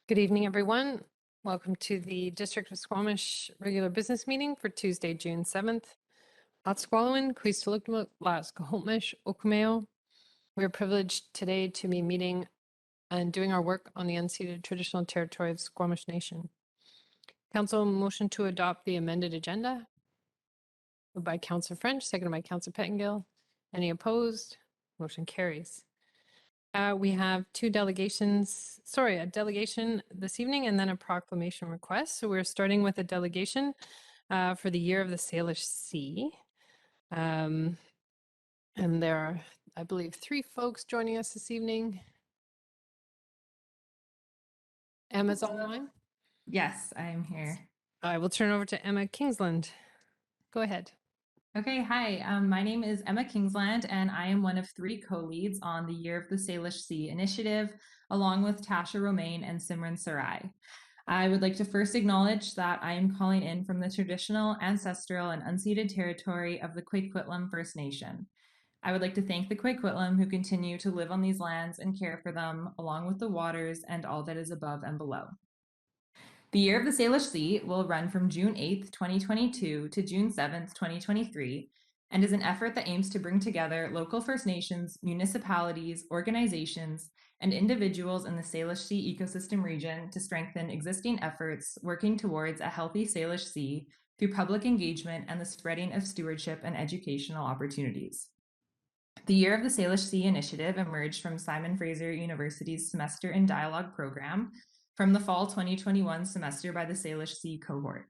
Good evening, everyone. Welcome to the District of Squamish regular business meeting for Tuesday, June 7th. Atsqualwin, Queesalukmuk, Las Kahultmish, Okameo. We are privileged today to be meeting and doing our work on the unceded traditional territory of Squamish Nation. Council motion to adopt the amended agenda. Moved by Councillor French, seconded by Councillor Pettengill. Any opposed? Motion carries. We have a delegation this evening and then a proclamation request. So we're starting with a delegation for the year of the Salish Sea. And there are, I believe, 3 folks joining us this evening. Emma's online. Yes, I'm here. I will turn over to Emma Kingsland. Go ahead. Okay, hi. My name is Emma Kingsland, and I am one of 3 co-leads on the Year of the Salish Sea initiative, along with Tasha, Romeyn, and Simran, Sarai. I would like to first acknowledge that I am calling in from the traditional, ancestral, and unceded territory of the Queequitlam First Nation. I would like to thank the Queequitlam who continue to live on these lands and care for them, along with the waters and all that is above and below. The Year of the Salish Sea will run from June 8th, 2022 to June 7th, 2023, and is an effort that aims to bring together local First Nations, municipalities, organizations, and individuals in the Salish Sea ecosystem region to strengthen existing efforts working towards a healthy Salish Sea through public engagement and the spreading of stewardship and educational opportunities. The Year of the Salish Sea initiative emerged from Simon Fraser University's Semester in Dialogue program from the fall 2021 semester by the Salish Sea cohort.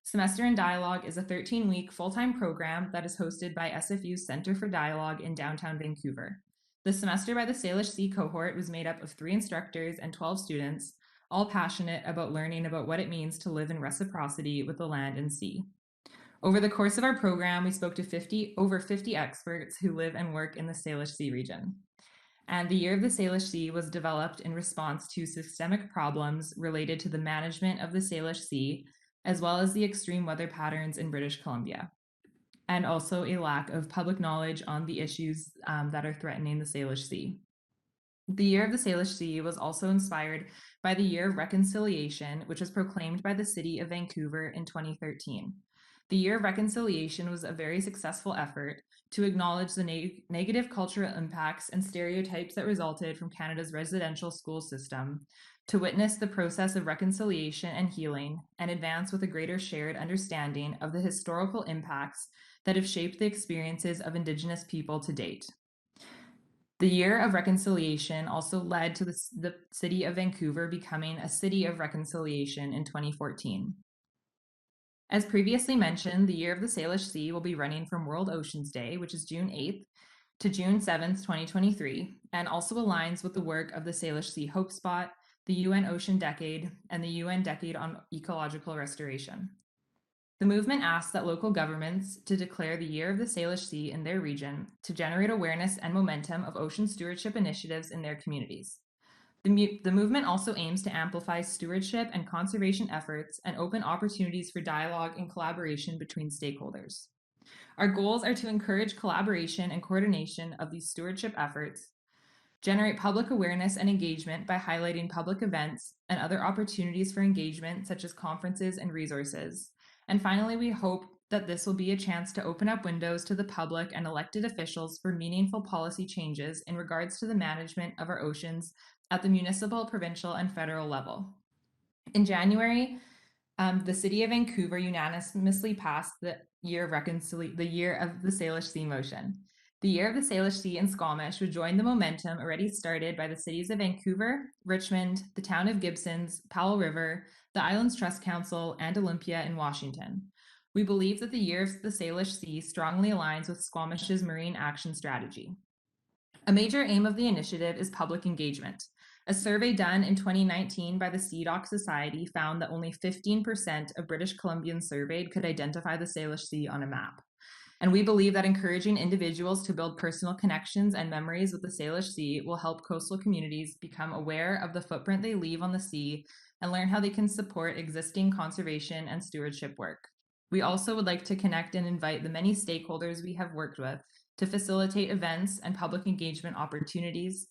Semester in Dialogue is a 13-week full-time program that is hosted by SFU's Center for Dialogue in downtown Vancouver. The semester by the Salish Sea cohort was made up of 3 instructors and 12 students, all passionate about learning about what it means to live in reciprocity with the land and sea. Over the course of our program, we spoke to over 50 experts who live and work in the Salish Sea region. And the Year of the Salish Sea was developed in response to systemic problems related to the management of the Salish Sea, as well as the extreme weather patterns in British Columbia, and also a lack of public knowledge on the issues that are threatening the Salish Sea. The Year of the Salish Sea was also inspired by the Year of Reconciliation, which was proclaimed by the City of Vancouver in 2013. The Year of Reconciliation was a very successful effort to acknowledge the negative cultural impacts and stereotypes that resulted from Canada's residential school system, to witness the process of reconciliation and healing, and advance with a greater shared understanding of the historical impacts that have shaped the experiences of Indigenous people to date. The Year of Reconciliation also led to the City of Vancouver becoming a City of Reconciliation in 2014. As previously mentioned, the Year of the Salish Sea will be running from World Oceans Day, which is June 8th, to June 7th, 2023, and also aligns with the work of the Salish Sea Hope Spot, the UN Ocean Decade, and the UN Decade on Ecological Restoration. The movement asks that local governments to declare the Year of the Salish Sea in their region to generate awareness and momentum of ocean stewardship initiatives in their communities. The movement also aims to amplify stewardship and conservation efforts and open opportunities for dialogue and collaboration between stakeholders. Our goals are to encourage collaboration and coordination of these stewardship efforts, generate public awareness and engagement by highlighting public events and other opportunities for engagement, such as conferences and resources. And finally, we hope that this will be a chance to open up windows to the public and elected officials for meaningful policy changes in regards to the management of our oceans at the municipal, provincial, and federal level. In January, the City of Vancouver unanimously passed the Year of the Salish Sea motion. The Year of the Salish Sea in Squamish would join the momentum already started by the cities of Vancouver, Richmond, the town of Gibsons, Powell River, the Islands Trust Council, and Olympia in Washington. We believe that the Year of the Salish Sea strongly aligns with Squamish's marine action strategy. A major aim of the initiative is public engagement. A survey done in 2019 by the CDOC Society found that only 15% of British Columbians surveyed could identify the Salish Sea on a map. And we believe that encouraging individuals to build personal connections and memories with the Salish Sea will help coastal communities become aware of the footprint they leave on the sea and learn how they can support existing conservation and stewardship work. We also would like to connect and invite the many stakeholders we have worked with to facilitate events and public engagement opportunities,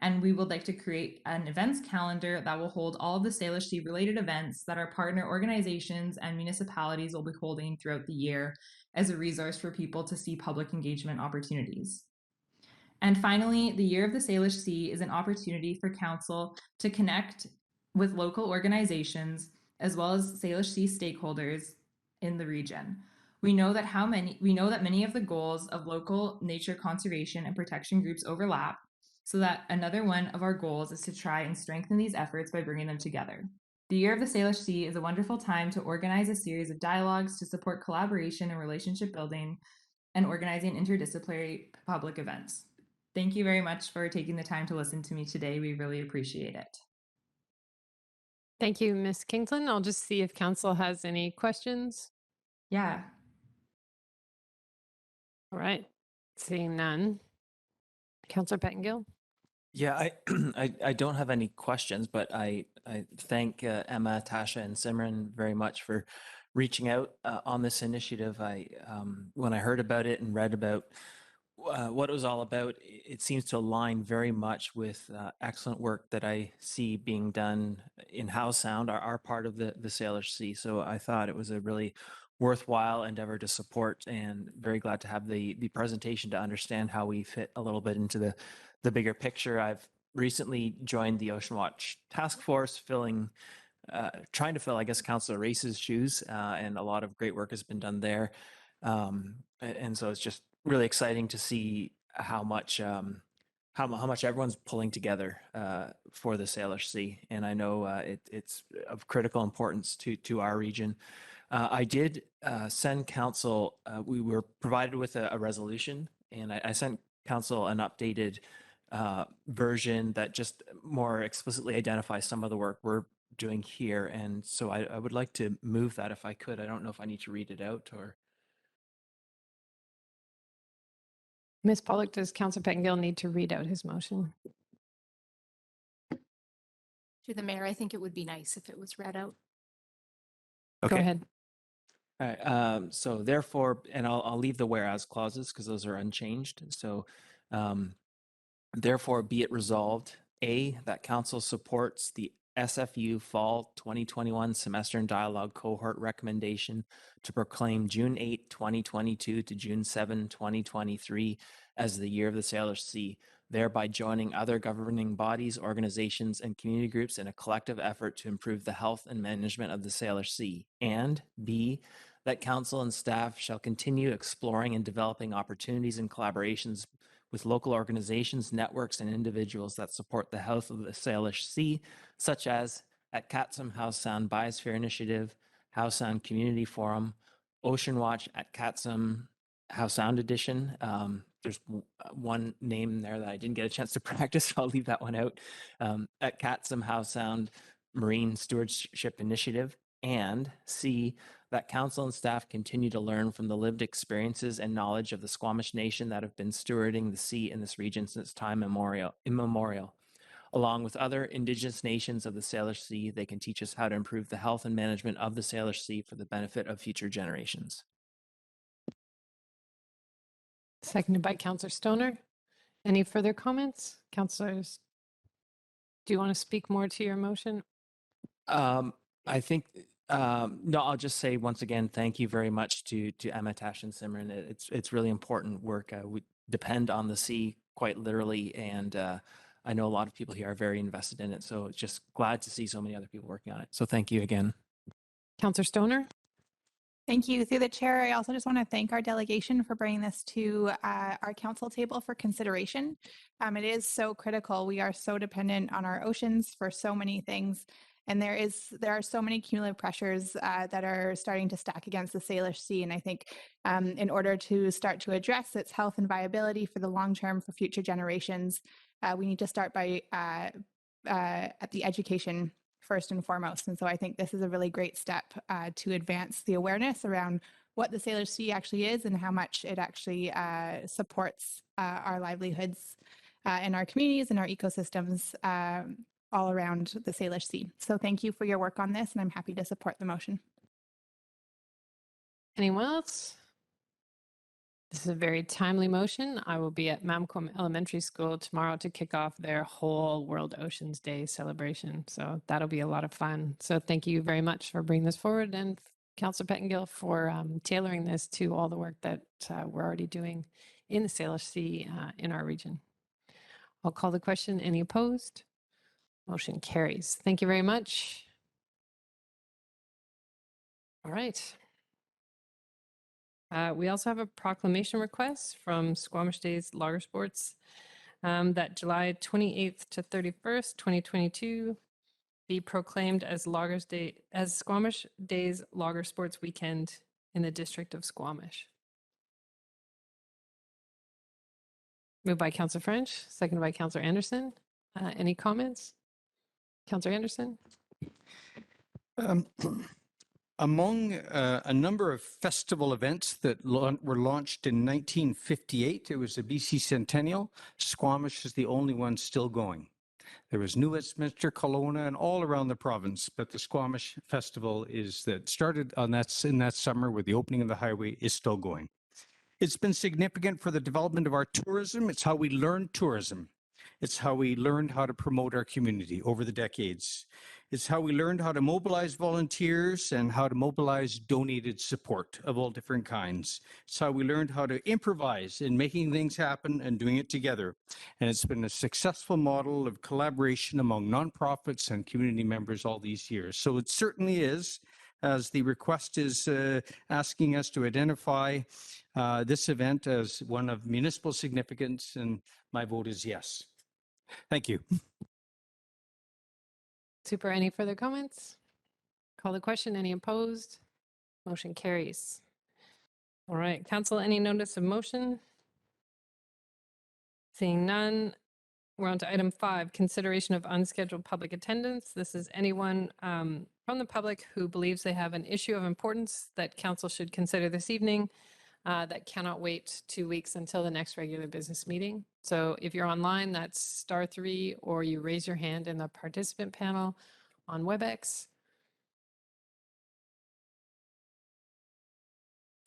And we would like to create an events calendar that will hold all of the Salish Sea related events that our partner organizations and municipalities will be holding throughout the year as a resource for people to see public engagement opportunities. And finally, the Year of the Salish Sea is an opportunity for Council to connect with local organizations as well as Salish Sea stakeholders in the region. We know that many of the goals of local nature conservation and protection groups overlap, so that another one of our goals is to try and strengthen these efforts by bringing them together. The Year of the Salish Sea is a wonderful time to organize a series of dialogues to support collaboration and relationship building and organizing interdisciplinary public events. Thank you very much for taking the time to listen to me today. We really appreciate it. Thank you, Ms. Kingsland. I'll just see if council has any questions. Yeah. All right. Seeing none. Councillor Pettengill? Yeah, I don't have any questions, but I thank Emma, Tasha, and Simran very much for reaching out on this initiative. When I heard about it and read about what it was all about, it seems to align very much with excellent work that I see being done in Howe Sound, our part of the Salish Sea. So I thought it was a really worthwhile endeavor to support, and very glad to have the presentation to understand how we fit a little bit into the bigger picture. I've recently joined the Ocean Watch Task Force, trying to fill, I guess, Councillor Race's shoes, and a lot of great work has been done there. And so it's just really exciting to see how much everyone's pulling together for the Salish Sea, and I know it's of critical importance to our region. I did send council. We were provided with a resolution, and I sent council an updated version that just more explicitly identifies some of the work we're doing here. And so I would like to move that if I could. I don't know if I need to read it out or. Ms. Pollock, does Councillor Pettengill need to read out his motion? To the mayor, I think it would be nice if it was read out. Go ahead. All right. So therefore, and I'll leave the whereas clauses because those are unchanged. So therefore, be it resolved, A, that council supports the SFU Fall 2021 Semester and Dialogue Cohort recommendation to proclaim June 8, 2022 to June 7, 2023 as the Year of the Salish Sea, thereby joining other governing bodies, organizations, and community groups in a collective effort to improve the health and management of the Salish Sea. And B, that council and staff shall continue exploring and developing opportunities and collaborations with local organizations, networks, and individuals that support the health of the Salish Sea, such as at Catsum Howe Sound Biosphere Initiative, Howe Sound Community Forum, Ocean Watch at Catsum Howe Sound Edition. There's one name there that I didn't get a chance to practice, so I'll leave that one out. At Catsum Howe Sound Marine Stewardship Initiative, and C, that council and staff continue to learn from the lived experiences and knowledge of the Squamish Nation that have been stewarding the sea in this region since time immemorial. Along with other Indigenous nations of the Salish Sea, they can teach us how to improve the health and management of the Salish Sea for the benefit of future generations. Seconded by Councillor Stoner. Any further comments? Councillors, do you want to speak more to your motion? I think, no, I'll just say once again, thank you very much to Emma, Tasha, and Simran. It's really important work. We depend on the sea quite literally, and I know a lot of people here are very invested in it. So it's just glad to see so many other people working on it. So thank you again. Councillor Stoner? Thank you. Through the chair, I also just want to thank our delegation for bringing this to our council table for consideration. It is so critical. We are so dependent on our oceans for so many things. And there are so many cumulative pressures that are starting to stack against the Salish Sea. And I think in order to start to address its health and viability for the long term for future generations, we need to start by at the education first and foremost. And so I think this is a really great step to advance the awareness around what the Salish Sea actually is and how much it actually supports our livelihoods in our communities and our ecosystems all around the Salish Sea. So thank you for your work on this, and I'm happy to support the motion. Anyone else? This is a very timely motion. I will be at Mamcombe Elementary School tomorrow to kick off their whole World Oceans Day celebration. So that'll be a lot of fun. So thank you very much for bringing this forward, and Councillor Pettengill for tailoring this to all the work that we're already doing in the Salish Sea in our region. I'll call the question. Any opposed? Motion carries. Thank you very much. All right. We also have a proclamation request from Squamish Days Lager Sports that July 28th to 31st, 2022 be proclaimed as Squamish Days Lager Sports Weekend in the District of Squamish. Moved by Councillor French, seconded by Councillor Anderson. Any comments? Councillor Anderson? Among a number of festival events that were launched in 1958, it was the BC Centennial. Squamish is the only one still going. There was New Westminster, Kelowna, and all around the province, but the Squamish Festival that started in that summer with the opening of the highway is still going. It's been significant for the development of our tourism. It's how we learned tourism. It's how we learned how to promote our community over the decades. It's how we learned how to mobilize volunteers and how to mobilize donated support of all different kinds. It's how we learned how to improvise in making things happen and doing it together. And it's been a successful model of collaboration among nonprofits and community members all these years. So it certainly is, as the request is asking us to identify this event as one of municipal significance, and my vote is yes. Thank you. Super. Any further comments? Call the question. Any opposed? Motion carries. All right. Council, any notice of motion? Seeing none, we're on to item 5, consideration of unscheduled public attendance. This is anyone from the public who believes they have an issue of importance that council should consider this evening that cannot wait 2 weeks until the next regular business meeting. So if you're online, that's *3, or you raise your hand in the participant panel on WebEx.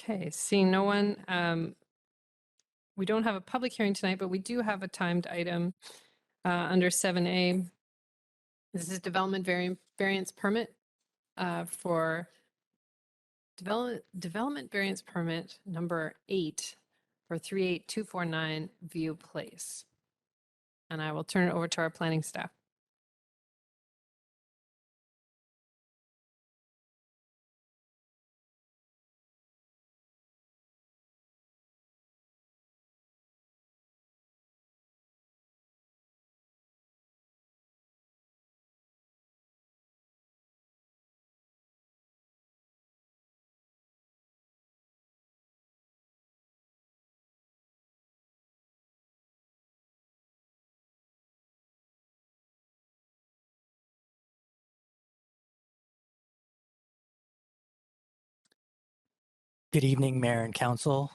Okay, seeing no one, we don't have a public hearing tonight, but we do have a timed item under 7A. This is Development Variance Permit for Development Variance Permit number 8 for 38249 View Place. And I will turn it over to our planning staff. Good evening, Mayor and Council.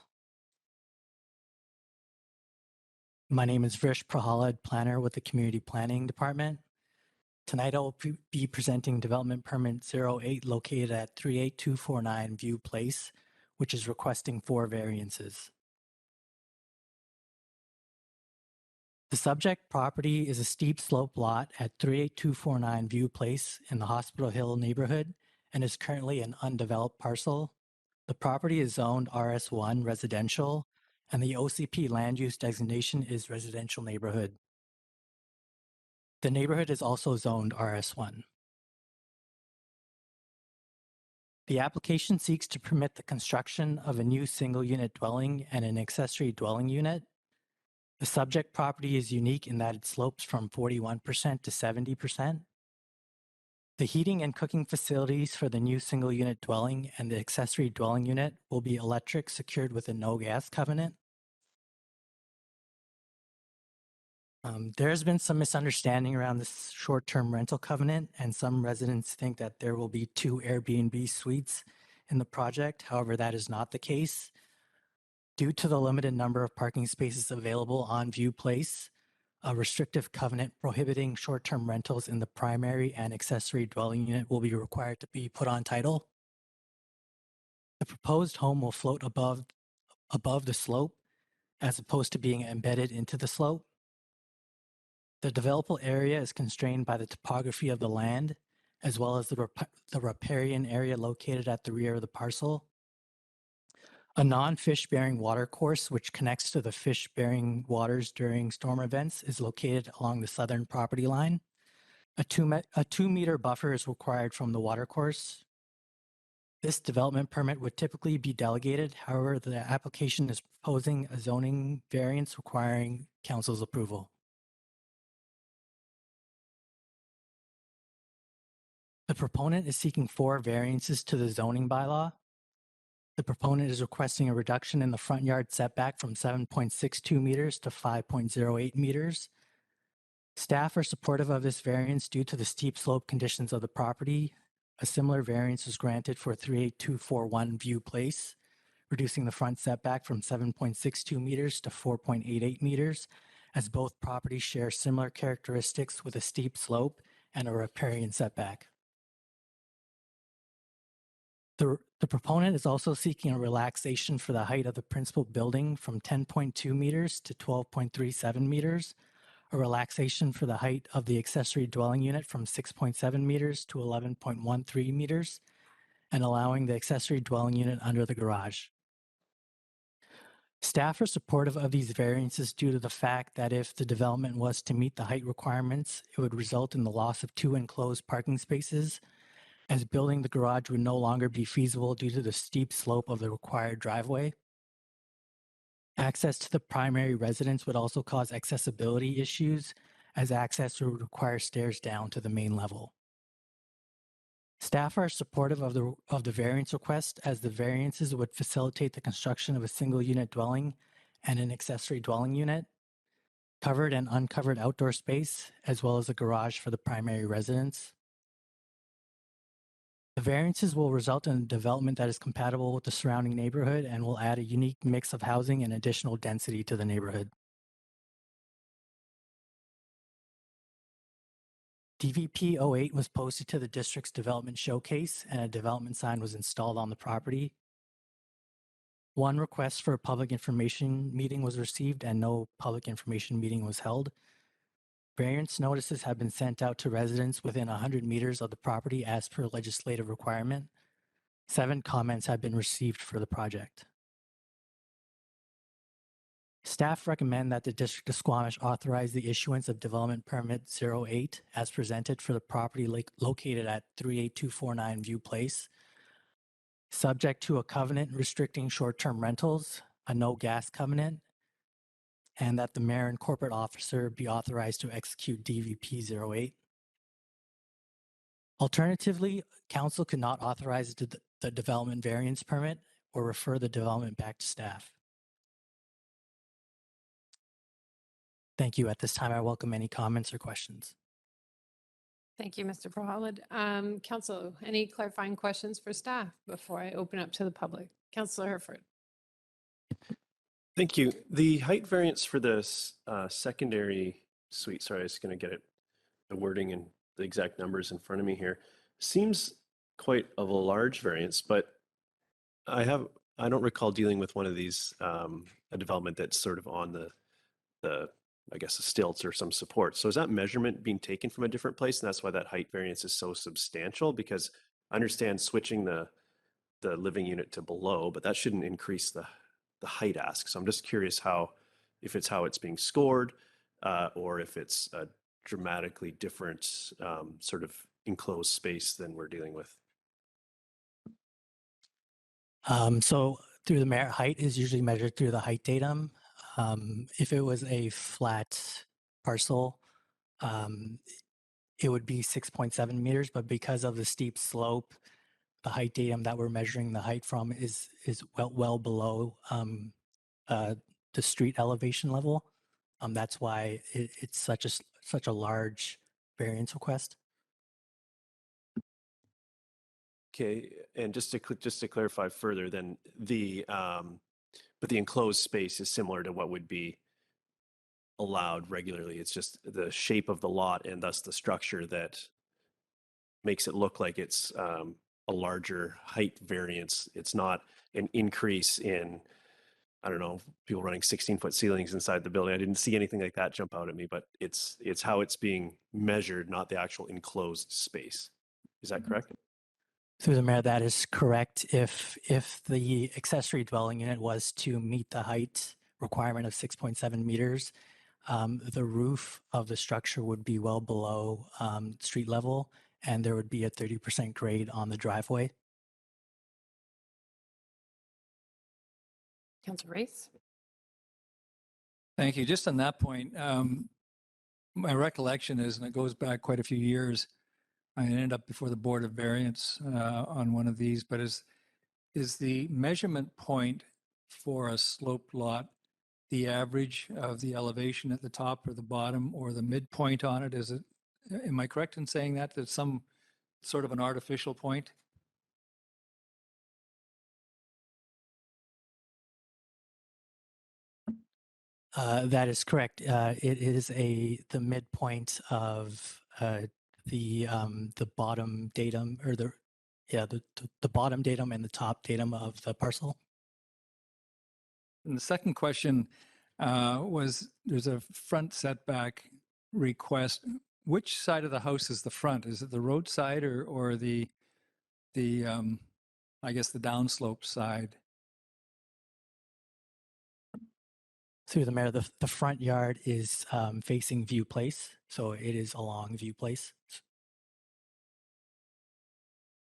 My name is Vrish Prahalad, planner with the Community Planning Department. Tonight I will be presenting Development Permit 08 located at 38249 View Place, which is requesting 4 variances. The subject property is a steep slope lot at 38249 View Place in the Hospital Hill neighborhood and is currently an undeveloped parcel. The property is zoned RS1 residential, and the OCP land use designation is residential neighborhood. The neighborhood is also zoned RS1. The application seeks to permit the construction of a new single-unit dwelling and an accessory dwelling unit. The subject property is unique in that it slopes from 41% to 70%. The heating and cooking facilities for the new single-unit dwelling and the accessory dwelling unit will be electric secured with a no gas covenant. There has been some misunderstanding around this short-term rental covenant, and some residents think that there will be 2 Airbnb suites in the project. However, that is not the case. Due to the limited number of parking spaces available on View Place, a restrictive covenant prohibiting short-term rentals in the primary and accessory dwelling unit will be required to be put on title. The proposed home will float above above the slope as opposed to being embedded into the slope. The developable area is constrained by the topography of the land, as well as the riparian area located at the rear of the parcel. A non-fish bearing water course, which connects to the fish bearing waters during storm events, is located along the southern property line. A 2-meter buffer is required from the water course. This development permit would typically be delegated. However, the application is proposing a zoning variance requiring council's approval. The proponent is seeking 4 variances to the zoning bylaw. The proponent is requesting a reduction in the front yard setback from 7.62 meters to 5.08 meters. Staff are supportive of this variance due to the steep slope conditions of the property. A similar variance was granted for 38241 View Place, reducing the front setback from 7.62 meters to 4.88 meters, as both properties share similar characteristics with a steep slope and a riparian setback. The proponent is also seeking a relaxation for the height of the principal building from 10.2 meters to 12.37 meters, a relaxation for the height of the accessory dwelling unit from 6.7 meters to 11.13 meters, and allowing the accessory dwelling unit under the garage. Staff are supportive of these variances due to the fact that if the development was to meet the height requirements, it would result in the loss of 2 enclosed parking spaces, as building the garage would no longer be feasible due to the steep slope of the required driveway. Access to the primary residence would also cause accessibility issues, as access would require stairs down to the main level. Staff are supportive of the variance request, as the variances would facilitate the construction of a single unit dwelling and an accessory dwelling unit, covered and uncovered outdoor space, as well as a garage for the primary residence. The variances will result in a development that is compatible with the surrounding neighborhood and will add a unique mix of housing and additional density to the neighborhood. DVP 08 was posted to the district's development showcase, and a development sign was installed on the property. 1 request for a public information meeting was received, and no public information meeting was held. Variance notices have been sent out to residents within 100 meters of the property as per legislative requirement. 7 comments have been received for the project. Staff recommend that the District of Squamish authorize the issuance of Development Permit 08 as presented for the property located at 38249 View Place, subject to a covenant restricting short-term rentals, a no gas covenant, and that the mayor and corporate officer be authorized to execute DVP 08. Alternatively, council could not authorize the development variance permit or refer the development back to staff. Thank you. At this time, I welcome any comments or questions. Thank you, Mr. Prahalad. Council, any clarifying questions for staff before I open up to the public? Councillor Herford. Thank you. The height variance for this secondary suite, sorry, I was going to get the wording and the exact numbers in front of me here, seems quite of a large variance, but I don't recall dealing with one of these, a development that's sort of on the I guess, stilts or some support. So is that measurement being taken from a different place? And that's why that height variance is so substantial? Because I understand switching the living unit to below, but that shouldn't increase the height ask. So I'm just curious if it's being scored, or if it's a dramatically different sort of enclosed space than we're dealing with. So through the mayor, height is usually measured through the height datum. If it was a flat parcel, it would be 6.7 meters, but because of the steep slope, the height datum that we're measuring the height from is well below the street elevation level. That's why it's such a large variance request. Okay, and just to clarify further, then but the enclosed space is similar to what would be allowed regularly. It's just the shape of the lot and thus the structure that makes it look like it's a larger height variance. It's not an increase in I don't know, people running 16-foot ceilings inside the building. I didn't see anything like that jump out at me, but it's how it's being measured, not the actual enclosed space. Is that correct? Through the mayor, that is correct. If the accessory dwelling unit was to meet the height requirement of 6.7 meters, the roof of the structure would be well below street level, and there would be a 30% grade on the driveway. Councillor Race? Thank you. Just on that point, my recollection is, and it goes back quite a few years, I ended up before the Board of Variance on one of these, but is the measurement point for a sloped lot the average of the elevation at the top or the bottom or the midpoint on it? Is it, am I correct in saying that, that's some sort of an artificial point? That is correct. It is the midpoint of the bottom datum, or the bottom datum and the top datum of the parcel. And the second question was, there's a front setback request. Which side of the house is the front? Is it the road side or the I guess the downslope side? Through the mayor, the front yard is facing View Place, so it is along View Place.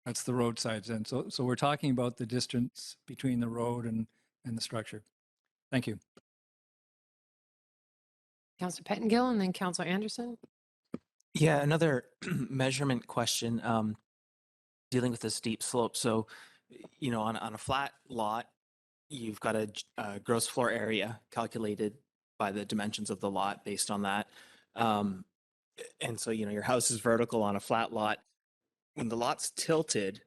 That's the road sides then. So we're talking about the distance between the road and the structure. Thank you. Councillor Pettengill and then Councillor Anderson. Yeah, another measurement question dealing with the steep slope. So, you know, on a flat lot, you've got a gross floor area calculated by the dimensions of the lot based on that. And so, you know, your house is vertical on a flat lot. When the lot's tilted,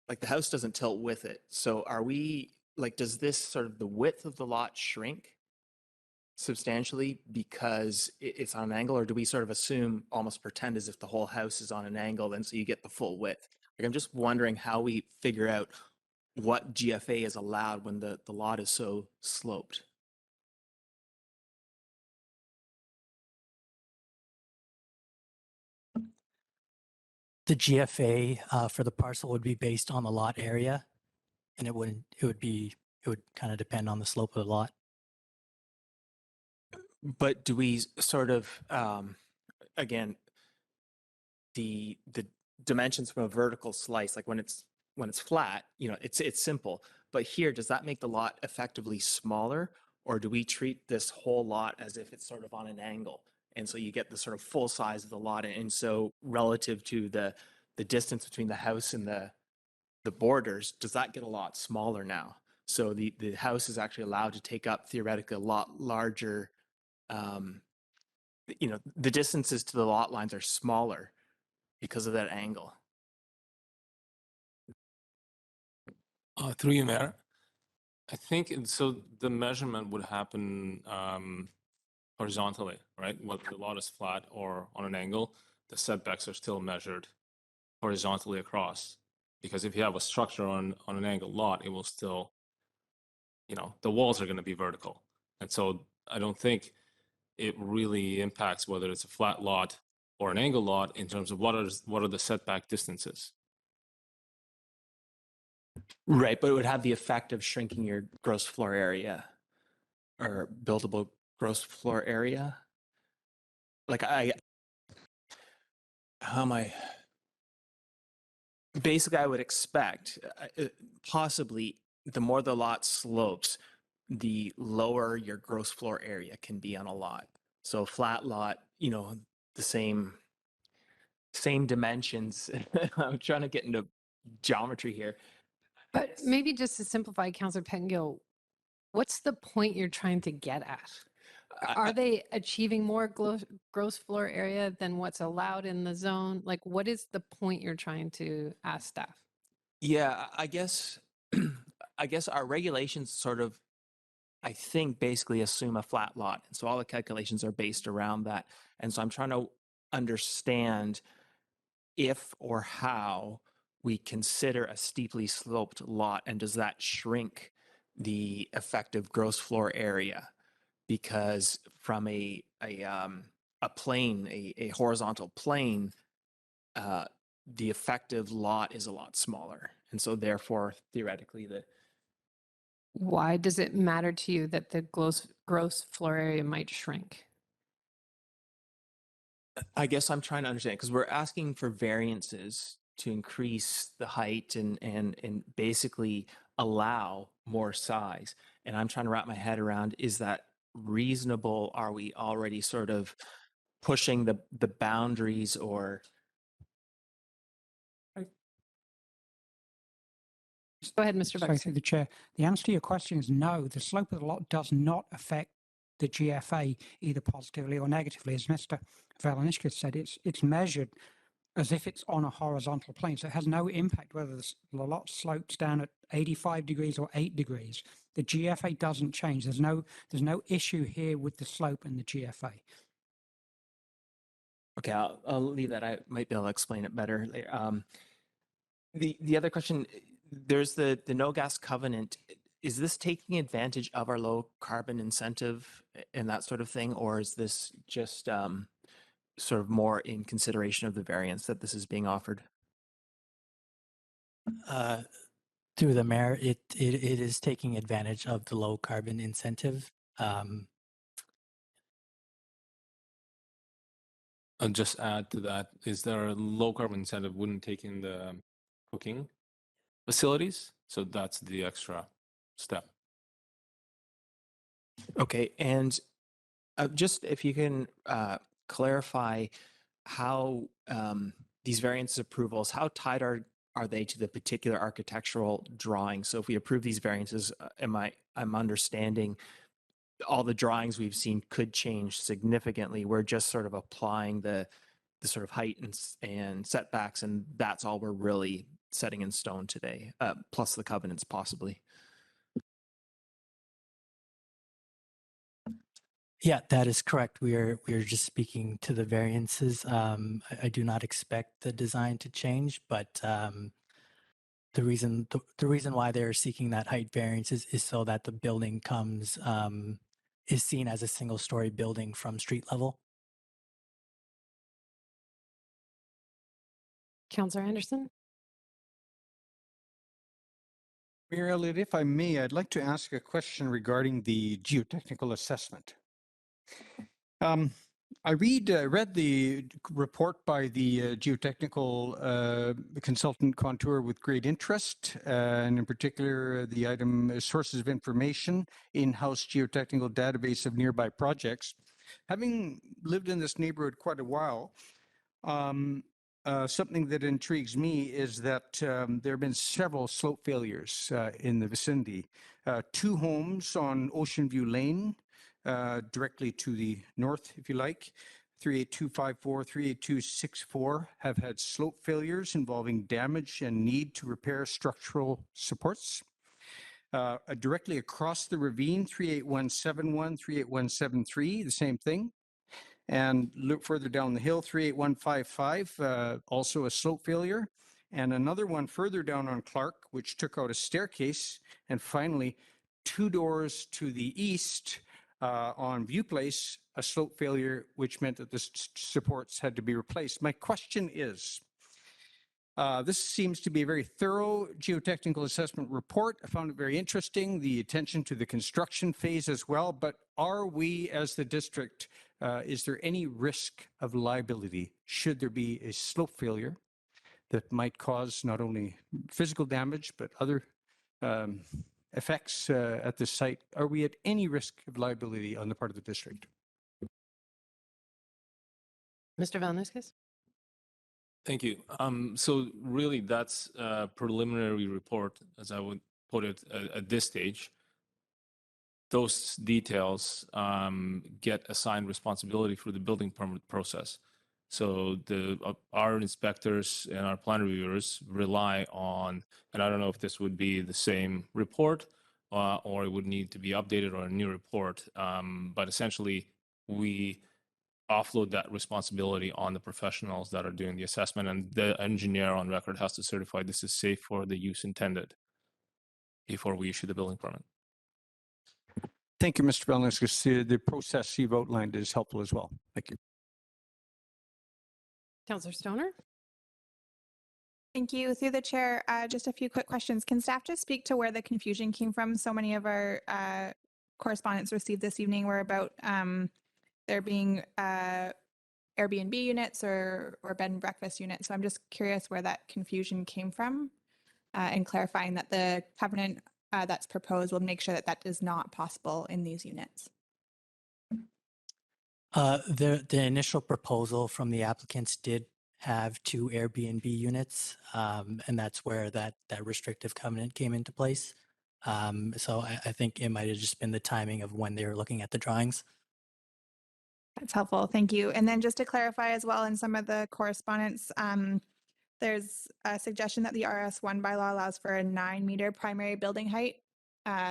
like the house doesn't tilt with it. So are we, like, does this sort of the width of the lot shrink substantially because it's on an angle, or do we sort of assume, almost pretend as if the whole house is on an angle, and so you get the full width? Like, I'm just wondering how we figure out what GFA is allowed when the lot is so sloped. The GFA for the parcel would be based on the lot area, and it would kind of depend on the slope of the lot. But do we sort of, again, the dimensions from a vertical slice, like when it's flat, you know, it's simple. But here, does that make the lot effectively smaller, or do we treat this whole lot as if it's sort of on an angle? And so you get the sort of full size of the lot. And so relative to the distance between the house and the borders, does that get a lot smaller now? So the house is actually allowed to take up theoretically a lot larger, you know, the distances to the lot lines are smaller because of that angle. Through you, Mayor. I think so. The measurement would happen horizontally, right? Whether the lot is flat or on an angle, the setbacks are still measured horizontally across. Because if you have a structure on an angled lot, it will still, you know, the walls are going to be vertical, and so I don't think it really impacts whether it's a flat lot or an angle lot in terms of what are the setback distances. Right, but it would have the effect of shrinking your gross floor area or buildable gross floor area. Like how am I? Basically, I would expect possibly the more the lot slopes, the lower your gross floor area can be on a lot. So flat lot, you know, the same dimensions. I'm trying to get into geometry here. But maybe just to simplify, Councillor Pettengill, what's the point you're trying to get at? Are they achieving more gross floor area than what's allowed in the zone? Like, what is the point you're trying to ask staff? Yeah, I guess our regulations sort of, I think, basically assume a flat lot. And so all the calculations are based around that. And so I'm trying to understand if or how we consider a steeply sloped lot, and does that shrink the effective gross floor area, because from a plane, a horizontal plane, the effective lot is a lot smaller. And so therefore, theoretically, Why does it matter to you that the gross floor area might shrink? I guess I'm trying to understand, because we're asking for variances to increase the height and basically allow more size. And I'm trying to wrap my head around, is that reasonable? Are we already sort of pushing the boundaries, or? Go ahead, Mr. Sorry, Bucks. through the chair. The answer to your question is no. The slope of the lot does not affect the GFA either positively or negatively. As Mr. Valenishka said, it's measured as if it's on a horizontal plane. So it has no impact whether the lot slopes down at 85 degrees or 8 degrees. The GFA doesn't change. There's no issue here with the slope and the GFA. Okay, I'll leave that. I might be able to explain it better later. The other question, there's the no gas covenant. Is this taking advantage of our low carbon incentive and that sort of thing, or is this just sort of more in consideration of the variance that this is being offered? Through the mayor, it is taking advantage of the low carbon incentive. I'll just add to that, is there a low carbon incentive wouldn't take in the cooking facilities? So that's the extra step. Okay, and just if you can clarify how these variance approvals, how tied are they to the particular architectural drawing? So if we approve these variances, I'm understanding all the drawings we've seen could change significantly. We're just sort of applying the sort of height and setbacks, and that's all we're really setting in stone today, plus the covenants possibly. Yeah, that is correct. We are just speaking to the variances. I do not expect the design to change, but the reason why they're seeking that height variance is so that the building is seen as a single-story building from street level. Councillor Anderson? Mayor Elliott, if I may, I'd like to ask a question regarding the geotechnical assessment. I read the report by the geotechnical consultant Contour with great interest, and in particular the item sources of information, in-house geotechnical database of nearby projects. Having lived in this neighborhood quite a while, something that intrigues me is that there have been several slope failures in the vicinity. 2 homes on Ocean View Lane, directly to the north, if you like, 38254, 38264 have had slope failures involving damage and need to repair structural supports. Directly across the ravine, 38171, 38173, the same thing. And look further down the hill, 38155, also a slope failure. And another one further down on Clark, which took out a staircase. And finally, 2 doors to the east, on View Place, a slope failure, which meant that the supports had to be replaced. My question is, this seems to be a very thorough geotechnical assessment report. I found it very interesting, the attention to the construction phase as well. But are we, as the district, is there any risk of liability should there be a slope failure that might cause not only physical damage, but other effects at the site? Are we at any risk of liability on the part of the district? Mr. Valenishkas? Thank you. So really that's a preliminary report, as I would put it at this stage. Those details get assigned responsibility for the building permit process. So our inspectors and our plan reviewers rely on, and I don't know if this would be the same report or it would need to be updated or a new report, but essentially we offload that responsibility on the professionals that are doing the assessment, and the engineer on record has to certify this is safe for the use intended before we issue the building permit. Thank you, Mr. Belniskis. The process you've outlined is helpful as well. Thank you. Councillor Stoner? Thank you. Through the chair, just a few quick questions. Can staff just speak to where the confusion came from? So many of our correspondence received this evening were about there being Airbnb units or bed and breakfast units. So I'm just curious where that confusion came from and clarifying that the covenant that's proposed will make sure that that is not possible in these units. The initial proposal from the applicants did have 2 Airbnb units, and that's where that restrictive covenant came into place. So I think it might have just been the timing of when they were looking at the drawings. That's helpful. Thank you. And then just to clarify as well in some of the correspondence, there's a suggestion that the RS1 bylaw allows for a 9-meter primary building height,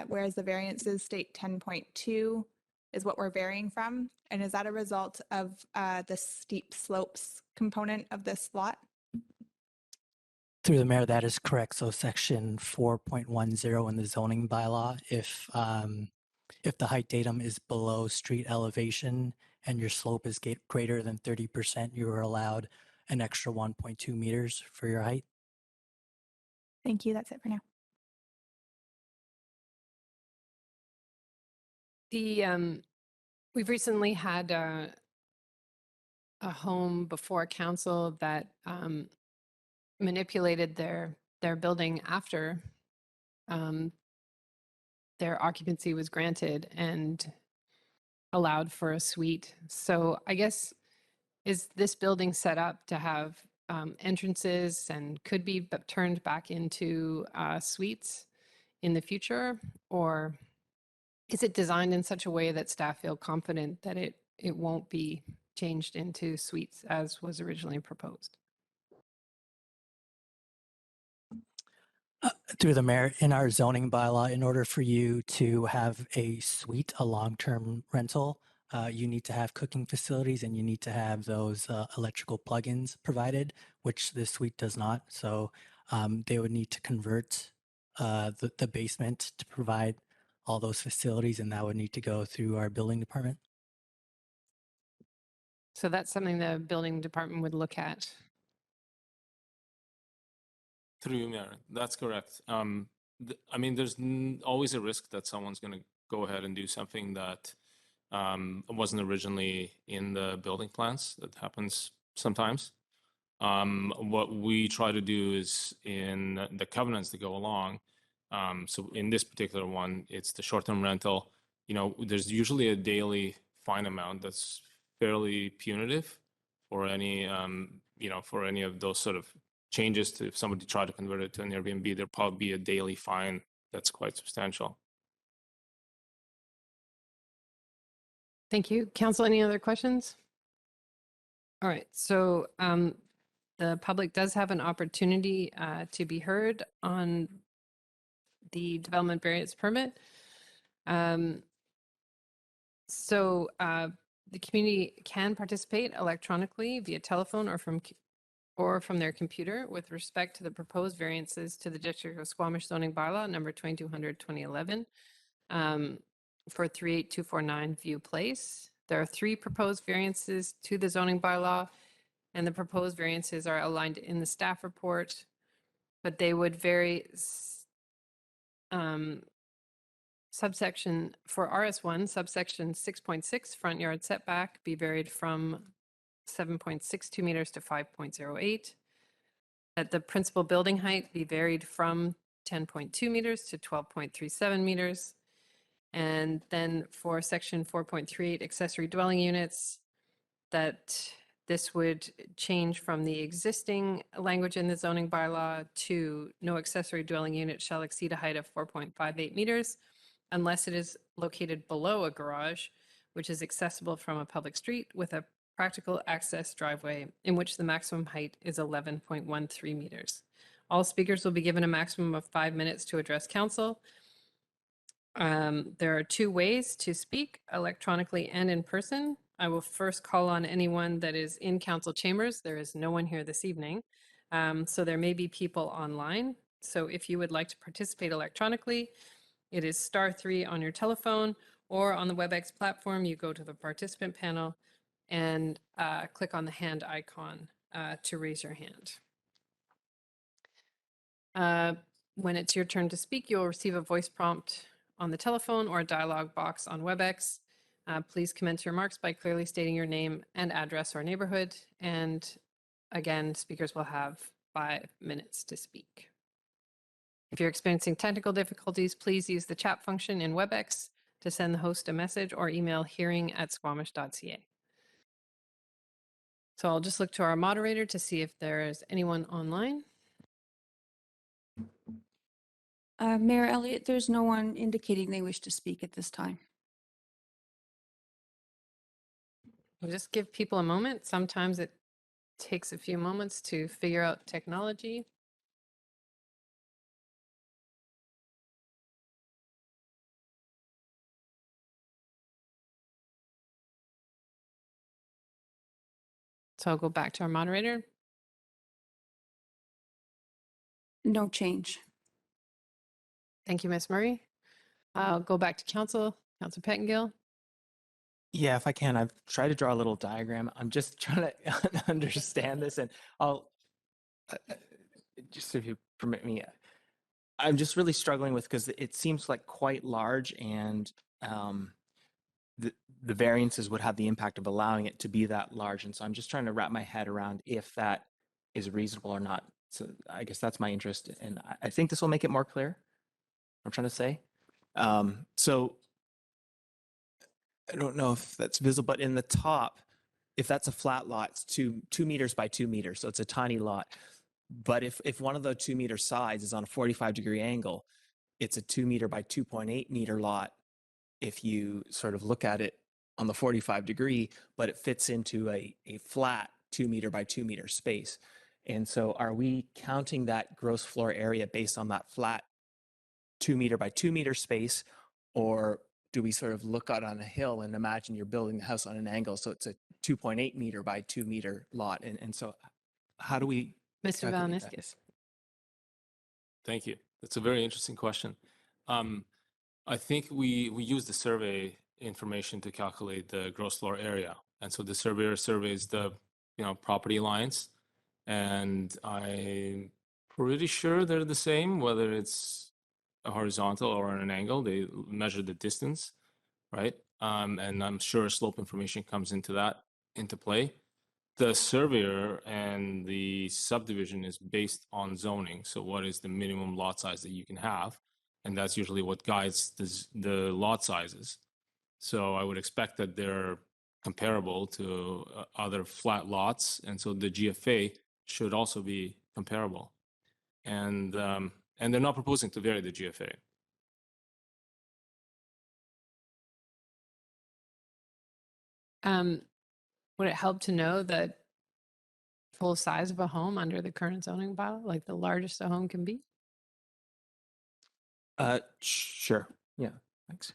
whereas the variances state 10.2 is what we're varying from. And is that a result of the steep slopes component of this lot? Through the mayor, that is correct. So section 4.10 in the zoning bylaw, if the height datum is below street elevation and your slope is greater than 30%, you are allowed an extra 1.2 meters for your height. Thank you. That's it for now. We've recently had a home before council that manipulated their building after their occupancy was granted and allowed for a suite. So I guess, is this building set up to have entrances and could be turned back into suites in the future? Or is it designed in such a way that staff feel confident that it won't be changed into suites as was originally proposed? Through the mayor, in our zoning bylaw, in order for you to have a suite, a long-term rental, you need to have cooking facilities and you need to have those electrical plugins provided, which this suite does not. So they would need to convert the basement to provide all those facilities, and that would need to go through our building department. So that's something the building department would look at. Through you, Mayor. That's correct. I mean, there's always a risk that someone's going to go ahead and do something that wasn't originally in the building plans. That happens sometimes. What we try to do is in the covenants that go along. So in this particular one, it's the short-term rental. You know, there's usually a daily fine amount that's fairly punitive for any, for any of those sort of changes to if somebody tried to convert it to an Airbnb, there'll probably be a daily fine that's quite substantial. Thank you. Council, any other questions? All right, so the public does have an opportunity to be heard on the development variance permit. So the community can participate electronically via telephone or from their computer with respect to the proposed variances to the District of Squamish zoning bylaw number 2200/2011 for 38249 View Place. There are 3 proposed variances to the zoning bylaw, and the proposed variances are outlined in the staff report, but they would vary. Subsection for RS1, subsection 6.6 front yard setback be varied from 7.62 meters to 5.08. That the principal building height be varied from 10.2 meters to 12.37 meters. And then for section 4.38 accessory dwelling units, that this would change from the existing language in the zoning bylaw to no accessory dwelling unit shall exceed a height of 4.58 meters unless it is located below a garage, which is accessible from a public street with a practical access driveway in which the maximum height is 11.13 meters. All speakers will be given a maximum of 5 minutes to address council. There are 2 ways to speak, electronically and in person. I will first call on anyone that is in council chambers. There is no one here this evening. So there may be people online. So if you would like to participate electronically, it is *3 on your telephone or on the WebEx platform, you go to the participant panel and click on the hand icon to raise your hand. When it's your turn to speak, you'll receive a voice prompt on the telephone or a dialog box on WebEx. Please commence your remarks by clearly stating your name and address or neighborhood. And again, speakers will have 5 minutes to speak. If you're experiencing technical difficulties, please use the chat function in WebEx to send the host a message or email hearing@squamish.ca. So I'll just look to our moderator to see if there is anyone online. Mayor Elliott, there's no one indicating they wish to speak at this time. We'll just give people a moment. Sometimes it takes a few moments to figure out technology. So I'll go back to our moderator. No change. Thank you, Ms. Murray. I'll go back to Council Pettingill. Yeah, if I can, I've tried to draw a little diagram. I'm just trying to understand this, and I'll just, if you permit me, I'm just really struggling with, because it seems like quite large, and the variances would have the impact of allowing it to be that large. And so I'm just trying to wrap my head around if that is reasonable or not. So I guess that's my interest. And I think this will make it more clear, I'm trying to say. So I don't know if that's visible, but in the top, if that's a flat lot, it's 2 meters by 2 meters. So it's a tiny lot. But if one of the 2 meter sides is on a 45-degree angle, it's a 2 meter by 2.8 meter lot if you sort of look at it on the 45-degree, but it fits into a flat 2 meter by 2 meter space. And so are we counting that gross floor area based on that flat 2 meter by 2 meter space, or do we sort of look out on a hill and imagine you're building the house on an angle, so it's a 2.8 meter by 2 meter lot? And so how do we Mr. calculate that? Valniskis. Thank you. That's a very interesting question. I think we use the survey information to calculate the gross floor area. And so the surveyor surveys the property lines, and I'm pretty sure they're the same, whether it's a horizontal or an angle. They measure the distance, right? And I'm sure slope information comes into play. The surveyor and the subdivision is based on zoning. So what is the minimum lot size that you can have? And that's usually what guides the lot sizes. So I would expect that they're comparable to other flat lots. And so the GFA should also be comparable. And they're not proposing to vary the GFA. Would it help to know the full size of a home under the current zoning bylaw, like the largest a home can be? Sure. Yeah, thanks.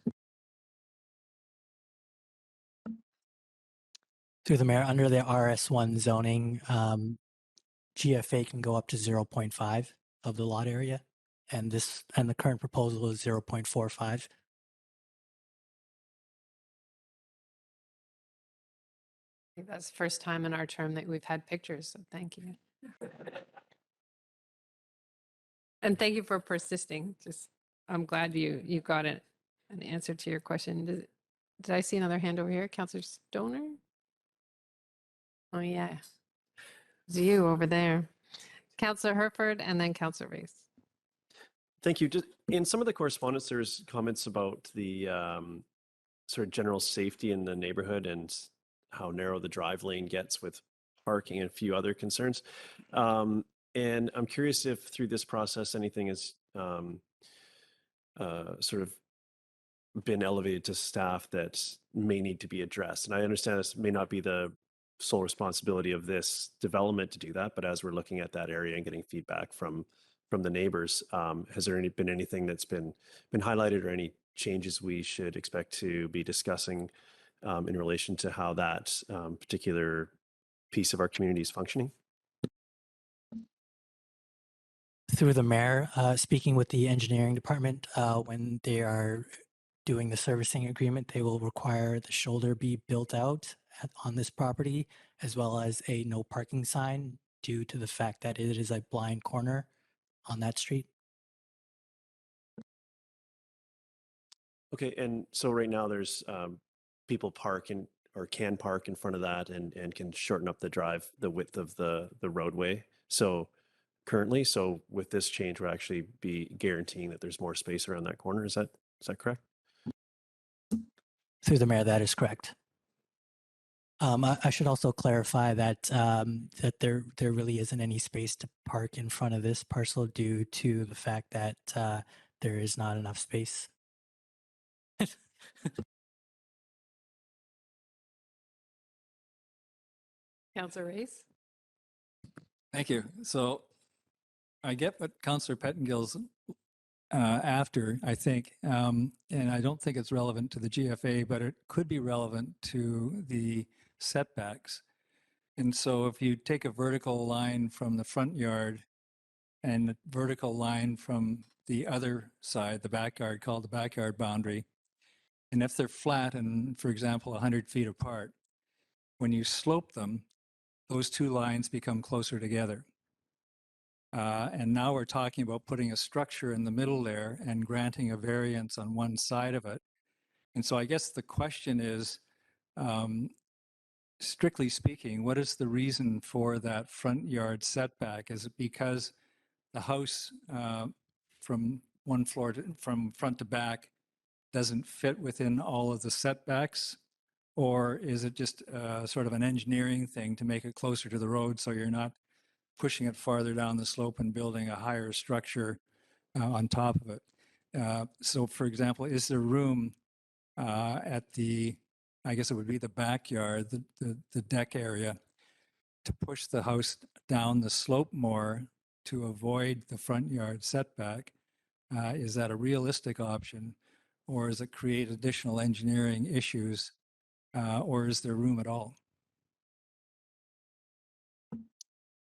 Through the mayor, under the RS1 zoning, GFA can go up to 0.5 of the lot area, and the current proposal is 0.45. I think that's the first time in our term that we've had pictures, so thank you. And thank you for persisting. I'm glad you got an answer to your question. Did I see another hand over here? Councillor Stoner? Oh, yeah. It's you over there. Councillor Herford and then Councillor Race. Thank you. Just in some of the correspondence, there's comments about the sort of general safety in the neighborhood and how narrow the drive lane gets with parking and a few other concerns. And I'm curious if through this process, anything has sort of been elevated to staff that may need to be addressed. And I understand this may not be the sole responsibility of this development to do that, but as we're looking at that area and getting feedback from the neighbors, has there been anything that's been highlighted or any changes we should expect to be discussing in relation to how that particular piece of our community is functioning? Through the mayor, speaking with the engineering department, when they are doing the servicing agreement, they will require the shoulder be built out on this property, as well as a no parking sign due to the fact that it is a blind corner on that street. Okay, and so right now there's people park in or can park in front of that and can shorten up the width of the roadway. So currently, so with this change, we'll actually be guaranteeing that there's more space around that corner. Is that correct? Through the mayor, that is correct. I should also clarify that that there really isn't any space to park in front of this parcel due to the fact that there is not enough space. Councillor Race? Thank you. So I get what Councillor Pettingill's after, I think, and I don't think it's relevant to the GFA, but it could be relevant to the setbacks. And so if you take a vertical line from the front yard and a vertical line from the other side, the backyard, called the backyard boundary, and if they're flat and, for example, 100 feet apart, when you slope them, those two lines become closer together. And now we're talking about putting a structure in the middle there and granting a variance on one side of it. And so I guess the question is, strictly speaking, what is the reason for that front yard setback? Is it because the house from one floor from front to back doesn't fit within all of the setbacks? Or is it just sort of an engineering thing to make it closer to the road so you're not pushing it farther down the slope and building a higher structure on top of it? So for example, is there room at the, I guess it would be the backyard, the deck area, to push the house down the slope more to avoid the front yard setback? Is that a realistic option, or does it create additional engineering issues, or is there room at all?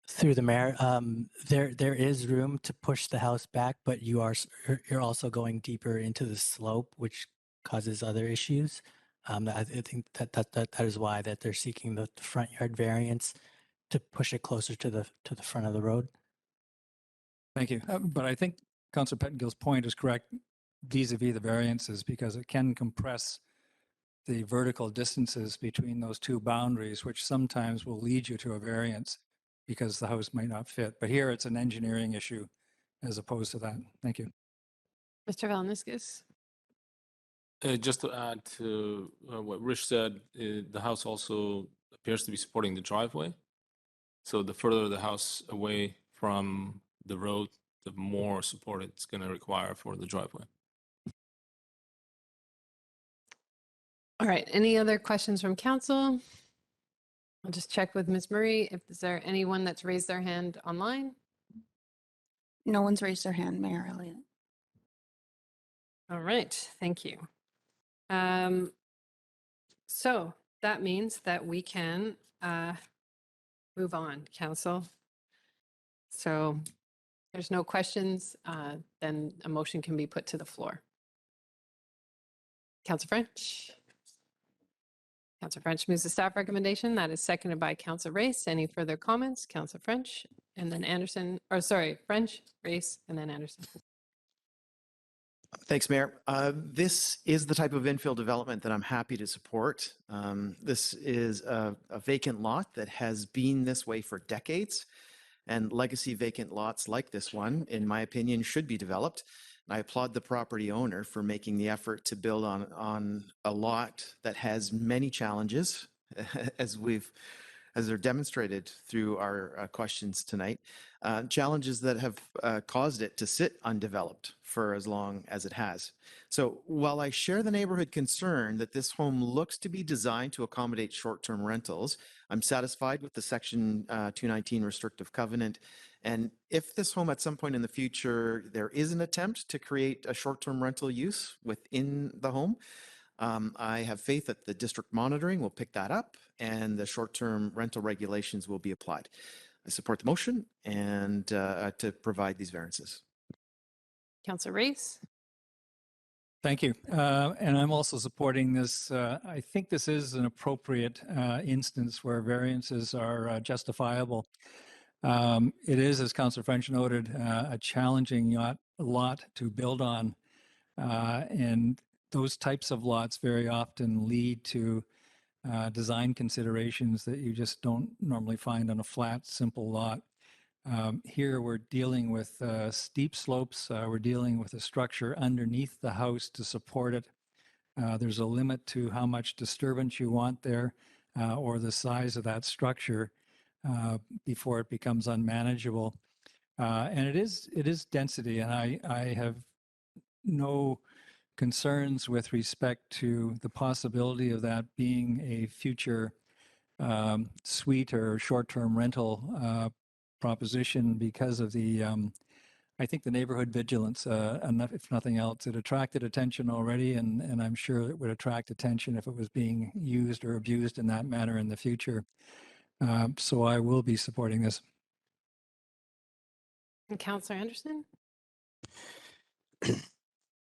Through the mayor, there is room to push the house back, but you're also going deeper into the slope, which causes other issues. I think that is why that they're seeking the front yard variance to push it closer to the front of the road. Thank you. But I think Councillor Pettingill's point is correct vis-a-vis the variances, because it can compress the vertical distances between those two boundaries, which sometimes will lead you to a variance because the house might not fit. But here it's an engineering issue as opposed to that. Thank you. Mr. Valniscus? Just to add to what Rich said, the house also appears to be supporting the driveway. So the further the house away from the road, the more support it's going to require for the driveway. All right, any other questions from council? I'll just check with Ms. Murray. Is there anyone that's raised their hand online? No one's raised their hand, Mayor Elliott. All right, thank you. So that means that we can move on, council. So there's no questions, then a motion can be put to the floor. Councillor French? Councillor French moves the staff recommendation. That is seconded by Councillor Race. Any further comments? Councillor French and then Anderson, or sorry, French, Race, and then Anderson. Thanks, Mayor. This is the type of infill development that I'm happy to support. This is a vacant lot that has been this way for decades, and legacy vacant lots like this one, in my opinion, should be developed. I applaud the property owner for making the effort to build on a lot that has many challenges, as they're demonstrated through our questions tonight, challenges that have caused it to sit undeveloped for as long as it has. So while I share the neighborhood concern that this home looks to be designed to accommodate short-term rentals, I'm satisfied with the Section 219 restrictive covenant. And if this home at some point in the future, there is an attempt to create a short-term rental use within the home, I have faith that the district monitoring will pick that up and the short-term rental regulations will be applied. I support the motion and to provide these variances. Councillor Race? Thank you. And I'm also supporting this. I think this is an appropriate instance where variances are justifiable. It is, as Councillor French noted, a challenging lot to build on. And those types of lots very often lead to design considerations that you just don't normally find on a flat, simple lot. Here we're dealing with steep slopes. We're dealing with a structure underneath the house to support it. There's a limit to how much disturbance you want there or the size of that structure before it becomes unmanageable. And it is density, and I have no concerns with respect to the possibility of that being a future suite or short-term rental proposition because of the, I think the neighborhood vigilance, enough, if nothing else. It attracted attention already, and I'm sure it would attract attention if it was being used or abused in that manner in the future. So I will be supporting this. And Councillor Anderson?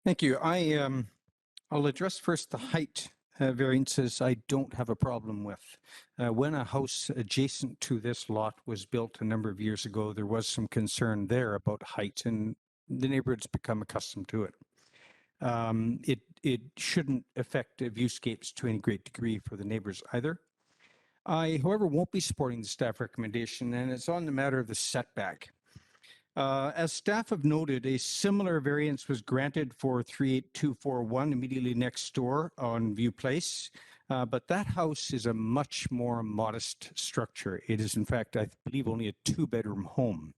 Thank you. I'll address first the height variances I don't have a problem with. When a house adjacent to this lot was built a number of years ago, there was some concern there about height, and the neighborhood's become accustomed to it. It shouldn't affect viewscapes to any great degree for the neighbors either. I, however, won't be supporting the staff recommendation, and it's on the matter of the setback. As staff have noted, a similar variance was granted for 38241 immediately next door on View Place, but that house is a much more modest structure. It is, in fact, I believe, only a 2-bedroom home.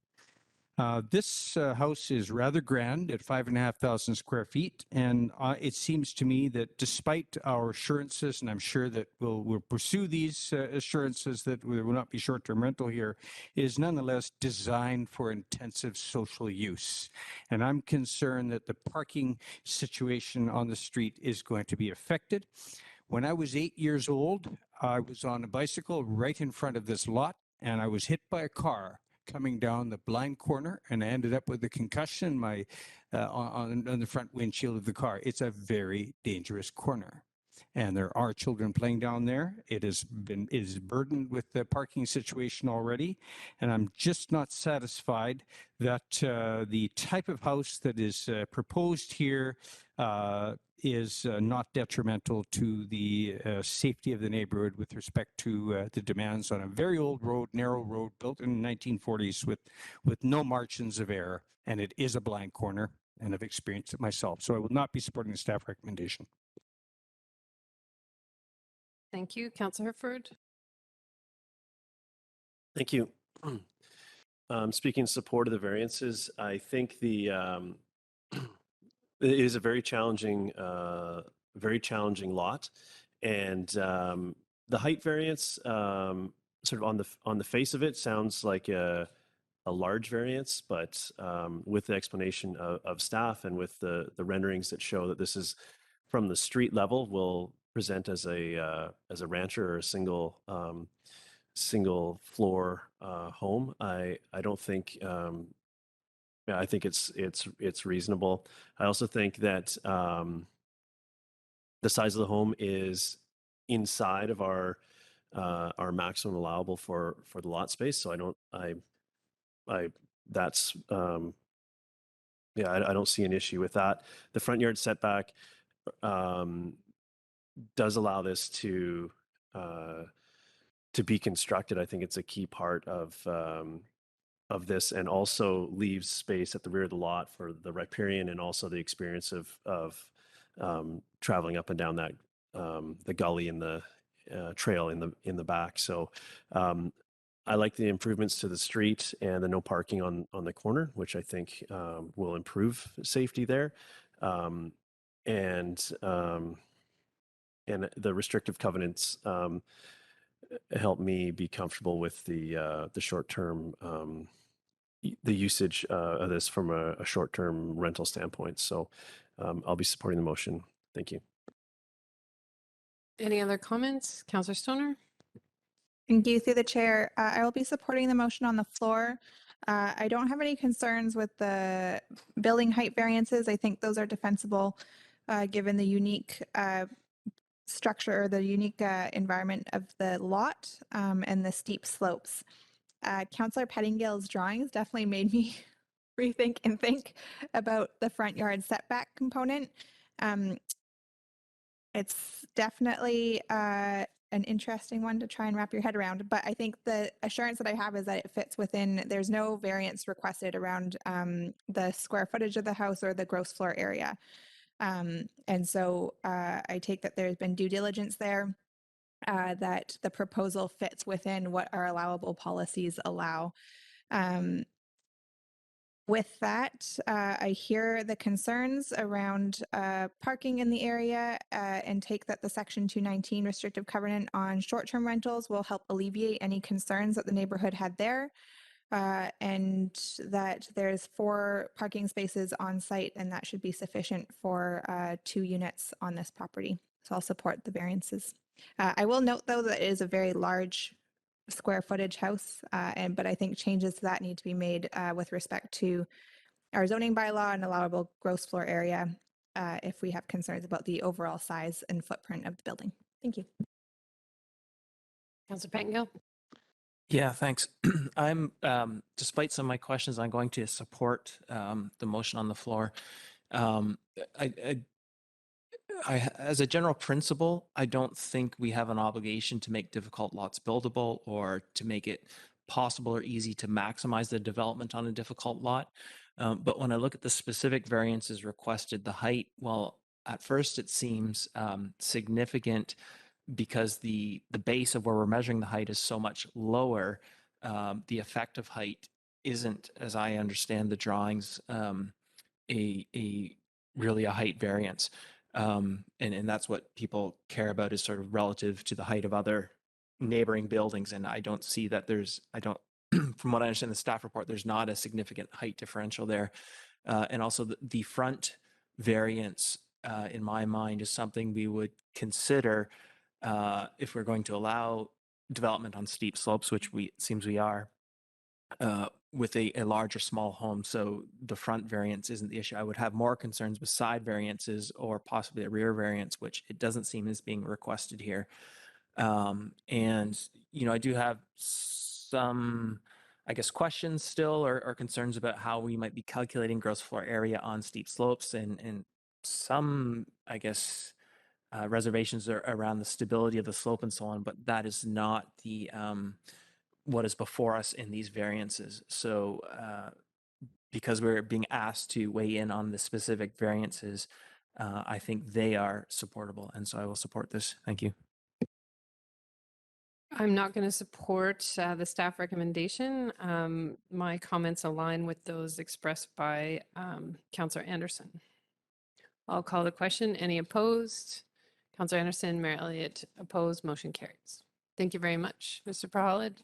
This house is rather grand at 5,500 square feet, and it seems to me that despite our assurances, and I'm sure that we'll pursue these assurances that there will not be short-term rental here, is nonetheless designed for intensive social use. And I'm concerned that the parking situation on the street is going to be affected. When I was 8 years old, I was on a bicycle right in front of this lot, and I was hit by a car coming down the blind corner, and I ended up with a concussion on the front windshield of the car. It's a very dangerous corner, and there are children playing down there. It is burdened with the parking situation already, and I'm just not satisfied that the type of house that is proposed here is not detrimental to the safety of the neighborhood with respect to the demands on a very old road, narrow road built in the 1940s with no margins of error, and it is a blind corner, and I've experienced it myself. So I will not be supporting the staff recommendation. Thank you. Councillor Herford? Thank you. Speaking in support of the variances, I think it is a very challenging lot, and the height variance, sort of on the face of it, sounds like a large variance, but with the explanation of staff and with the renderings that show that this is from the street level, will present as a rancher or a single floor home. I don't think. Yeah, I think it's reasonable. I also think that the size of the home is inside of our maximum allowable for the lot space. So I don't see an issue with that. The front yard setback does allow this to be constructed. I think it's a key part of this, and also leaves space at the rear of the lot for the riparian and also the experience of traveling up and down that the gully and the trail in the back. So I like the improvements to the street and the no parking on the corner, which I think will improve safety there, and the restrictive covenants help me be comfortable with the short-term the usage of this from a short-term rental standpoint. So I'll be supporting the motion. Thank you. Any other comments? Councillor Stoner? Thank you. Through the chair, I will be supporting the motion on the floor. I don't have any concerns with the building height variances. I think those are defensible. given the unique structure or the unique environment of the lot and the steep slopes. Councillor Pettingill's drawings definitely made me rethink and think about the front yard setback component. It's definitely an interesting one to try and wrap your head around, but I think the assurance that I have is that it fits within, there's no variance requested around the square footage of the house or the gross floor area. And so I take that there's been due diligence there, that the proposal fits within what our allowable policies allow. With that, I hear the concerns around parking in the area and take that the Section 219 restrictive covenant on short-term rentals will help alleviate any concerns that the neighborhood had there. And that there's 4 parking spaces on site and that should be sufficient for 2 units on this property. So I'll support the variances. I will note though that it is a very large square footage house, but I think changes to that need to be made with respect to our zoning bylaw and allowable gross floor area if we have concerns about the overall size and footprint of the building. Thank you. Councillor Pettingill. Yeah, thanks. I'm, despite some of my questions, I'm going to support the motion on the floor. As a general principle, I don't think we have an obligation to make difficult lots buildable or to make it possible or easy to maximize the development on a difficult lot. But when I look at the specific variances requested, the height, well, at first it seems significant because the base of where we're measuring the height is so much lower. The effective height isn't, as I understand the drawings, really a height variance. And that's what people care about, is sort of relative to the height of other neighboring buildings. And I don't see that from what I understand the staff report, there's not a significant height differential there. And also the front variance, in my mind, is something we would consider if we're going to allow development on steep slopes, which it seems we are, with a large or small home. So the front variance isn't the issue. I would have more concerns with side variances or possibly a rear variance, which it doesn't seem is being requested here. And, I do have some, I guess, questions still or concerns about how we might be calculating gross floor area on steep slopes and some, I guess, reservations are around the stability of the slope and so on, but that is not the what is before us in these variances. So because we're being asked to weigh in on the specific variances, I think they are supportable. And so I will support this. Thank you. I'm not going to support the staff recommendation. My comments align with those expressed by Councillor Anderson. I'll call the question. Any opposed? Councillor Anderson, Mayor Elliott, opposed. Motion carries. Thank you very much, Mr. Prahalad.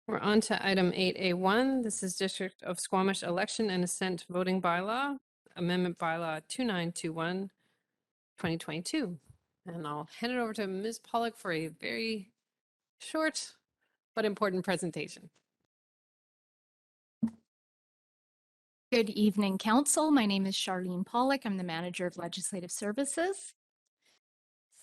We're on to item 8A1. This is District of Squamish Election and Assent Voting Bylaw, Amendment Bylaw 2921, 2022. And I'll hand it over to Ms. Pollock for a very short but important presentation. Good evening, Council. My name is Charlene Pollock. I'm the Manager of Legislative Services.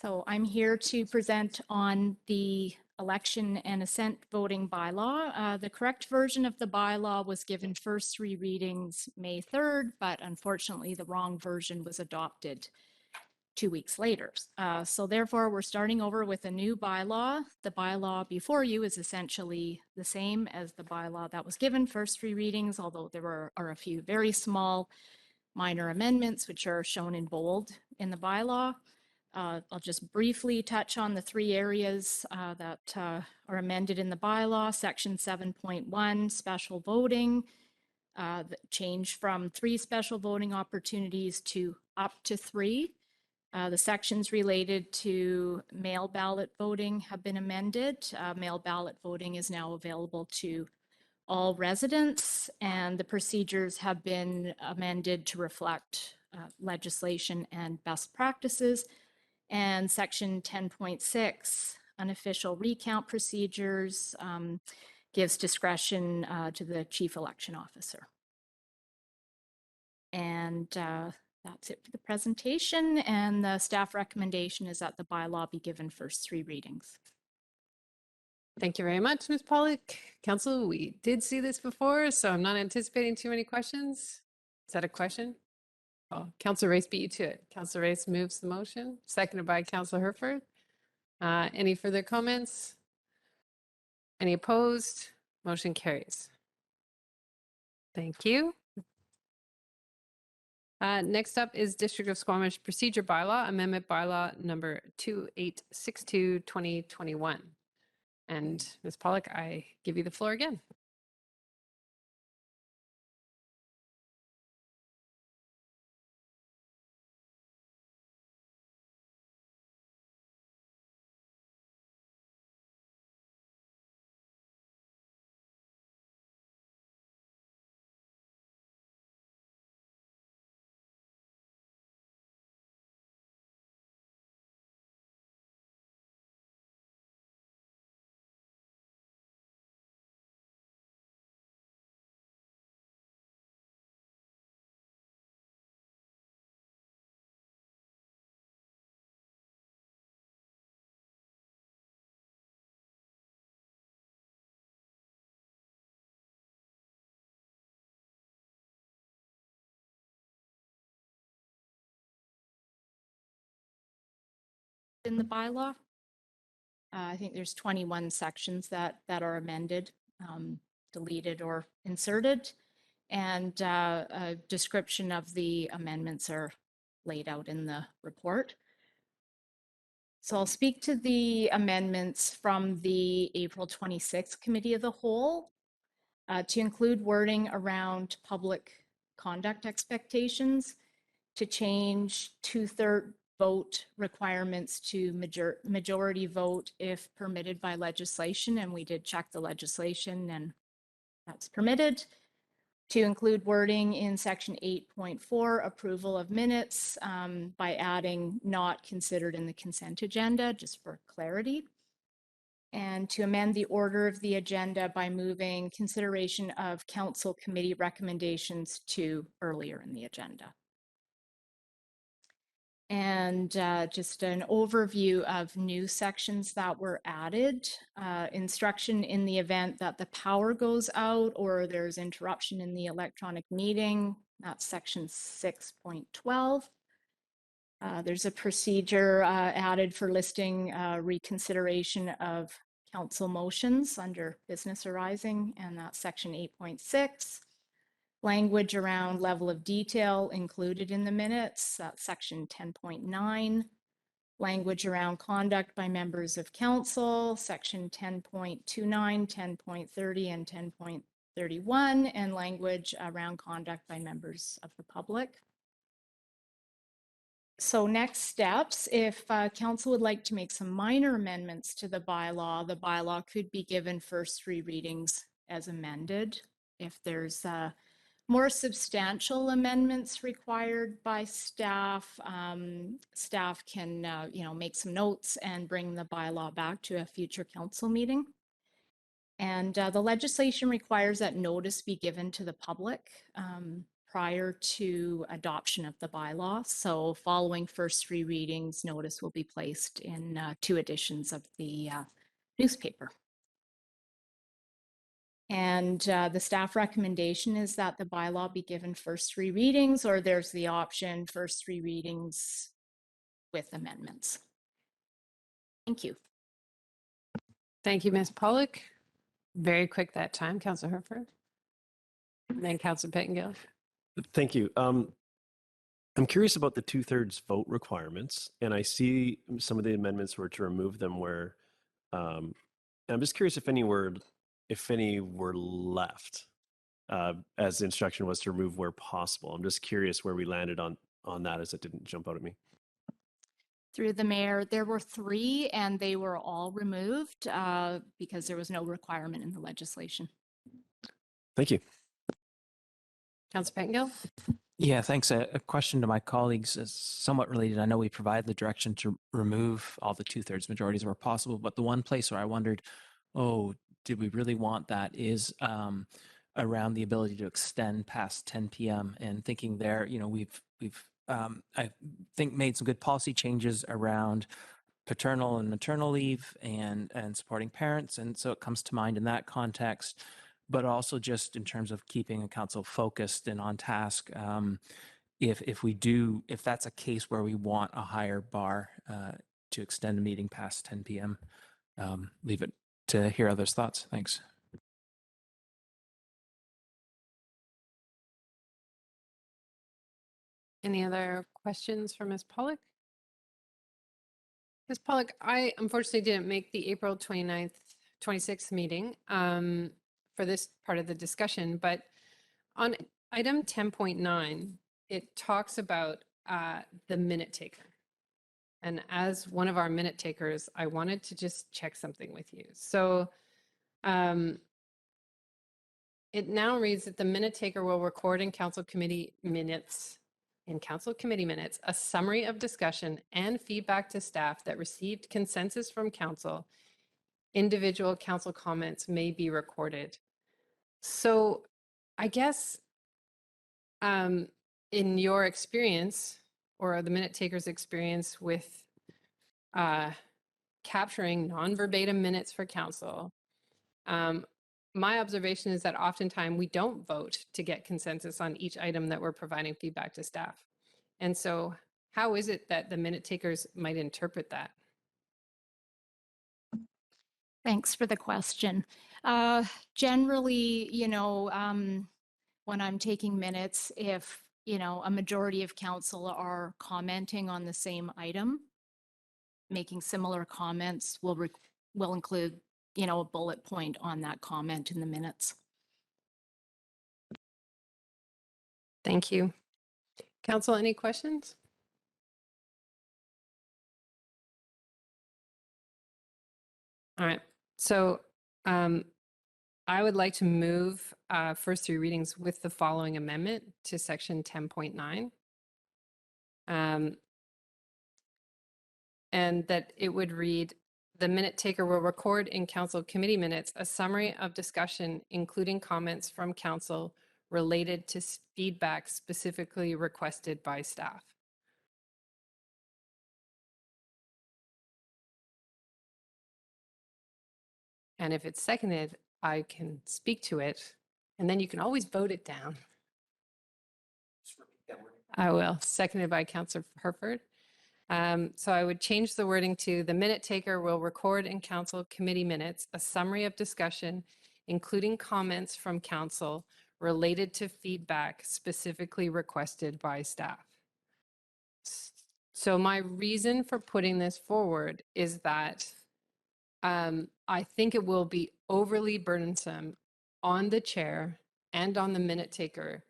So I'm here to present on the election and assent voting bylaw. The correct version of the bylaw was given first 3 readings May 3rd, but unfortunately the wrong version was adopted 2 weeks later. So therefore we're starting over with a new bylaw. The bylaw before you is essentially the same as the bylaw that was given first 3 readings, although there are a few very small minor amendments which are shown in bold in the bylaw. I'll just briefly touch on the 3 areas that are amended in the bylaw. Section 7.1, special voting, change from 3 special voting opportunities to up to 3. The sections related to mail ballot voting have been amended. Mail ballot voting is now available to all residents, and the procedures have been amended to reflect legislation and best practices. And section 10.6, unofficial recount procedures, gives discretion to the chief election officer. And that's it for the presentation. And the staff recommendation is that the bylaw be given first 3 readings. Thank you very much, Ms. Pollock. Council, we did see this before, so I'm not anticipating too many questions. Is that a question? Oh, Councilor Race beat you to it. Councilor Race moves the motion, seconded by Councilor Herford. Any further comments? Any opposed? Motion carries. Thank you. Next up is District of Squamish Procedure Bylaw, Amendment Bylaw number 2862, 2021. And Ms. Pollock, I give you the floor again. In the bylaw, I think there's 21 sections that are amended, deleted or inserted, and a description of the amendments are laid out in the report. So I'll speak to the amendments from the April 26th Committee of the Whole to include wording around public conduct expectations, to change 2/3 vote requirements to majority vote if permitted by legislation. And we did check the legislation and that's permitted. To include wording in section 8.4, approval of minutes by adding not considered in the consent agenda, just for clarity. And to amend the order of the agenda by moving consideration of council committee recommendations to earlier in the agenda. And just an overview of new sections that were added. Instruction in the event that the power goes out or there's interruption in the electronic meeting. That's section 6.12. There's a procedure added for listing reconsideration of council motions under business arising, and that's section 8.6. Language around level of detail included in the minutes, that's section 10.9. Language around conduct by members of council, section 10.29, 10.30, and 10.31, and language around conduct by members of the public. So next steps, if council would like to make some minor amendments to the bylaw could be given first 3 readings as amended. If there's more substantial amendments required by staff, staff can make some notes and bring the bylaw back to a future council meeting. And the legislation requires that notice be given to the public prior to adoption of the bylaw. So following first 3 readings, notice will be placed in 2 editions of the newspaper. And the staff recommendation is that the bylaw be given first 3 readings, or there's the option first 3 readings with amendments. Thank you. Thank you, Ms. Pollock. Very quick that time, Councilor Herford. And then Councilor Pettengill. Thank you. I'm curious about the 2/3 vote requirements, and I see some of the amendments were to remove them where, and I'm just curious if any were left, as the instruction was to remove where possible. I'm just curious where we landed on that, as it didn't jump out at me. Through the mayor, there were 3 and they were all removed because there was no requirement in the legislation. Thank you. Councilor Pettengill. Yeah, thanks. A question to my colleagues is somewhat related. I know we provide the direction to remove all the 2/3 majorities where possible, but the one place where I wondered, oh, did we really want that is around the ability to extend past 10 p.m. and thinking there, we've I think made some good policy changes around paternal and maternal leave and supporting parents, and so it comes to mind in that context. But also just in terms of keeping a council focused and on task. If that's a case where we want a higher bar to extend a meeting past 10 p.m., leave it to hear others' thoughts. Thanks. Any other questions for Ms. Pollock? Ms. Pollock, I unfortunately didn't make the April 29th, 26th meeting for this part of the discussion, but on item 10.9, it talks about the minute taker. And as one of our minute takers, I wanted to just check something with you. So it now reads that the minute taker will record in council committee minutes, a summary of discussion and feedback to staff that received consensus from council. Individual council comments may be recorded. So I guess in your experience or the minute taker's experience with capturing non-verbatim minutes for council, my observation is that oftentimes we don't vote to get consensus on each item that we're providing feedback to staff. And so how is it that the minute takers might interpret that? Thanks for the question. Generally, when I'm taking minutes, if, a majority of council are commenting on the same item, making similar comments, will include, a bullet point on that comment in the minutes. Thank you. Council, any questions? All right. So I would like to move first three readings with the following amendment to section 10.9. And that it would read, the minute taker will record in council committee minutes a summary of discussion, including comments from council related to feedback specifically requested by staff. And if it's seconded, I can speak to it, and then you can always vote it down. I will. Seconded by Councillor Herford. So I would change the wording to the minute taker will record in council committee minutes a summary of discussion, including comments from council related to feedback specifically requested by staff. So my reason for putting this forward is that I think it will be overly burdensome on the chair and on the minute taker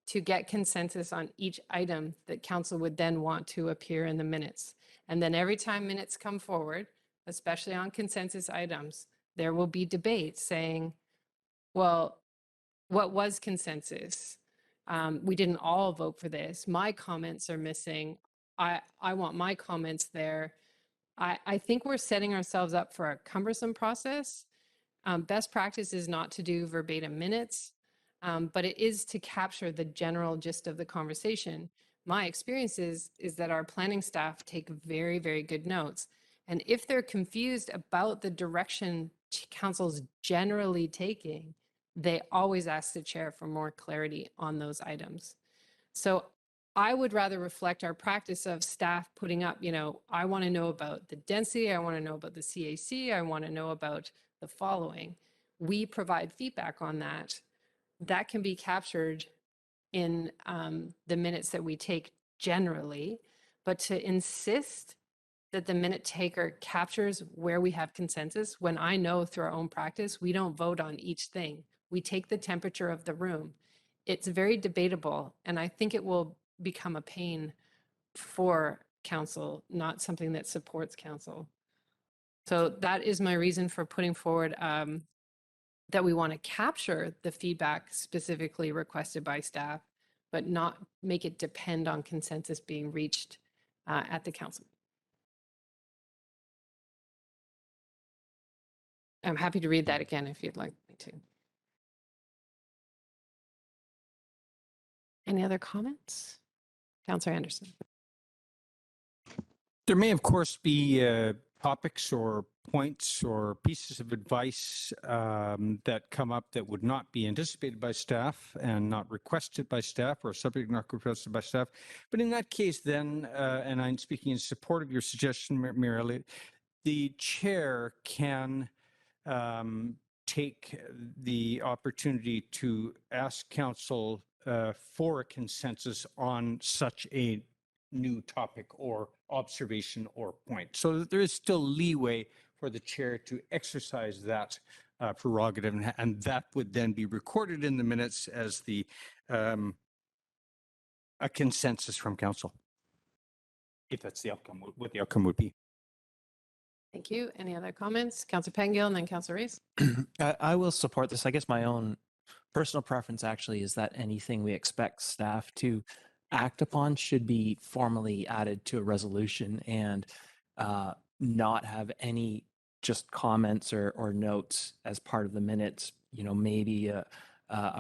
to get consensus on each item that council would then want to appear in the minutes. And then every time minutes come forward, especially on consensus items, there will be debate saying, well, what was consensus? We didn't all vote for this. My comments are missing. I want my comments there. I think we're setting ourselves up for a cumbersome process. Best practice is not to do verbatim minutes, but it is to capture the general gist of the conversation. My experience is that our planning staff take very, very good notes. And if they're confused about the direction council's generally taking, they always ask the chair for more clarity on those items. So I would rather reflect our practice of staff putting up, I want to know about the density, I want to know about the CAC, I want to know about the following. We provide feedback on that. That can be captured in the minutes that we take generally, but to insist that the minute taker captures where we have consensus, when I know through our own practice, we don't vote on each thing. We take the temperature of the room. It's very debatable, and I think it will become a pain for council, not something that supports council. So that is my reason for putting forward that we want to capture the feedback specifically requested by staff, but not make it depend on consensus being reached at the council. I'm happy to read that again if you'd like me to. Any other comments? Councillor Anderson. There may, of course, be topics or points or pieces of advice that come up that would not be anticipated by staff and not requested by staff or subject not requested by staff. But in that case, then, and I'm speaking in support of your suggestion, Mayor Elliott, the chair can take the opportunity to ask council for a consensus on such a new topic or observation or point. So that there is still leeway for the chair to exercise that prerogative, and that would then be recorded in the minutes as the a consensus from council, if that's the outcome, what the outcome would be. Thank you. Any other comments? Councillor Pengill and then Councillor Rees. I will support this. I guess my own personal preference actually is that anything we expect staff to act upon should be formally added to a resolution and not have any just comments or notes as part of the minutes. You know, maybe a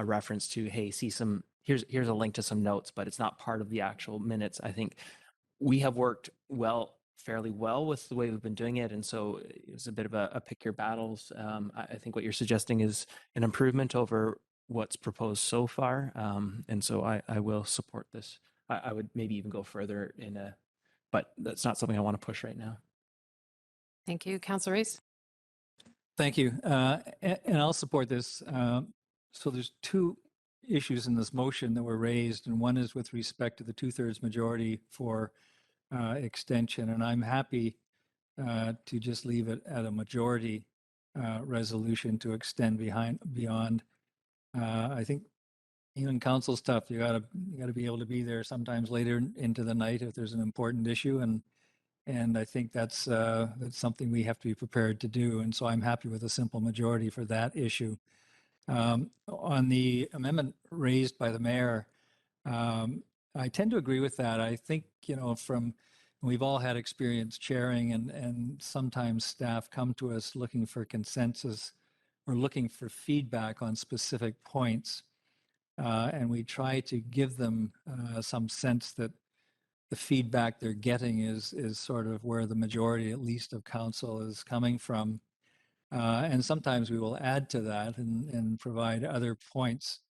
reference to, hey, see some, here's a link to some notes, but it's not part of the actual minutes. I think we have worked fairly well with the way we've been doing it. And so it's a bit of a pick your battles. I think what you're suggesting is an improvement over what's proposed so far. And so I will support this. I would maybe even go further but that's not something I want to push right now. Thank you. Councillor Rees. Thank you. And I'll support this. So there's two issues in this motion that were raised, and one is with respect to the 2/3 majority for extension. And I'm happy to just leave it at a majority resolution to extend beyond. I think even council stuff, you gotta be able to be there sometimes later into the night if there's an important issue, and I think that's something we have to be prepared to do. And so I'm happy with a simple majority for that issue. On the amendment raised by the mayor, I tend to agree with that. I think, we've all had experience chairing, and sometimes staff come to us looking for consensus or looking for feedback on specific points. And we try to give them some sense that the feedback they're getting is sort of where the majority, at least of council, is coming from. And sometimes we will add to that and provide other points.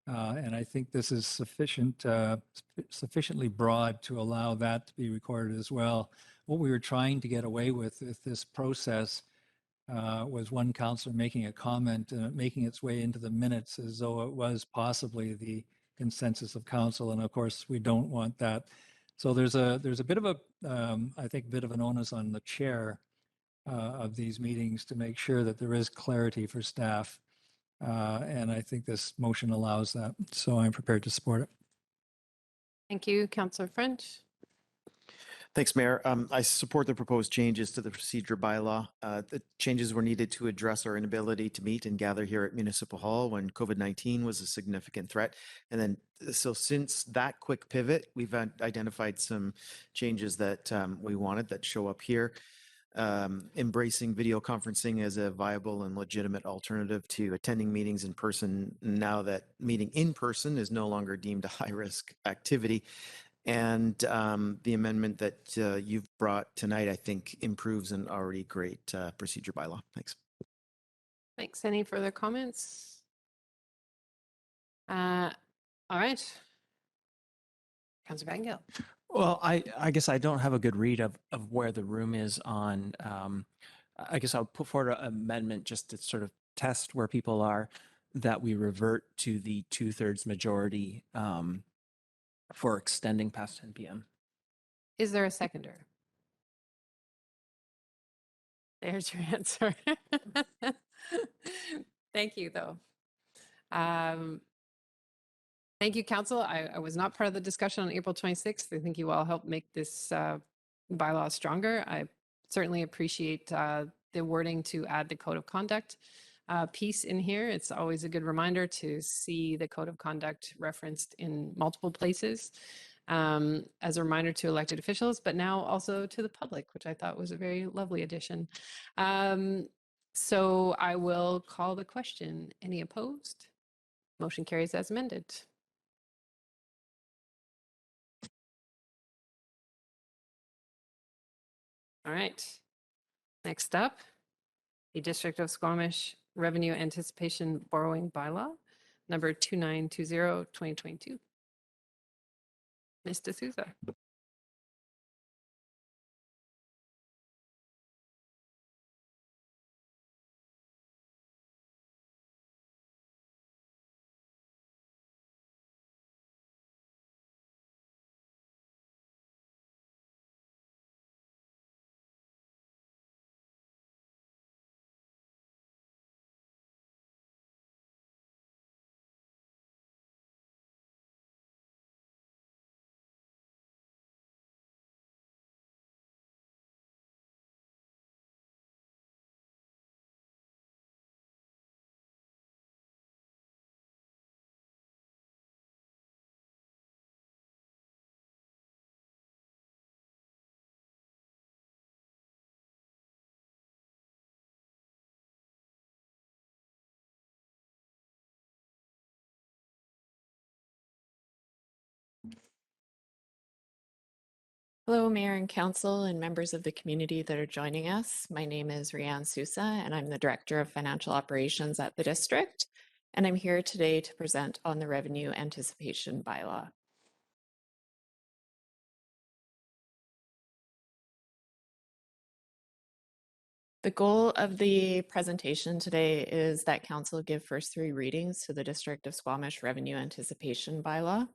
And I think this is sufficiently broad to allow that to be recorded as well. What we were trying to get away with this process was one councillor making a comment and it making its way into the minutes as though it was possibly the consensus of council. And of course, we don't want that. So there's a bit of I think, a bit of an onus on the chair of these meetings to make sure that there is clarity for staff. And I think this motion allows that. So I'm prepared to support it. Thank you. Councillor French. Thanks, Mayor. I support the proposed changes to the procedure bylaw. The changes were needed to address our inability to meet and gather here at Municipal Hall when COVID-19 was a significant threat. And then, so since that quick pivot, we've identified some changes that we wanted that show up here. Embracing video conferencing as a viable and legitimate alternative to attending meetings in person now that meeting in person is no longer deemed a high-risk activity. And the amendment that you've brought tonight, I think, improves an already great procedure bylaw. Thanks. Thanks. Any further comments? All right. Councillor Pengill. Well, I guess I don't have a good read of where the room is on, I guess I'll put forward an amendment just to sort of test where people are, that we revert to the 2/3 majority for extending past 10 p.m. Is there a seconder? There's your answer. Thank you, though. Thank you, Council. I was not part of the discussion on April 26th. I think you all helped make this bylaw stronger. I certainly appreciate the wording to add the code of conduct piece in here. It's always a good reminder to see the code of conduct referenced in multiple places as a reminder to elected officials, but now also to the public, which I thought was a very lovely addition. So I will call the question. Any opposed? Motion carries as amended. All right. Next up, the District of Squamish Revenue Anticipation Borrowing Bylaw, number 2920, 2022. Ms. D'Souza. Hello, Mayor and Council and members of the community that are joining us. My name is Rianne Sousa, and I'm the Director of Financial Operations at the District. And I'm here today to present on the Revenue Anticipation Bylaw. The goal of the presentation today is that Council give first 3 readings to the District of Squamish Revenue Anticipation Bylaw.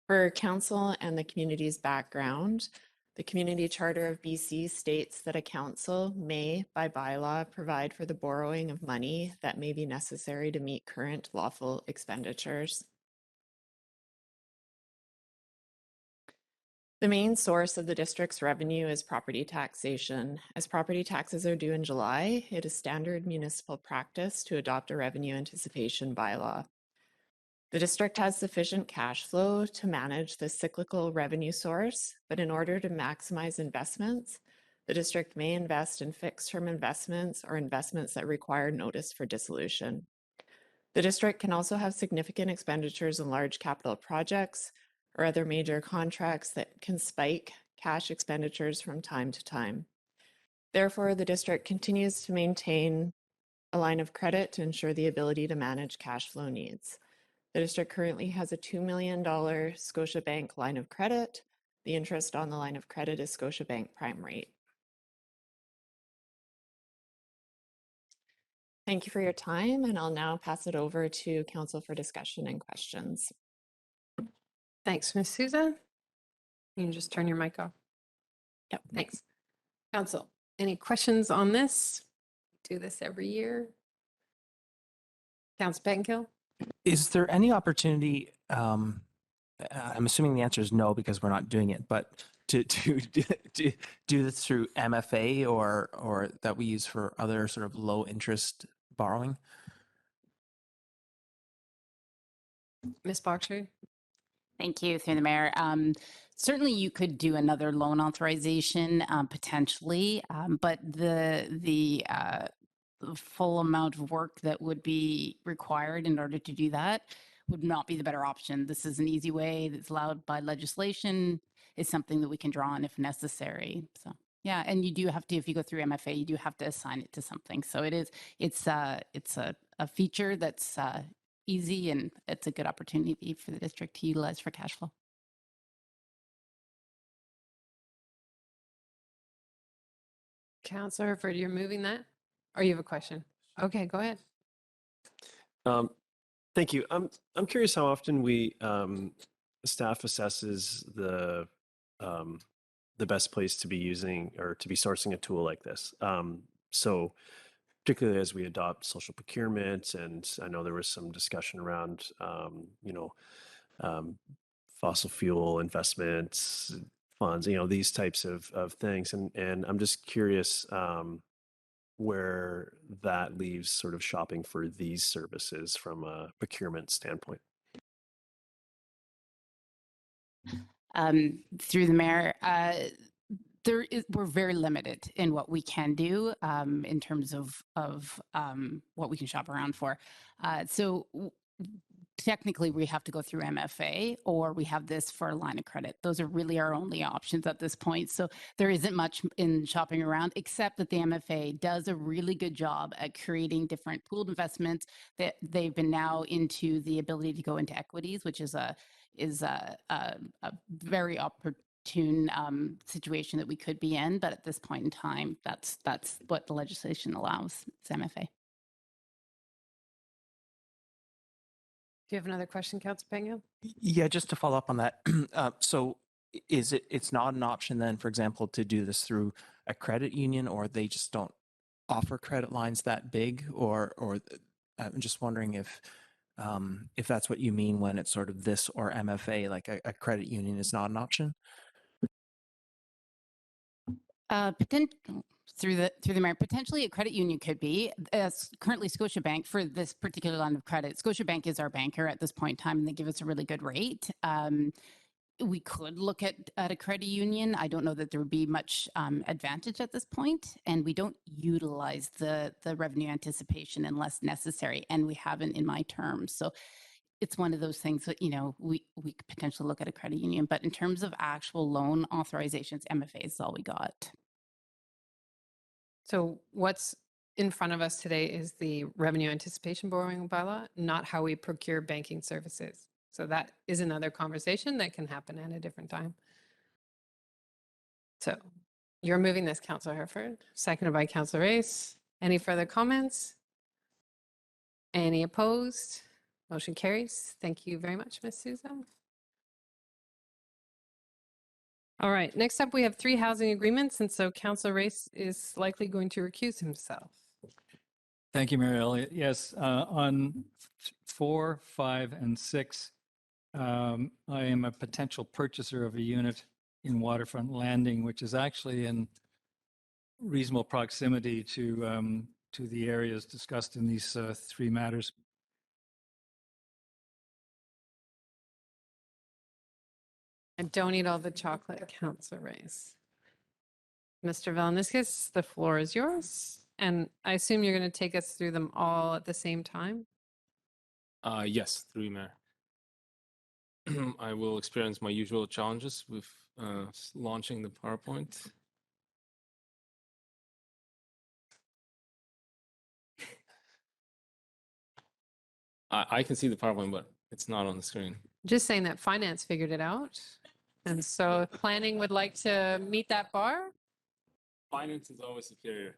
For Council and the community's background, the Community Charter of BC states that a council may, by bylaw, provide for the borrowing of money that may be necessary to meet current lawful expenditures. The main source of the district's revenue is property taxation. As property taxes are due in July, it is standard municipal practice to adopt a revenue anticipation bylaw. The district has sufficient cash flow to manage this cyclical revenue source, but in order to maximize investments, the district may invest in fixed-term investments or investments that require notice for dissolution. The district can also have significant expenditures in large capital projects or other major contracts that can spike cash expenditures from time to time. Therefore, the district continues to maintain a line of credit to ensure the ability to manage cash flow needs. The district currently has a $2 million Scotiabank line of credit. The interest on the line of credit is Scotiabank prime rate. Thank you for your time, and I'll now pass it over to Council for discussion and questions. Thanks, Ms. Souza. You can just turn your mic off. Yep. Thanks. Council, any questions on this? Do this every year. Council Pettengill? Is there any opportunity, I'm assuming the answer is no because we're not doing it, but to do this through MFA or that we use for other sort of low interest borrowing? Ms. Boxer? Thank you, through the mayor. Certainly, you could do another loan authorization potentially, but the full amount of work that would be required in order to do that would not be the better option. This is an easy way that's allowed by legislation. It's something that we can draw on if necessary. So yeah, and you do have to, if you go through MFA, you do have to assign it to something. So it's a feature that's easy, and it's a good opportunity for the district to utilize for cash flow. Councilor Herford, you're moving that? Or you have a question? Okay, go ahead. Thank you. I'm curious how often we staff assesses the best place to be using or to be sourcing a tool like this. So particularly as we adopt social procurement, and I know there was some discussion around fossil fuel investments funds, these types of things, and I'm just curious where that leaves sort of shopping for these services from a procurement standpoint. Through the mayor, we're very limited in what we can do in terms of what we can shop around for. So technically we have to go through MFA or we have this for a line of credit. Those are really our only options at this point. So there isn't much in shopping around, except that the MFA does a really good job at creating different pooled investments that they've been now into the ability to go into equities, which is a very opportune situation that we could be in. But at this point in time, that's what the legislation allows. It's MFA. Do you have another question, Councillor Pango? Yeah, just to follow up on that. So it's not an option then, for example, to do this through a credit union, or they just don't offer credit lines that big, or I'm just wondering if that's what you mean when it's sort of this or MFA, like a credit union is not an option? Through the mayor, potentially a credit union could be. Currently, Scotiabank, for this particular line of credit, Scotiabank is our banker at this point in time, and they give us a really good rate. We could look at a credit union. I don't know that there would be much advantage at this point, and we don't utilize the revenue anticipation unless necessary, and we haven't in my terms. So it's one of those things that, we could potentially look at a credit union, but in terms of actual loan authorizations, MFA is all we got. So what's in front of us today is the revenue anticipation borrowing bylaw, not how we procure banking services. So that is another conversation that can happen at a different time. So you're moving this, Councillor Hereford, seconded by Councillor Race. Any further comments? Any opposed? Motion carries. Thank you very much, Ms. Souza. All right, next up, we have 3 housing agreements, and so Councillor Race is likely going to recuse himself. Thank you, Mayor Elliott. Yes, on 4, 5, and 6, I am a potential purchaser of a unit in Waterfront Landing, which is actually in reasonable proximity to the areas discussed in these 3 matters. And don't eat all the chocolate, Councillor Race. Mr. Valeniskis, the floor is yours. And I assume you're going to take us through them all at the same time? Yes, through Mayor. I will experience my usual challenges with launching the PowerPoint. I can see the PowerPoint, but it's not on the screen. Just saying that finance figured it out. And so if planning would like to meet that bar. Finance is always superior.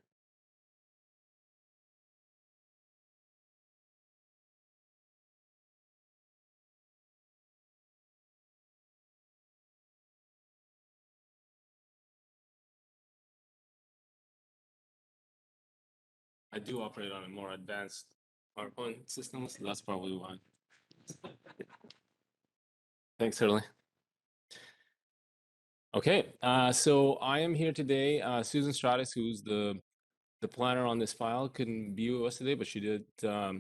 I do operate on a more advanced PowerPoint system, so that's probably why. Thanks, Hurley. Okay, so I am here today. Susan Stratus, who's the planner on this file, couldn't be with us today, but she did a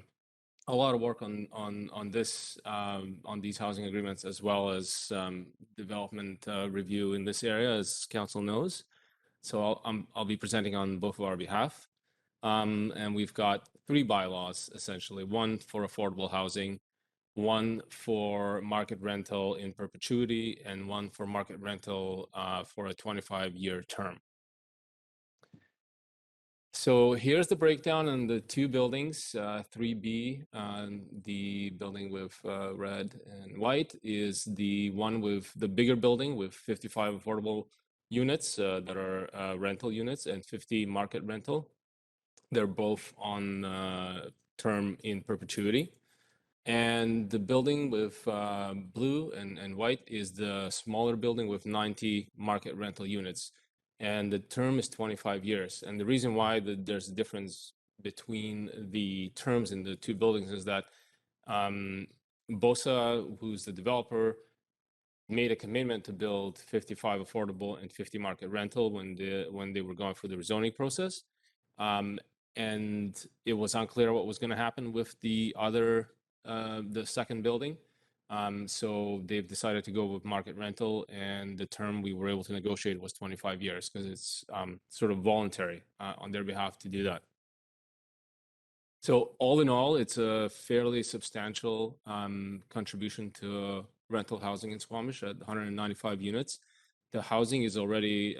lot of work on this on these housing agreements, as well as development review in this area, as council knows. So I'll be presenting on both of our behalf. And we've got 3 bylaws, essentially, 1 for affordable housing, 1 for market rental in perpetuity, and 1 for market rental for a 25-year term. So here's the breakdown on the 2 buildings. 3B, the building with red and white, is the one with the bigger building with 55 affordable units that are rental units and 50 market rental. They're both on term in perpetuity. And the building with blue and white is the smaller building with 90 market rental units. And the term is 25 years. And the reason why there's a difference between the terms in the 2 buildings is that BOSA, who's the developer, made a commitment to build 55 affordable and 50 market rental when they were going through the rezoning process. And it was unclear what was going to happen with the other, the second building. So they've decided to go with market rental, and the term we were able to negotiate was 25 years because it's sort of voluntary on their behalf to do that. So all in all, it's a fairly substantial contribution to rental housing in Squamish at 195 units. The housing is already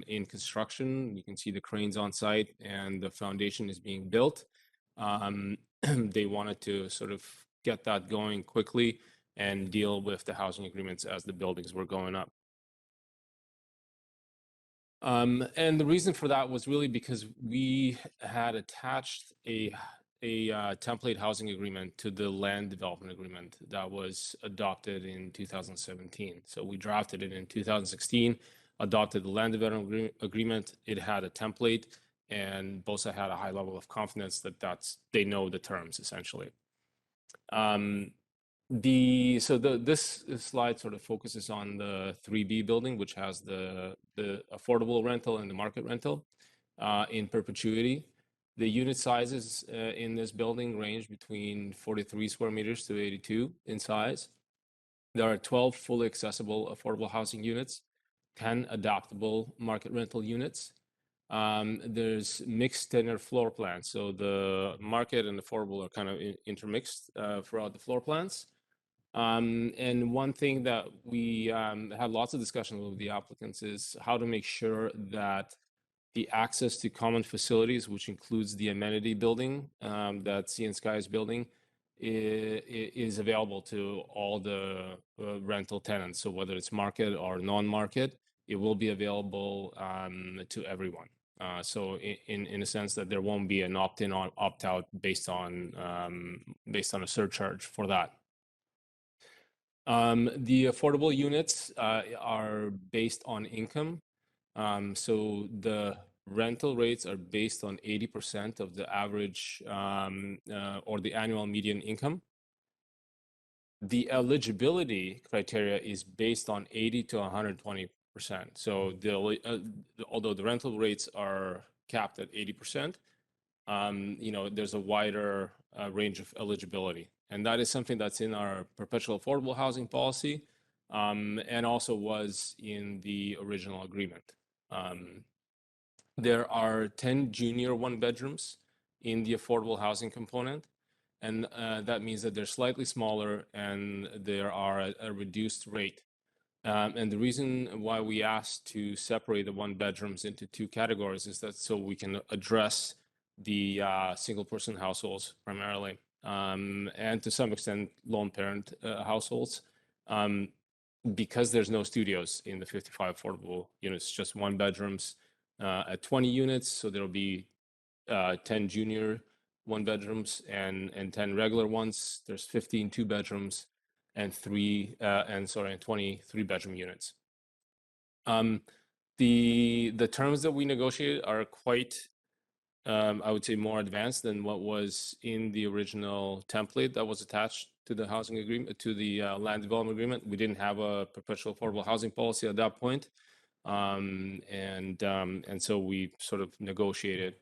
in construction. You can see the cranes on site and the foundation is being built. They wanted to sort of get that going quickly and deal with the housing agreements as the buildings were going up. And the reason for that was really because we had attached a template housing agreement to the land development agreement that was adopted in 2017. So we drafted it in 2016, adopted the land development agreement. It had a template, and BOSA had a high level of confidence that they know the terms essentially. This slide sort of focuses on the 3B building, which has the affordable rental and the market rental in perpetuity. The unit sizes in this building range between 43 square meters to 82 in size. There are 12 fully accessible affordable housing units, 10 adaptable market rental units. There's mixed tenure floor plans. So the market and affordable are kind of intermixed throughout the floor plans. And one thing that we had lots of discussion with the applicants is how to make sure that the access to common facilities, which includes the amenity building that Sea and Sky is building, is available to all the rental tenants. So whether it's market or non-market, it will be available to everyone. So in a sense that there won't be an opt-in or opt-out based on a surcharge for that. The affordable units are based on income. So the rental rates are based on 80% of the average or the annual median income. The eligibility criteria is based on 80 to 120%. So although the rental rates are capped at 80%, there's a wider range of eligibility. And that is something that's in our perpetual affordable housing policy and also was in the original agreement. There are 10 junior one-bedrooms in the affordable housing component. And that means that they're slightly smaller and they are at a reduced rate. And the reason why we asked to separate the one-bedrooms into two categories is that so we can address the single-person households primarily, and to some extent lone parent households, because there's no studios in the 55 affordable units, just one bedrooms at 20 units. So there'll be 10 junior one bedrooms and 10 regular ones. There's 15 two bedrooms and 20 3-bedroom units. The terms that we negotiated are quite, I would say, more advanced than what was in the original template that was attached to the housing agreement, to the land development agreement. We didn't have a perpetual affordable housing policy at that point. And so we sort of negotiated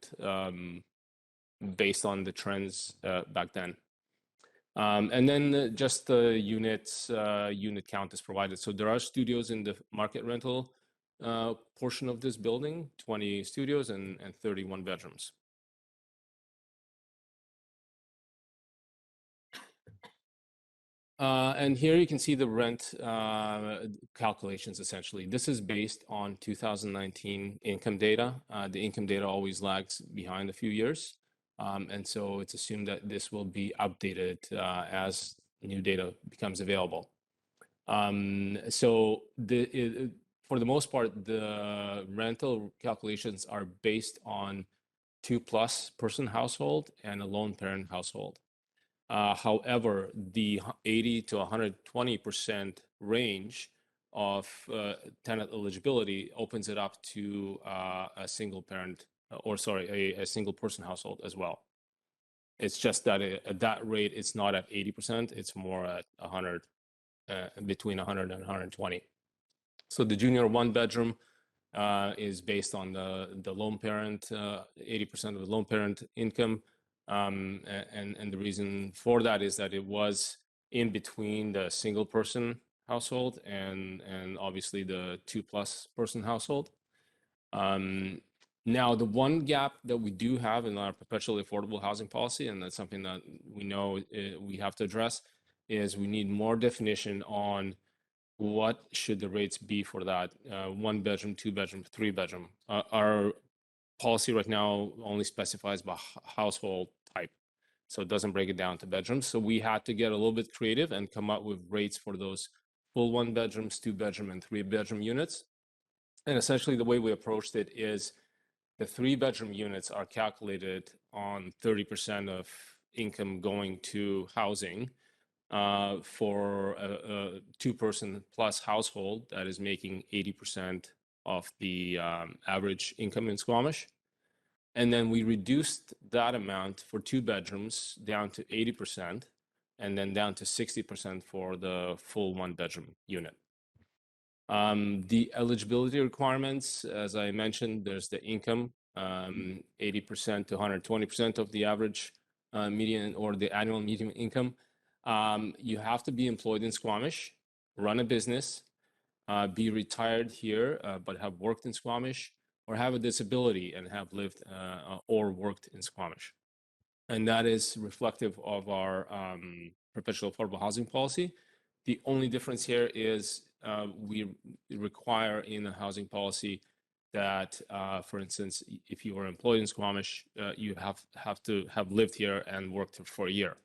based on the trends back then. And then just the unit count is provided. So there are studios in the market rental portion of this building, 20 studios and 31 bedrooms. And here you can see the rent calculations, essentially. This is based on 2019 income data. The income data always lags behind a few years. And so it's assumed that this will be updated as new data becomes available. So for the most part, the rental calculations are based on 2+ person household and a lone parent household. However, the 80 to 120% range of tenant eligibility opens it up to a single parent, a single person household as well. It's just that at that rate, it's not at 80%, it's more at 100, between 100 and 120. So the junior one bedroom is based on the lone parent, 80% of the lone parent income. And the reason for that is that it was in between the single person household and obviously the 2+ person household. Now, the one gap that we do have in our perpetually affordable housing policy, and that's something that we know we have to address, is we need more definition on what should the rates be for that 1 bedroom, 2 bedroom, 3 bedroom. Our policy right now only specifies by household type, so it doesn't break it down to bedrooms. So we had to get a little bit creative and come up with rates for those full 1 bedrooms, 2 bedroom, and 3 bedroom units. And essentially the way we approached it is the 3 bedroom units are calculated on 30% of income going to housing for a 2-person plus household that is making 80% of the average income in Squamish. And then we reduced that amount for 2 bedrooms down to 80% and then down to 60% for the full 1 bedroom unit. The eligibility requirements, as I mentioned, there's the income, 80% to 120% of the average median or the annual median income. You have to be employed in Squamish, run a business, be retired here, but have worked in Squamish, or have a disability and have lived or worked in Squamish. And that is reflective of our perpetual affordable housing policy. The only difference here is we require in a housing policy that, for instance, if you are employed in Squamish, you have to have lived here and worked for a year.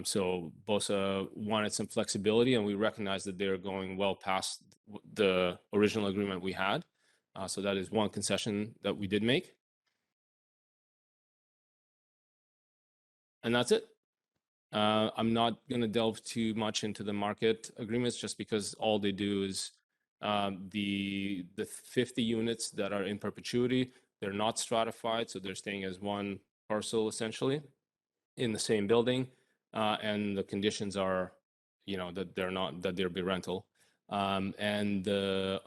So BOSA wanted some flexibility, and we recognize that they're going well past the original agreement we had. So that is one concession that we did make. And that's it. I'm not going to delve too much into the market agreements just because all they do is the 50 units that are in perpetuity, they're not stratified, so they're staying as one parcel essentially in the same building, and the conditions are, that they'll be rental. And the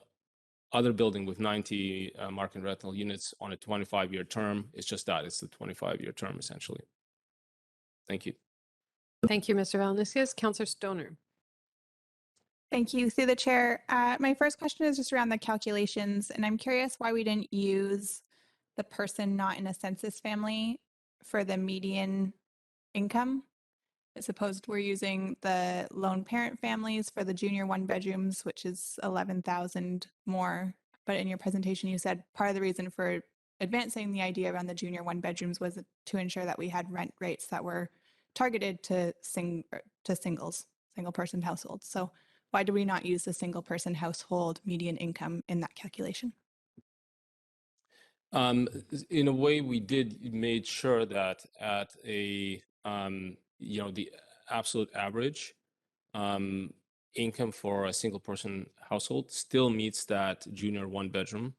other building with 90 market rental units on a 25-year term, it's just that, it's the 25-year term essentially. Thank you. Thank you, Mr. Valanicius. Councillor Stoner. Thank you. Through the chair, my first question is just around the calculations, and I'm curious why we didn't use the person not in a census family for the median income. I suppose we're using the lone parent families for the junior 1 bedrooms, which is 11,000 more. But in your presentation, you said part of the reason for advancing the idea around the junior 1 bedrooms was to ensure that we had rent rates that were targeted to singles, single person households. So why do we not use the single person household median income in that calculation? In a way, we made sure that at a the absolute average income for a single person household still meets that junior 1 bedroom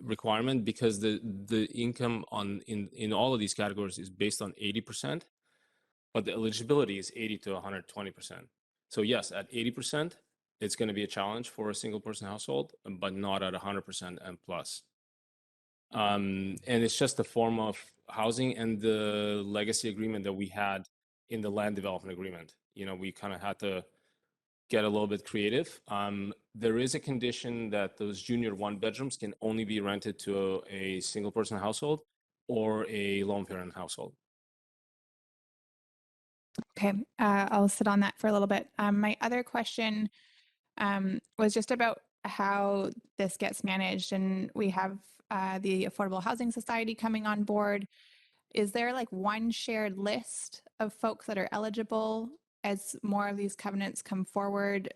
requirement, because the income in all of these categories is based on 80%, but the eligibility is 80 to 120%. So yes, at 80%, it's going to be a challenge for a single person household, but not at 100% and plus. And it's just a form of housing and the legacy agreement that we had in the land development agreement. We kind of had to get a little bit creative. There is a condition that those junior 1 bedrooms can only be rented to a single person household or a lone parent household. Okay, I'll sit on that for a little bit. My other question was just about how this gets managed, and we have the Affordable Housing Society coming on board. Is there like one shared list of folks that are eligible as more of these covenants come forward?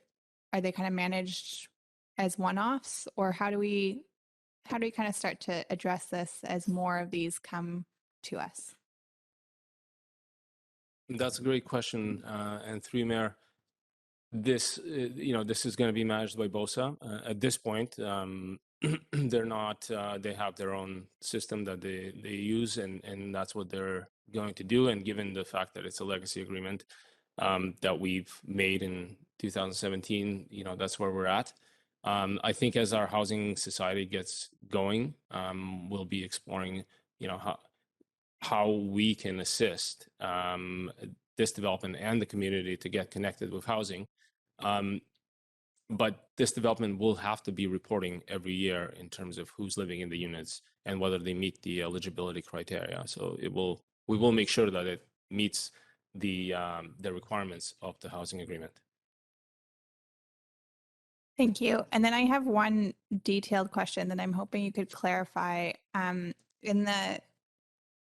Are they kind of managed as one-offs, or how do we kind of start to address this as more of these come to us? That's a great question, and through Mayor, this this is going to be managed by BOSA. At this point, they're not. They have their own system that they use, and that's what they're going to do. And given the fact that it's a legacy agreement that we've made in 2017, that's where we're at. I think as our housing society gets going, we'll be exploring, how we can assist this development and the community to get connected with housing. But this development will have to be reporting every year in terms of who's living in the units and whether they meet the eligibility criteria. So we will make sure that it meets the requirements of the housing agreement. Thank you. And then I have one detailed question that I'm hoping you could clarify. In the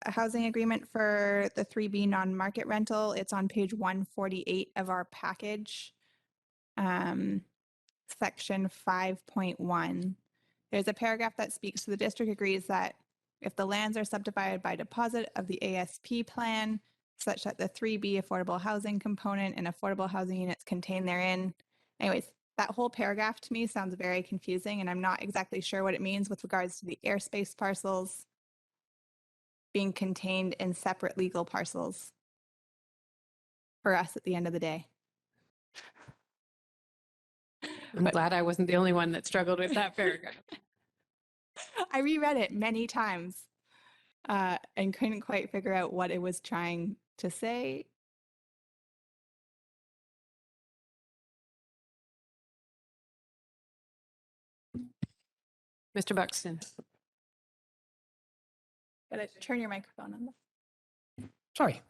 housing agreement for the 3B non-market rental, it's on page 148 of our package, section 5.1. There's a paragraph that speaks to the district agrees that if the lands are subdivided by deposit of the ASP plan, such that the 3B affordable housing component and affordable housing units contained therein. Anyways, that whole paragraph to me sounds very confusing, and I'm not exactly sure what it means with regards to the airspace parcels being contained in separate legal parcels for us at the end of the day. I'm glad I wasn't the only one that struggled with that paragraph. I reread it many times and couldn't quite figure out what it was trying to say. Mr. Buxton. Gotta turn your microphone on. Sorry,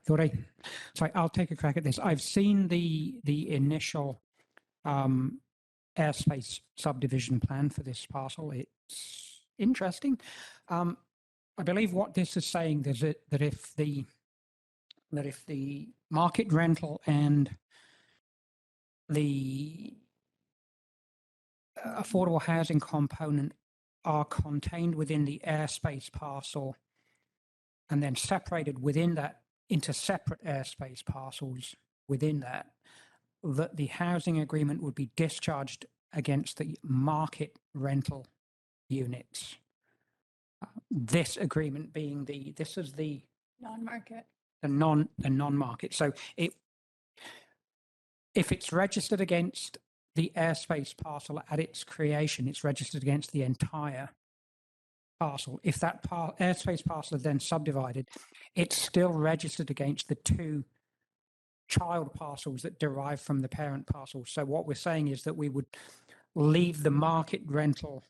I'll take a crack at this. I've seen the initial airspace subdivision plan for this parcel. It's interesting. I believe what this is saying is that if the market rental and the affordable housing component are contained within the airspace parcel and then separated within that into separate airspace parcels within that, that the housing agreement would be discharged against the market rental units. This agreement being this is the Non-market. the non-market. So if it's registered against the airspace parcel at its creation, it's registered against the entire parcel. If that airspace parcel is then subdivided, it's still registered against the two child parcels that derive from the parent parcel. So what we're saying is that we would leave the market rental,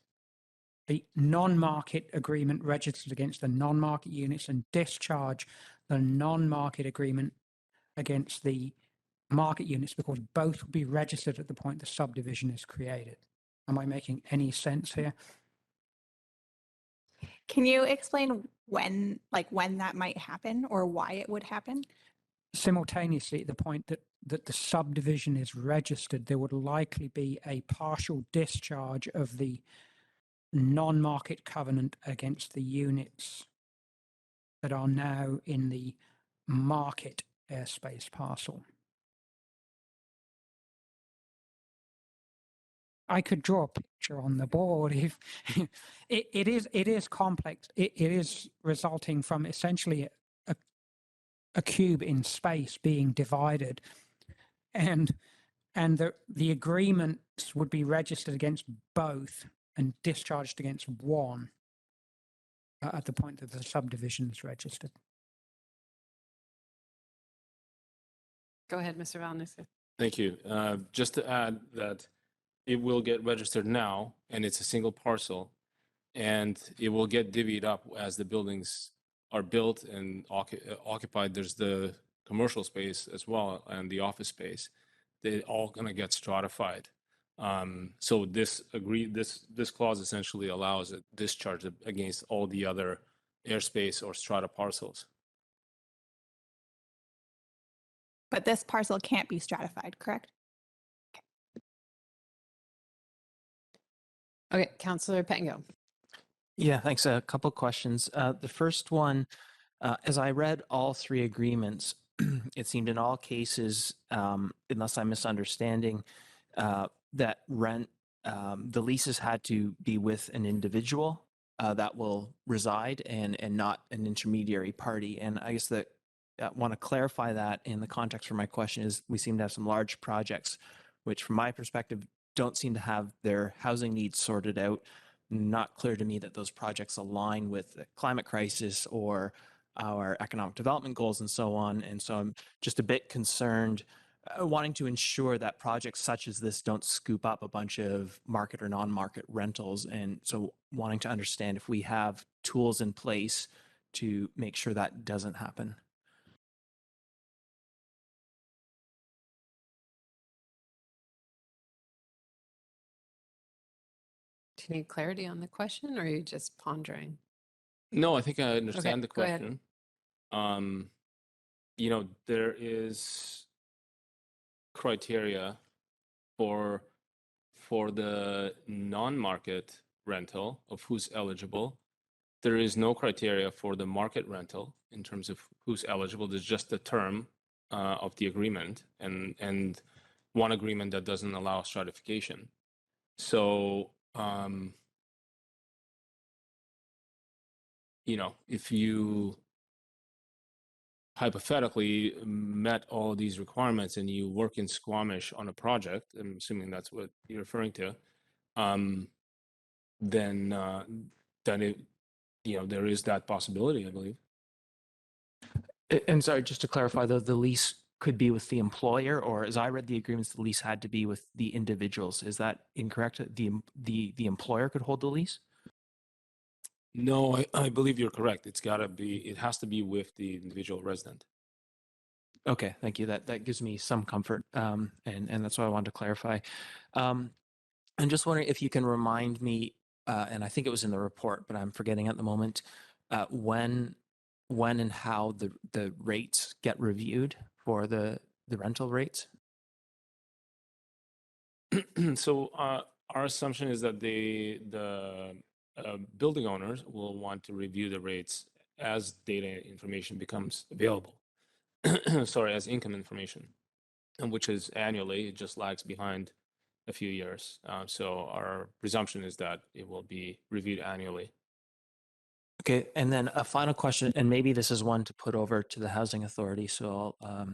the non-market agreement registered against the non-market units, and discharge the non-market agreement against the market units, because both will be registered at the point the subdivision is created. Am I making any sense here? Can you explain when that might happen or why it would happen? Simultaneously, at the point that the subdivision is registered, there would likely be a partial discharge of the non-market covenant against the units that are now in the market airspace parcel. I could draw a picture on the board if it is complex. It is resulting from essentially a cube in space being divided, and the agreements would be registered against both and discharged against one at the point that the subdivision is registered. Go ahead, Mr. Valnisse. Thank you. Just to add that it will get registered now, and it's a single parcel, and it will get divvied up as the buildings are built and occupied. There's the commercial space as well and the office space. They're all going to get stratified. So this clause essentially allows a discharge against all the other airspace or strata parcels. But this parcel can't be stratified, correct? Okay, Councillor Pettingill. Yeah, thanks. A couple questions. The first one, as I read all three agreements, it seemed in all cases, unless I'm misunderstanding, that the leases had to be with an individual that will reside and not an intermediary party. And I guess that I want to clarify that in the context for my question is we seem to have some large projects, which from my perspective don't seem to have their housing needs sorted out. Not clear to me that those projects align with the climate crisis or our economic development goals and so on. And so I'm just a bit concerned wanting to ensure that projects such as this don't scoop up a bunch of market or non-market rentals. And so wanting to understand if we have tools in place to make sure that doesn't happen. Do you need clarity on the question, or are you just pondering? No, I think I understand the go ahead. question. There is criteria for the non-market rental of who's eligible. There is no criteria for the market rental in terms of who's eligible. There's just the term of the agreement and one agreement that doesn't allow stratification. So, if you hypothetically met all these requirements and you work in Squamish on a project, I'm assuming that's what you're referring to, then there is that possibility, I believe. And sorry, just to clarify, the lease could be with the employer, or as I read the agreements, the lease had to be with the individuals. Is that incorrect? The employer could hold the lease? No, I believe you're correct. It has to be with the individual resident. Okay, thank you. That gives me some comfort, and that's what I wanted to clarify. I'm just wondering if you can remind me, and I think it was in the report, but I'm forgetting at the moment, when and how the rates get reviewed for the rental rates. So our assumption is that the building owners will want to review the rates as data information becomes available. Sorry, as income information, and which is annually. It just lags behind a few years. So our presumption is that it will be reviewed annually. Okay, and then a final question, and maybe this is one to put over to the Housing Authority, so I'll,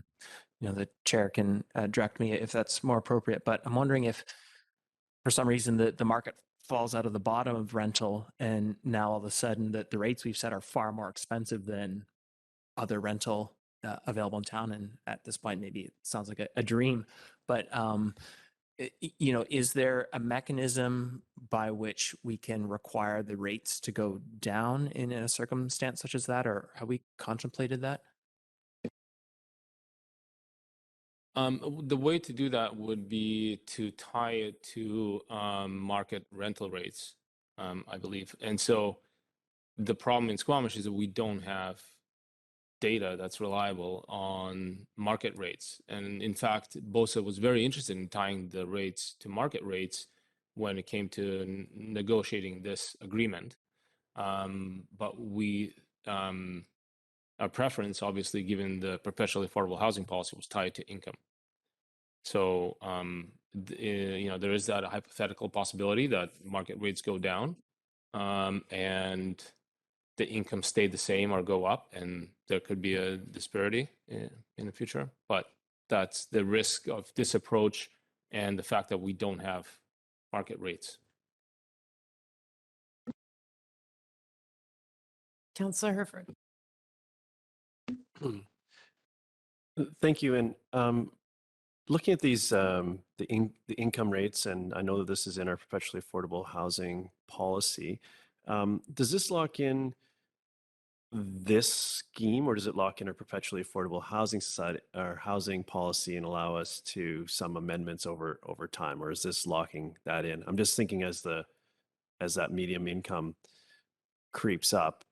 the chair can direct me if that's more appropriate, but I'm wondering if for some reason the market falls out of the bottom of rental, and now all of a sudden the rates we've set are far more expensive than other rental available in town. And at this point, maybe it sounds like a dream, but is there a mechanism by which we can require the rates to go down in a circumstance such as that, or have we contemplated that? The way to do that would be to tie it to market rental rates, I believe. And so the problem in Squamish is that we don't have data that's reliable on market rates. And in fact, BOSA was very interested in tying the rates to market rates when it came to negotiating this agreement. But our preference, obviously, given the perpetually affordable housing policy, was tied to income. So, there is that hypothetical possibility that market rates go down and the income stay the same or go up, and there could be a disparity in the future. But that's the risk of this approach and the fact that we don't have market rates. Councillor Herford. Thank you. And looking at these, the income rates, and I know that this is in our perpetually affordable housing policy, does this lock in this scheme, or does it lock in our perpetually affordable housing society or housing policy and allow us to some amendments over time, or is this locking that in? I'm just thinking as that medium income creeps up,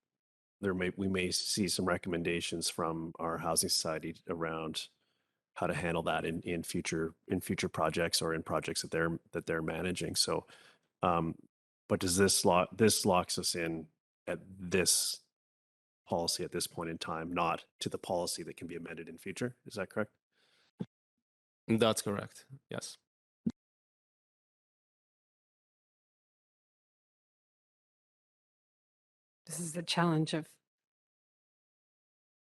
we may see some recommendations from our housing society around how to handle that in future projects or in projects that they're managing. So, but does this locks us in at this policy at this point in time, not to the policy that can be amended in future? Is that correct? That's correct. Yes. This is the challenge of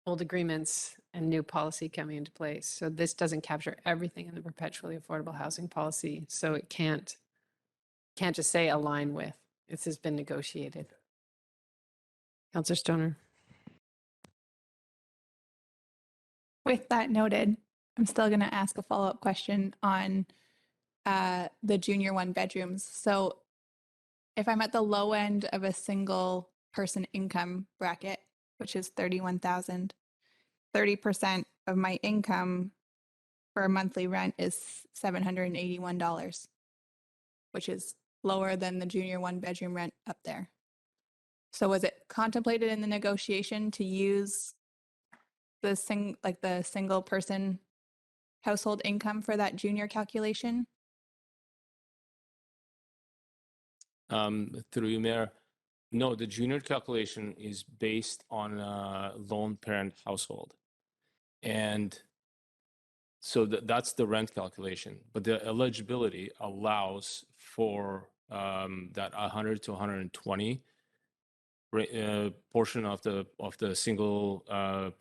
old agreements and new policy coming into place. So this doesn't capture everything in the perpetually affordable housing policy. So it can't just say align with. This has been negotiated. Councillor Stoner. With that noted, I'm still going to ask a follow-up question on the junior one bedrooms. So if I'm at the low end of a single person income bracket, which is 31,000, 30% of my income for a monthly rent is $781, which is lower than the junior one bedroom rent up there. So was it contemplated in the negotiation to use the single person household income for that junior calculation? Through you, Mayor. No, the junior calculation is based on a lone parent household. And so that's the rent calculation, but the eligibility allows for that 100 to 120 portion of the single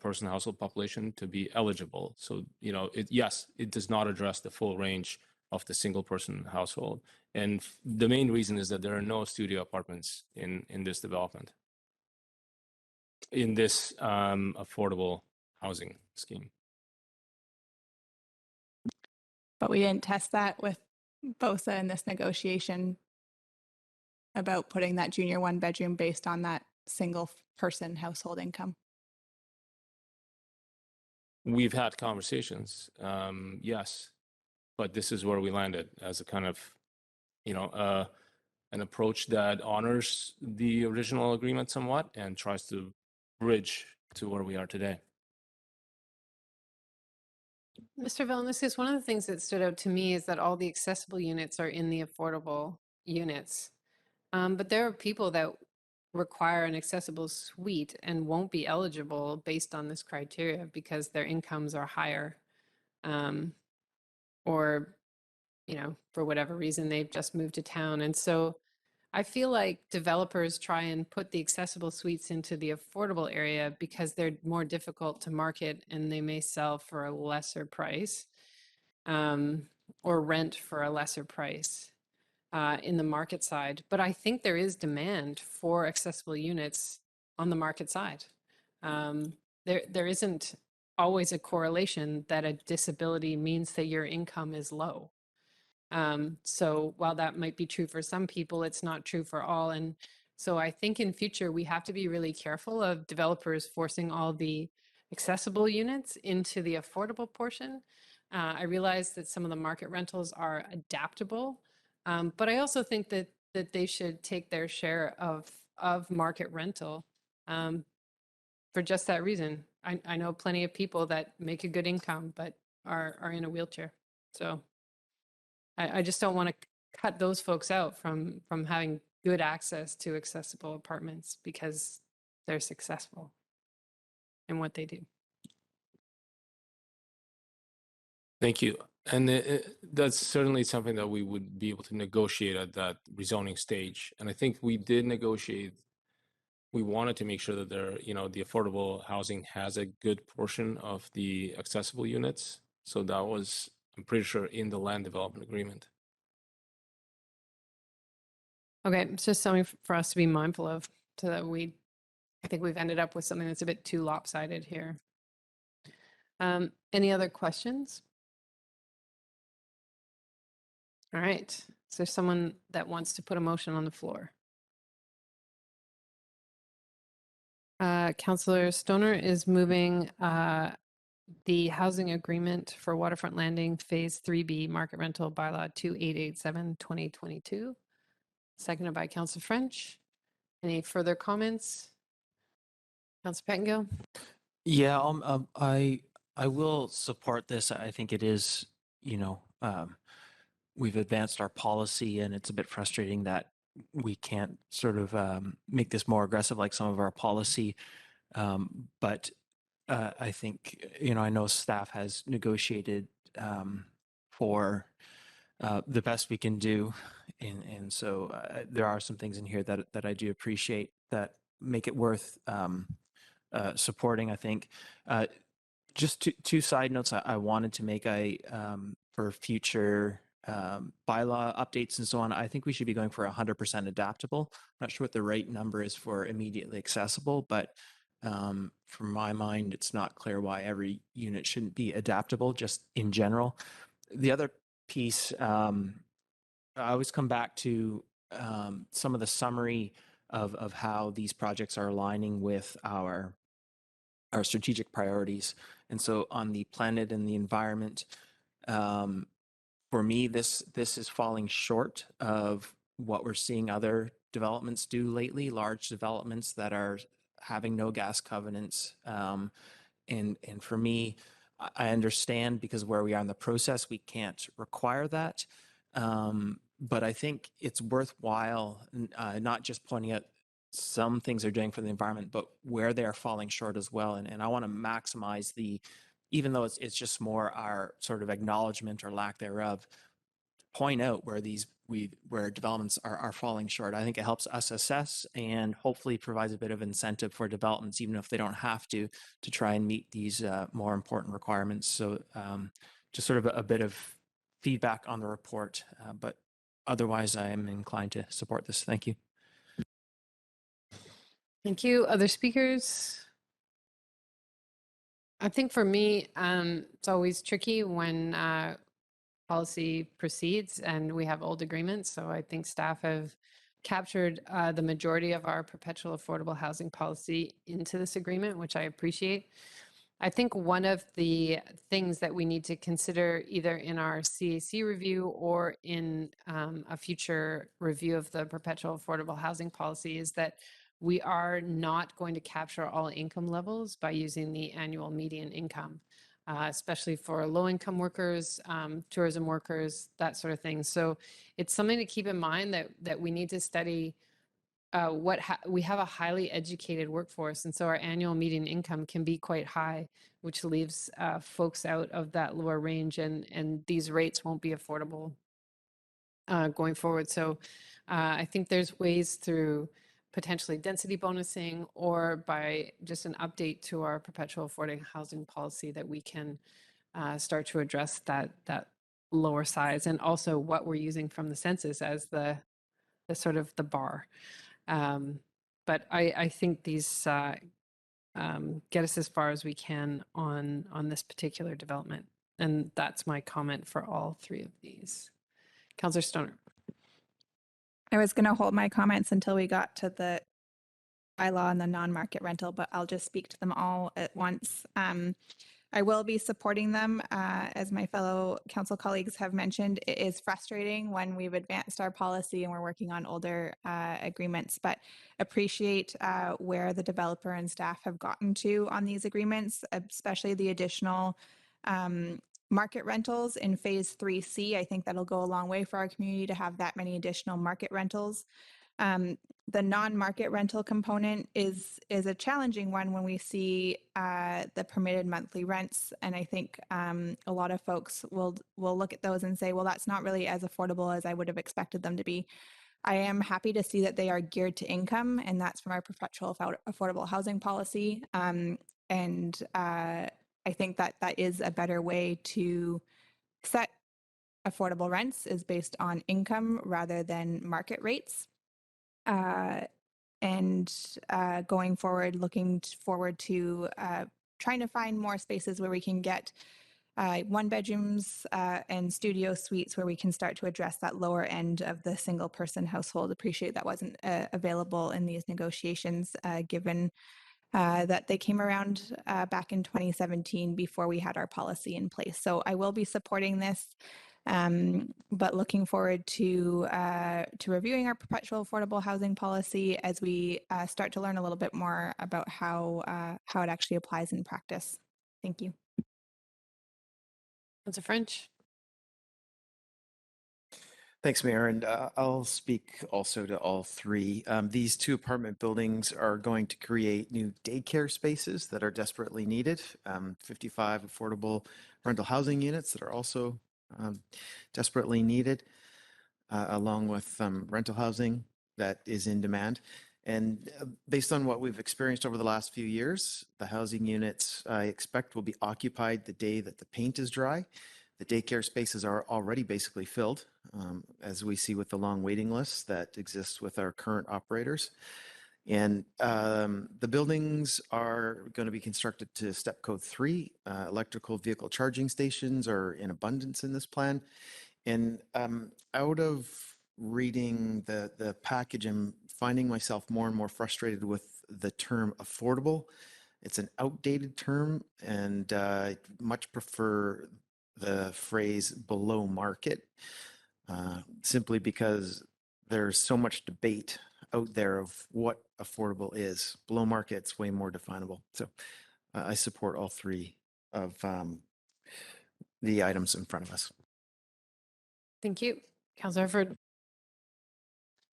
person household population to be eligible. So, you know, yes, it does not address the full range of the single person household. And the main reason is that there are no studio apartments in this development, in this affordable housing scheme. But we didn't test that with BOSA in this negotiation about putting that junior one bedroom based on that single person household income. We've had conversations, yes, but this is where we landed as a kind of, you know, an approach that honors the original agreement somewhat and tries to bridge to where we are today. Mr. Valeniskis, one of the things that stood out to me is that all the accessible units are in the affordable units. But there are people that require an accessible suite and won't be eligible based on this criteria because their incomes are higher. Or, you know, for whatever reason, they've just moved to town. And so I feel like developers try and put the accessible suites into the affordable area because they're more difficult to market and they may sell for a lesser price or rent for a lesser price in the market side. But I think there is demand for accessible units on the market side. There isn't always a correlation that a disability means that your income is low. So while that might be true for some people, it's not true for all. And so I think in future, we have to be really careful of developers forcing all the accessible units into the affordable portion. I realize that some of the market rentals are adaptable, but I also think that they should take their share of market rental for just that reason. I know plenty of people that make a good income, but are in a wheelchair. So I just don't want to cut those folks out from having good access to accessible apartments because they're successful in what they do. Thank you. And that's certainly something that we would be able to negotiate at that rezoning stage. And I think we did negotiate. We wanted to make sure that there, you know, the affordable housing has a good portion of the accessible units. So that was, I'm pretty sure, in the land development agreement. Okay, it's just something for us to be mindful of so that I think we've ended up with something that's a bit too lopsided here. Any other questions? All right, is there someone that wants to put a motion on the floor? Councillor Stoner is moving the housing agreement for Waterfront Landing Phase 3B Market Rental Bylaw 2887-2022. Seconded by Councillor French. Any further comments? Councillor Pettengill? Yeah, I will support this. I think it is, you know, we've advanced our policy and it's a bit frustrating that we can't sort of make this more aggressive like some of our policy. But I think, you know, I know staff has negotiated for the best we can do. And so there are some things in here that I do appreciate that make it worth supporting, I think. Just two side notes I wanted to make for future bylaw updates and so on. I think we should be going for 100% adaptable. I'm not sure what the right number is for immediately accessible, but From my mind, it's not clear why every unit shouldn't be adaptable, just in general. The other piece, I always come back to some of the summary of how these projects are aligning with our strategic priorities. And so on the planet and the environment, for me, this is falling short of what we're seeing other developments do lately, large developments that are having no gas covenants. And for me, I understand because where we are in the process, we can't require that. But I think it's worthwhile not just pointing out some things they're doing for the environment, but where they are falling short as well. And I want to maximize even though it's just more our sort of acknowledgement or lack thereof, point out where where developments are falling short. I think it helps us assess and hopefully provides a bit of incentive for developments, even if they don't have to try and meet these more important requirements. So just sort of a bit of feedback on the report, but otherwise I am inclined to support this. Thank you. Thank you. Other speakers? I think for me, it's always tricky when policy proceeds and we have old agreements. So I think staff have captured the majority of our perpetual affordable housing policy into this agreement, which I appreciate. I think one of the things that we need to consider either in our CAC review or in a future review of the perpetual affordable housing policy is that we are not going to capture all income levels by using the annual median income, especially for low-income workers, tourism workers, that sort of thing. So it's something to keep in mind that we need to study we have a highly educated workforce, and so our annual median income can be quite high, which leaves folks out of that lower range, and these rates won't be affordable going forward. So I think there's ways through potentially density bonusing or by just an update to our perpetual affordable housing policy that we can start to address that lower size, and also what we're using from the census as the sort of the bar. But I think these get us as far as we can on this particular development. And that's my comment for all three of these. Councillor Stoner. I was going to hold my comments until we got to the bylaw and the non-market rental, but I'll just speak to them all at once. I will be supporting them. As my fellow council colleagues have mentioned, it is frustrating when we've advanced our policy and we're working on older agreements, but appreciate where the developer and staff have gotten to on these agreements, especially the additional market rentals in phase 3C. I think that'll go a long way for our community to have that many additional market rentals. The non-market rental component is a challenging one when we see the permitted monthly rents, and I think a lot of folks will look at those and say, well, that's not really as affordable as I would have expected them to be. I am happy to see that they are geared to income, and that's from our perpetual affordable housing policy. And I think that is a better way to set affordable rents, is based on income rather than market rates. And going forward, looking forward to trying to find more spaces where we can get 1-bedrooms and studio suites where we can start to address that lower end of the single person household. Appreciate that wasn't available in these negotiations, given that they came around back in 2017 before we had our policy in place. So I will be supporting this. But looking forward to reviewing our perpetual affordable housing policy as we start to learn a little bit more about how it actually applies in practice. Thank you. Councillor French. Thanks, Mayor. And I'll speak also to all three. These two apartment buildings are going to create new daycare spaces that are desperately needed. 55 affordable rental housing units that are also desperately needed, along with rental housing that is in demand. And based on what we've experienced over the last few years, the housing units I expect will be occupied the day that the paint is dry. The daycare spaces are already basically filled, as we see with the long waiting lists that exist with our current operators. And the buildings are going to be constructed to step code 3. Electrical vehicle charging stations are in abundance in this plan. And out of reading the package, I'm finding myself more and more frustrated with the term affordable. It's an outdated term, and I much prefer the phrase below market, simply because there's so much debate out there of what affordable is. Below market's way more definable. So I support all 3 of the items in front of us. Thank you. Councillor Herford.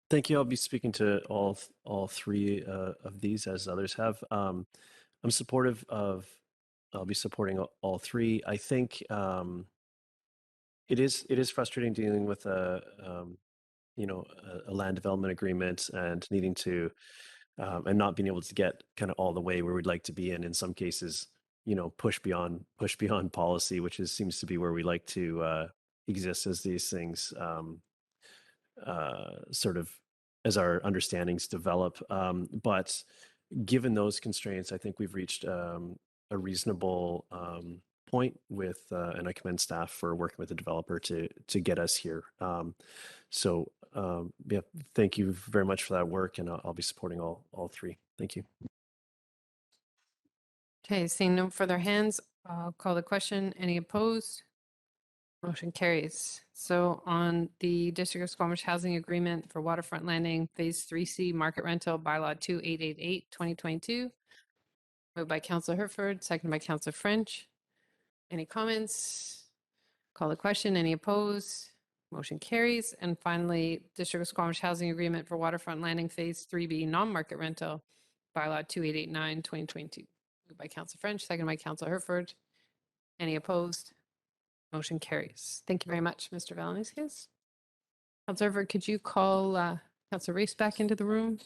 Thank you. I'll be speaking to all 3 of these, as others have. I'm supportive of. I'll be supporting all 3. I think it is frustrating dealing with a land development agreement and needing to and not being able to get kind of all the way where we'd like to be in some cases, push beyond policy, which seems to be where we like to exist as these things sort of as our understandings develop. But given those constraints, I think we've reached a reasonable point with, and I commend staff for working with the developer to get us here. So yeah, thank you very much for that work, and I'll be supporting all 3. Thank you. Okay, seeing no further hands, I'll call the question. Any opposed? Motion carries. So on the District of Squamish Housing Agreement for Waterfront Landing Phase 3C Market Rental Bylaw 2888, 2022. Moved by Councillor Herford, seconded by Councillor French. Any comments? Call the question. Any opposed? Motion carries. And finally, District of Squamish Housing Agreement for Waterfront Landing Phase 3B Non-Market Rental Bylaw 2889, 2022. Moved by Councillor French, seconded by Councillor Herford. Any opposed? Motion carries. Thank you very much, Mr. Valaniskas. Councillor Herford, could you call Councillor Reese back into the room?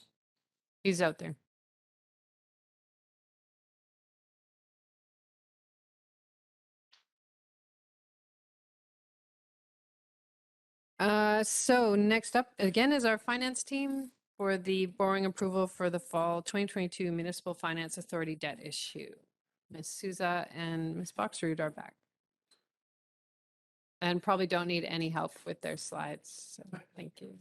He's out there. So next up again is our finance team for the borrowing approval for the fall 2022 Municipal Finance Authority debt issue. Ms. Souza and Ms. Boxrood are back. And probably don't need any help with their slides. So thank you.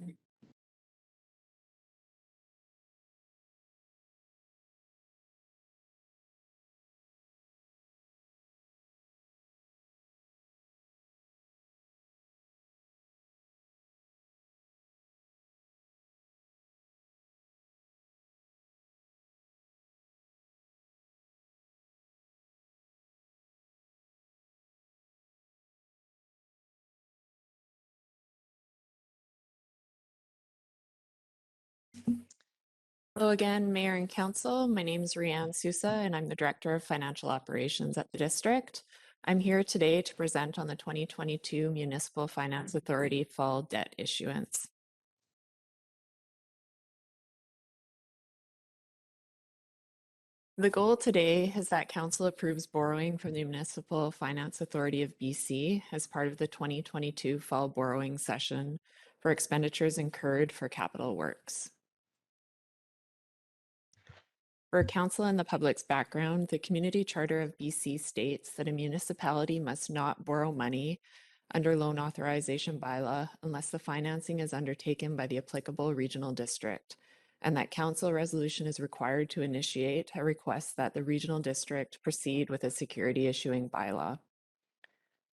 Hello again, Mayor and Council. My name is Rianne Sousa, and I'm the Director of Financial Operations at the District. I'm here today to present on the 2022 Municipal Finance Authority Fall Debt Issuance. The goal today is that Council approves borrowing from the Municipal Finance Authority of BC as part of the 2022 fall borrowing session for expenditures incurred for capital works. For Council and the public's background, the Community Charter of BC states that a municipality must not borrow money under loan authorization bylaw unless the financing is undertaken by the applicable regional district, and that Council resolution is required to initiate a request that the regional district proceed with a security issuing bylaw.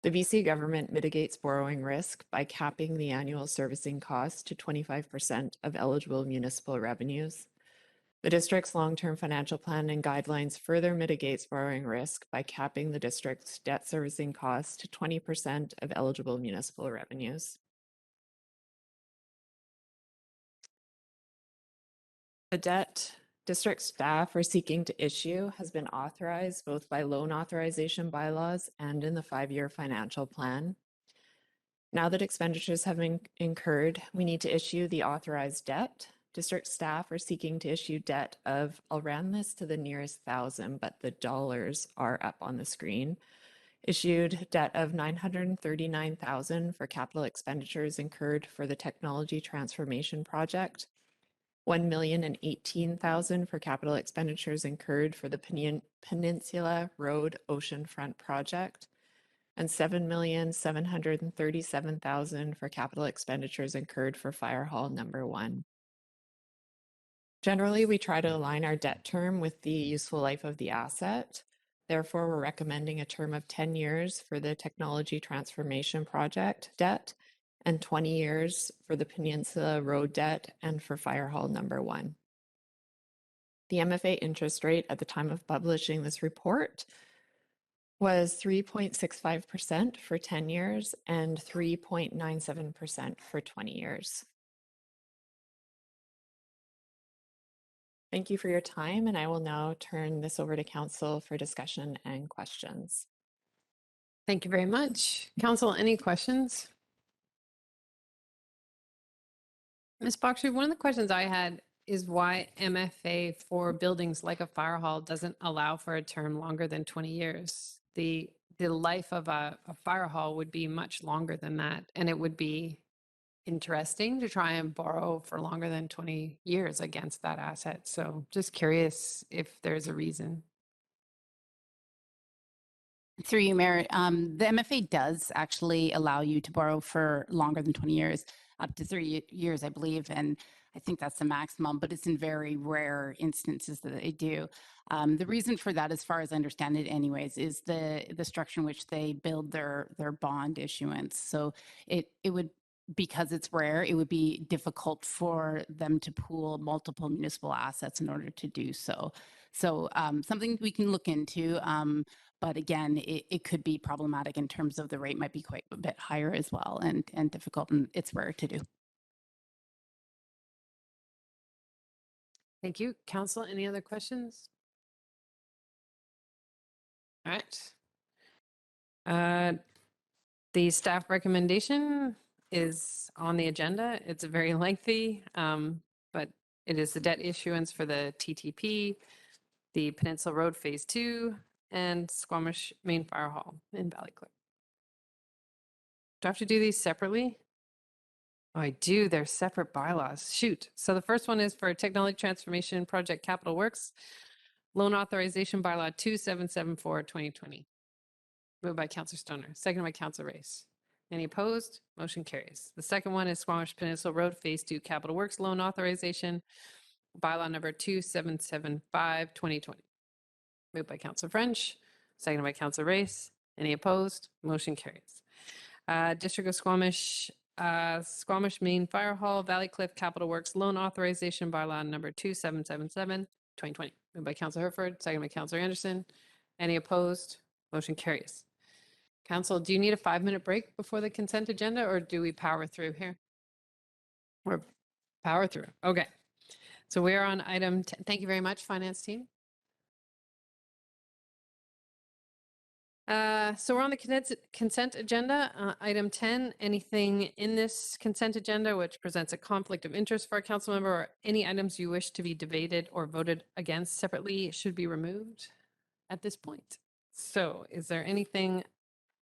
The BC government mitigates borrowing risk by capping the annual servicing cost to 25% of eligible municipal revenues. The district's long-term financial plan and guidelines further mitigates borrowing risk by capping the district's debt servicing costs to 20% of eligible municipal revenues. The debt district staff are seeking to issue has been authorized both by loan authorization bylaws and in the 5-year financial plan. Now that expenditures have been incurred, we need to issue the authorized debt. District staff are seeking to issue debt of, I'll round this to the nearest thousand, but the dollars are up on the screen. Issued debt of $939,000 for capital expenditures incurred for the technology transformation project, $1,018,000 for capital expenditures incurred for the Peninsula Road Oceanfront project, and $7,737,000 for capital expenditures incurred for Fire Hall Number 1. Generally, we try to align our debt term with the useful life of the asset. Therefore, we're recommending a term of 10 years for the technology transformation project debt and 20 years for the Peninsula Road debt and for Fire Hall Number 1. The MFA interest rate at the time of publishing this report was 3.65% for 10 years and 3.97% for 20 years. Thank you for your time, and I will now turn this over to Council for discussion and questions. Thank you very much. Council, any questions? Ms. Boxer, one of the questions I had is why MFA for buildings like a fire hall doesn't allow for a term longer than 20 years. The life of a fire hall would be much longer than that, and it would be interesting to try and borrow for longer than 20 years against that asset. So just curious if there's a reason. Through you, Mayor, the MFA does actually allow you to borrow for longer than 20 years, up to 3 years, I believe. And I think that's the maximum, but it's in very rare instances that they do. The reason for that, as far as I understand it anyways, is the structure in which they build their bond issuance. So it would, because it's rare, it would be difficult for them to pool multiple municipal assets in order to do so. So something we can look into, but again, it could be problematic in terms of the rate might be quite a bit higher as well and difficult, and it's rare to do. Thank you. Council, any other questions? All right. The staff recommendation is on the agenda. It's very lengthy, but it is the debt issuance for the TTP, the Peninsula Road Phase 2, and Squamish Main Fire Hall in Ballycliffe. Do I have to do these separately? Oh, I do. They're separate bylaws. Shoot. So the first one is for Technology Transformation Project Capital Works, Loan Authorization Bylaw 2774-2020. Moved by Councillor Stoner, seconded by Councillor Race. Any opposed? Motion carries. The second one is Squamish Peninsula Road Phase 2 Capital Works Loan Authorization, Bylaw number 2775-2020. Moved by Councillor French, seconded by Councillor Race. Any opposed? Motion carries. District of Squamish, Squamish Main Fire Hall, Ballycliffe Capital Works Loan Authorization, Bylaw number 2777-2020. Moved by Councillor Herford, seconded by Councillor Anderson. Any opposed? Motion carries. Council, do you need a 5-minute break before the consent agenda, or do we power through here? Or power through. Okay. So we are on item 10. Thank you very much, finance team. So we're on the consent agenda. Item 10, anything in this consent agenda which presents a conflict of interest for a council member, or any items you wish to be debated or voted against separately should be removed at this point. So is there anything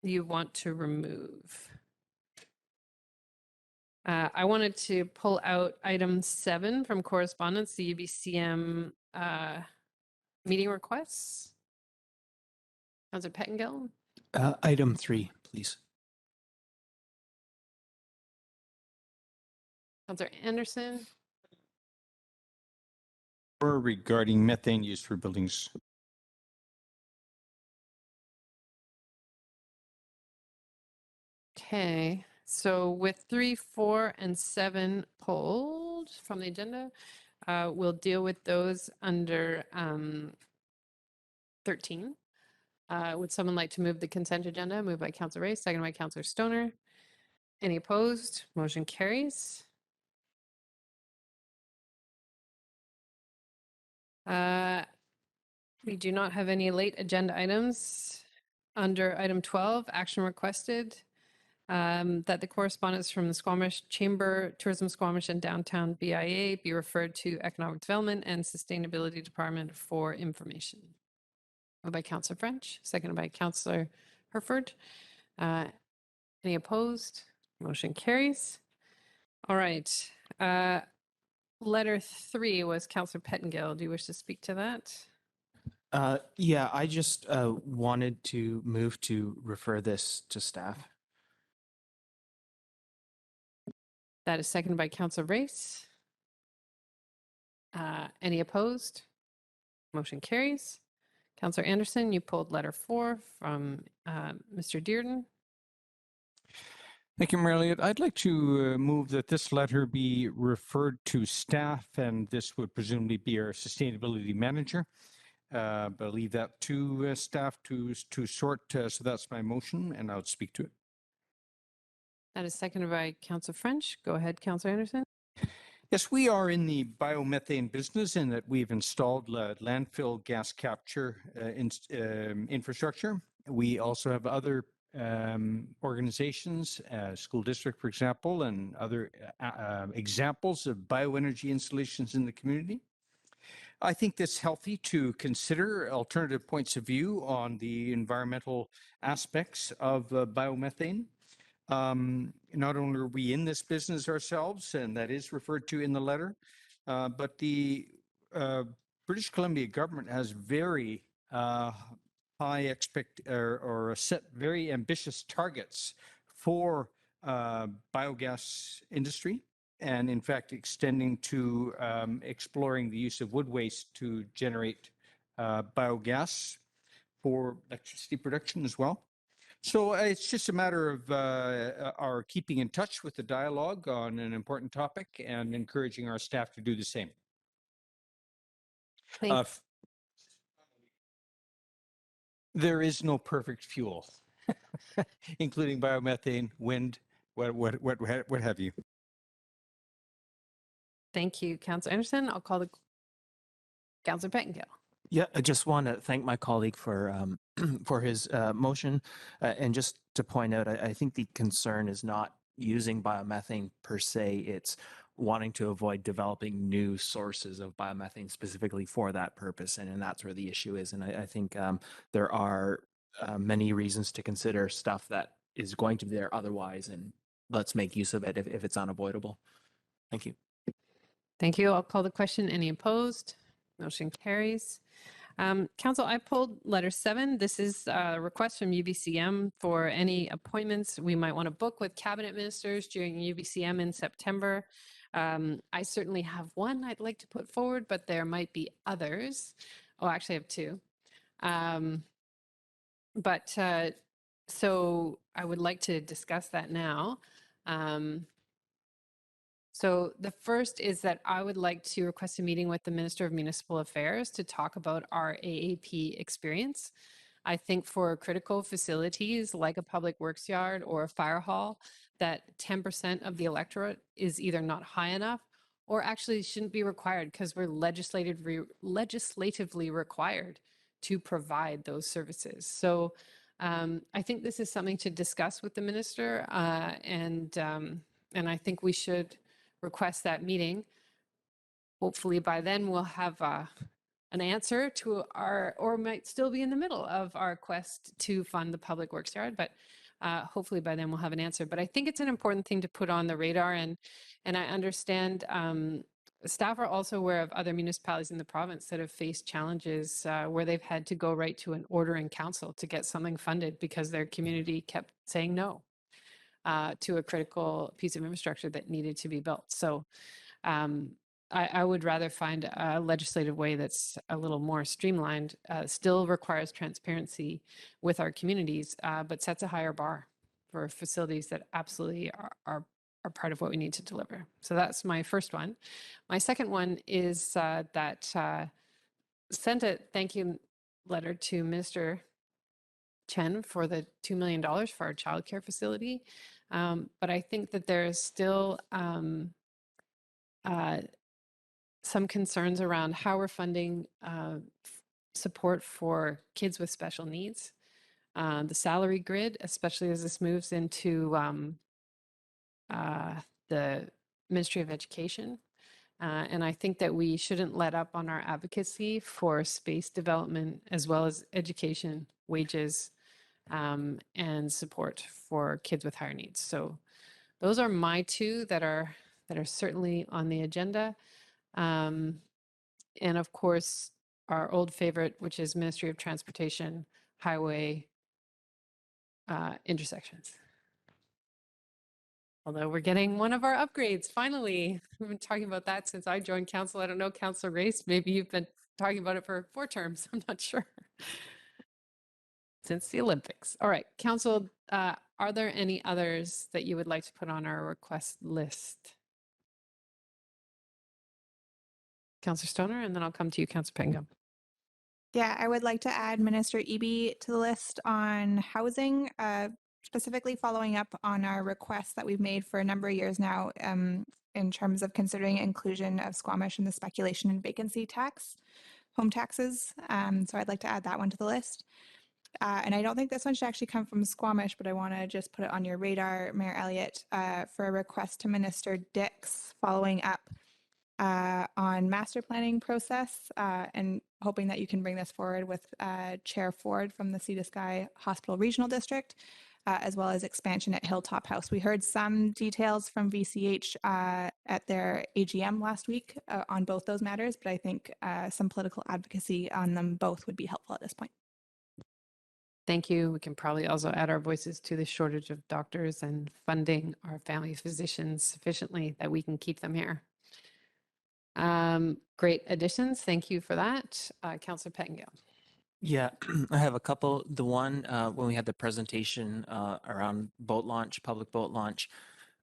you want to remove? I wanted to pull out item 7 from correspondence, the UBCM meeting requests. Councillor Pettengill? Item 3, please. Councillor Anderson? Or regarding methane use for buildings. Okay, so with 3, 4, and 7 pulled from the agenda, we'll deal with those under 13. Would someone like to move the consent agenda? Moved by Councillor Ray, seconded by Councillor Stoner. Any opposed? Motion carries. We do not have any late agenda items. Under item 12, action requested that the correspondence from the Squamish Chamber, Tourism Squamish, and Downtown BIA be referred to Economic Development and Sustainability Department for information. Moved by Councillor French, seconded by Councillor Herford. Any opposed? Motion carries. All right. Letter 3 was Councillor Pettengill. Do you wish to speak to that? Yeah, I just wanted to move to refer this to staff. That is seconded by Councillor Race. Any opposed? Motion carries. Councillor Anderson, you pulled letter 4 from Mr. Dearden. Thank you, Mayor Elliott. I'd like to move that this letter be referred to staff, and this would presumably be our sustainability manager. But I'll leave that to staff to sort. So that's my motion, and I'll speak to it. That is seconded by Councillor French. Go ahead, Councillor Anderson. Yes, we are in the biomethane business in that we've installed landfill gas capture infrastructure. We also have other organizations, school district, for example, and other examples of bioenergy installations in the community. I think it's healthy to consider alternative points of view on the environmental aspects of biomethane. Not only are we in this business ourselves, and that is referred to in the letter, but the British Columbia government has very high or set very ambitious targets for biogas industry, and in fact extending to exploring the use of wood waste to generate biogas for electricity production as well. So it's just a matter of our keeping in touch with the dialogue on an important topic and encouraging our staff to do the same. There is no perfect fuel, including biomethane, wind, what have you. Thank you, Councillor Anderson. I'll call the Councillor Pettengill. Yeah, I just want to thank my colleague for for his motion, and just to point out, I think the concern is not using biomethane per se; it's wanting to avoid developing new sources of biomethane specifically for that purpose, and that's where the issue is. And I think there are many reasons to consider stuff that is going to be there otherwise, and let's make use of it if it's unavoidable. Thank you. Thank you. I'll call the question. Any opposed? Motion carries. Council, I pulled letter 7. This is a request from UBCM for any appointments we might want to book with cabinet ministers during UBCM in September. I certainly have one I'd like to put forward, but there might be others. Oh, actually I have 2. So I would like to discuss that now. So the first is that I would like to request a meeting with the Minister of Municipal Affairs to talk about our AAP experience. I think for critical facilities like a public works yard or a fire hall, that 10% of the electorate is either not high enough or actually shouldn't be required because we're legislatively required to provide those services. So I think this is something to discuss with the minister, and I think we should request that meeting. Hopefully by then we'll have an answer to our, or might still be in the middle of our quest to fund the public works yard, but hopefully by then we'll have an answer. But I think it's an important thing to put on the radar, and I understand staff are also aware of other municipalities in the province that have faced challenges where they've had to go right to an order in council to get something funded because their community kept saying no to a critical piece of infrastructure that needed to be built. So I would rather find a legislative way that's a little more streamlined, still requires transparency with our communities, but sets a higher bar for facilities that absolutely are part of what we need to deliver. So that's my first one. My second one is that sent a thank you letter to Minister Chen for the $2 million for our childcare facility. But I think that there is still some concerns around how we're funding support for kids with special needs. The salary grid, especially as this moves into the Ministry of Education. And I think that we shouldn't let up on our advocacy for space development as well as education, wages, and support for kids with higher needs. So those are my 2 that are certainly on the agenda. And of course, our old favorite, which is Ministry of Transportation, highway intersections. Although we're getting one of our upgrades, finally. We've been talking about that since I joined council. I don't know, Councillor Race, maybe you've been talking about it for 4 terms. I'm not sure. Since the Olympics. All right, council, are there any others that you would like to put on our request list? Councillor Stoner, and then I'll come to you, Councillor Pangam. Yeah, I would like to add Minister Eby to the list on housing, specifically following up on our requests that we've made for a number of years now in terms of considering inclusion of Squamish in the speculation and vacancy tax, home taxes. So I'd like to add that one to the list. And I don't think this one should actually come from Squamish, but I want to just put it on your radar, Mayor Elliott, for a request to Minister Dix following up on master planning process and hoping that you can bring this forward with Chair Ford from the Sea to Sky Hospital Regional District, as well as expansion at Hilltop House. We heard some details from VCH at their AGM last week on both those matters, but I think some political advocacy on them both would be helpful at this point. Thank you. We can probably also add our voices to the shortage of doctors and funding our family physicians sufficiently that we can keep them here. Great additions. Thank you for that. Councillor Pettingill. Yeah, I have a couple. The one, when we had the presentation around boat launch, public boat launch,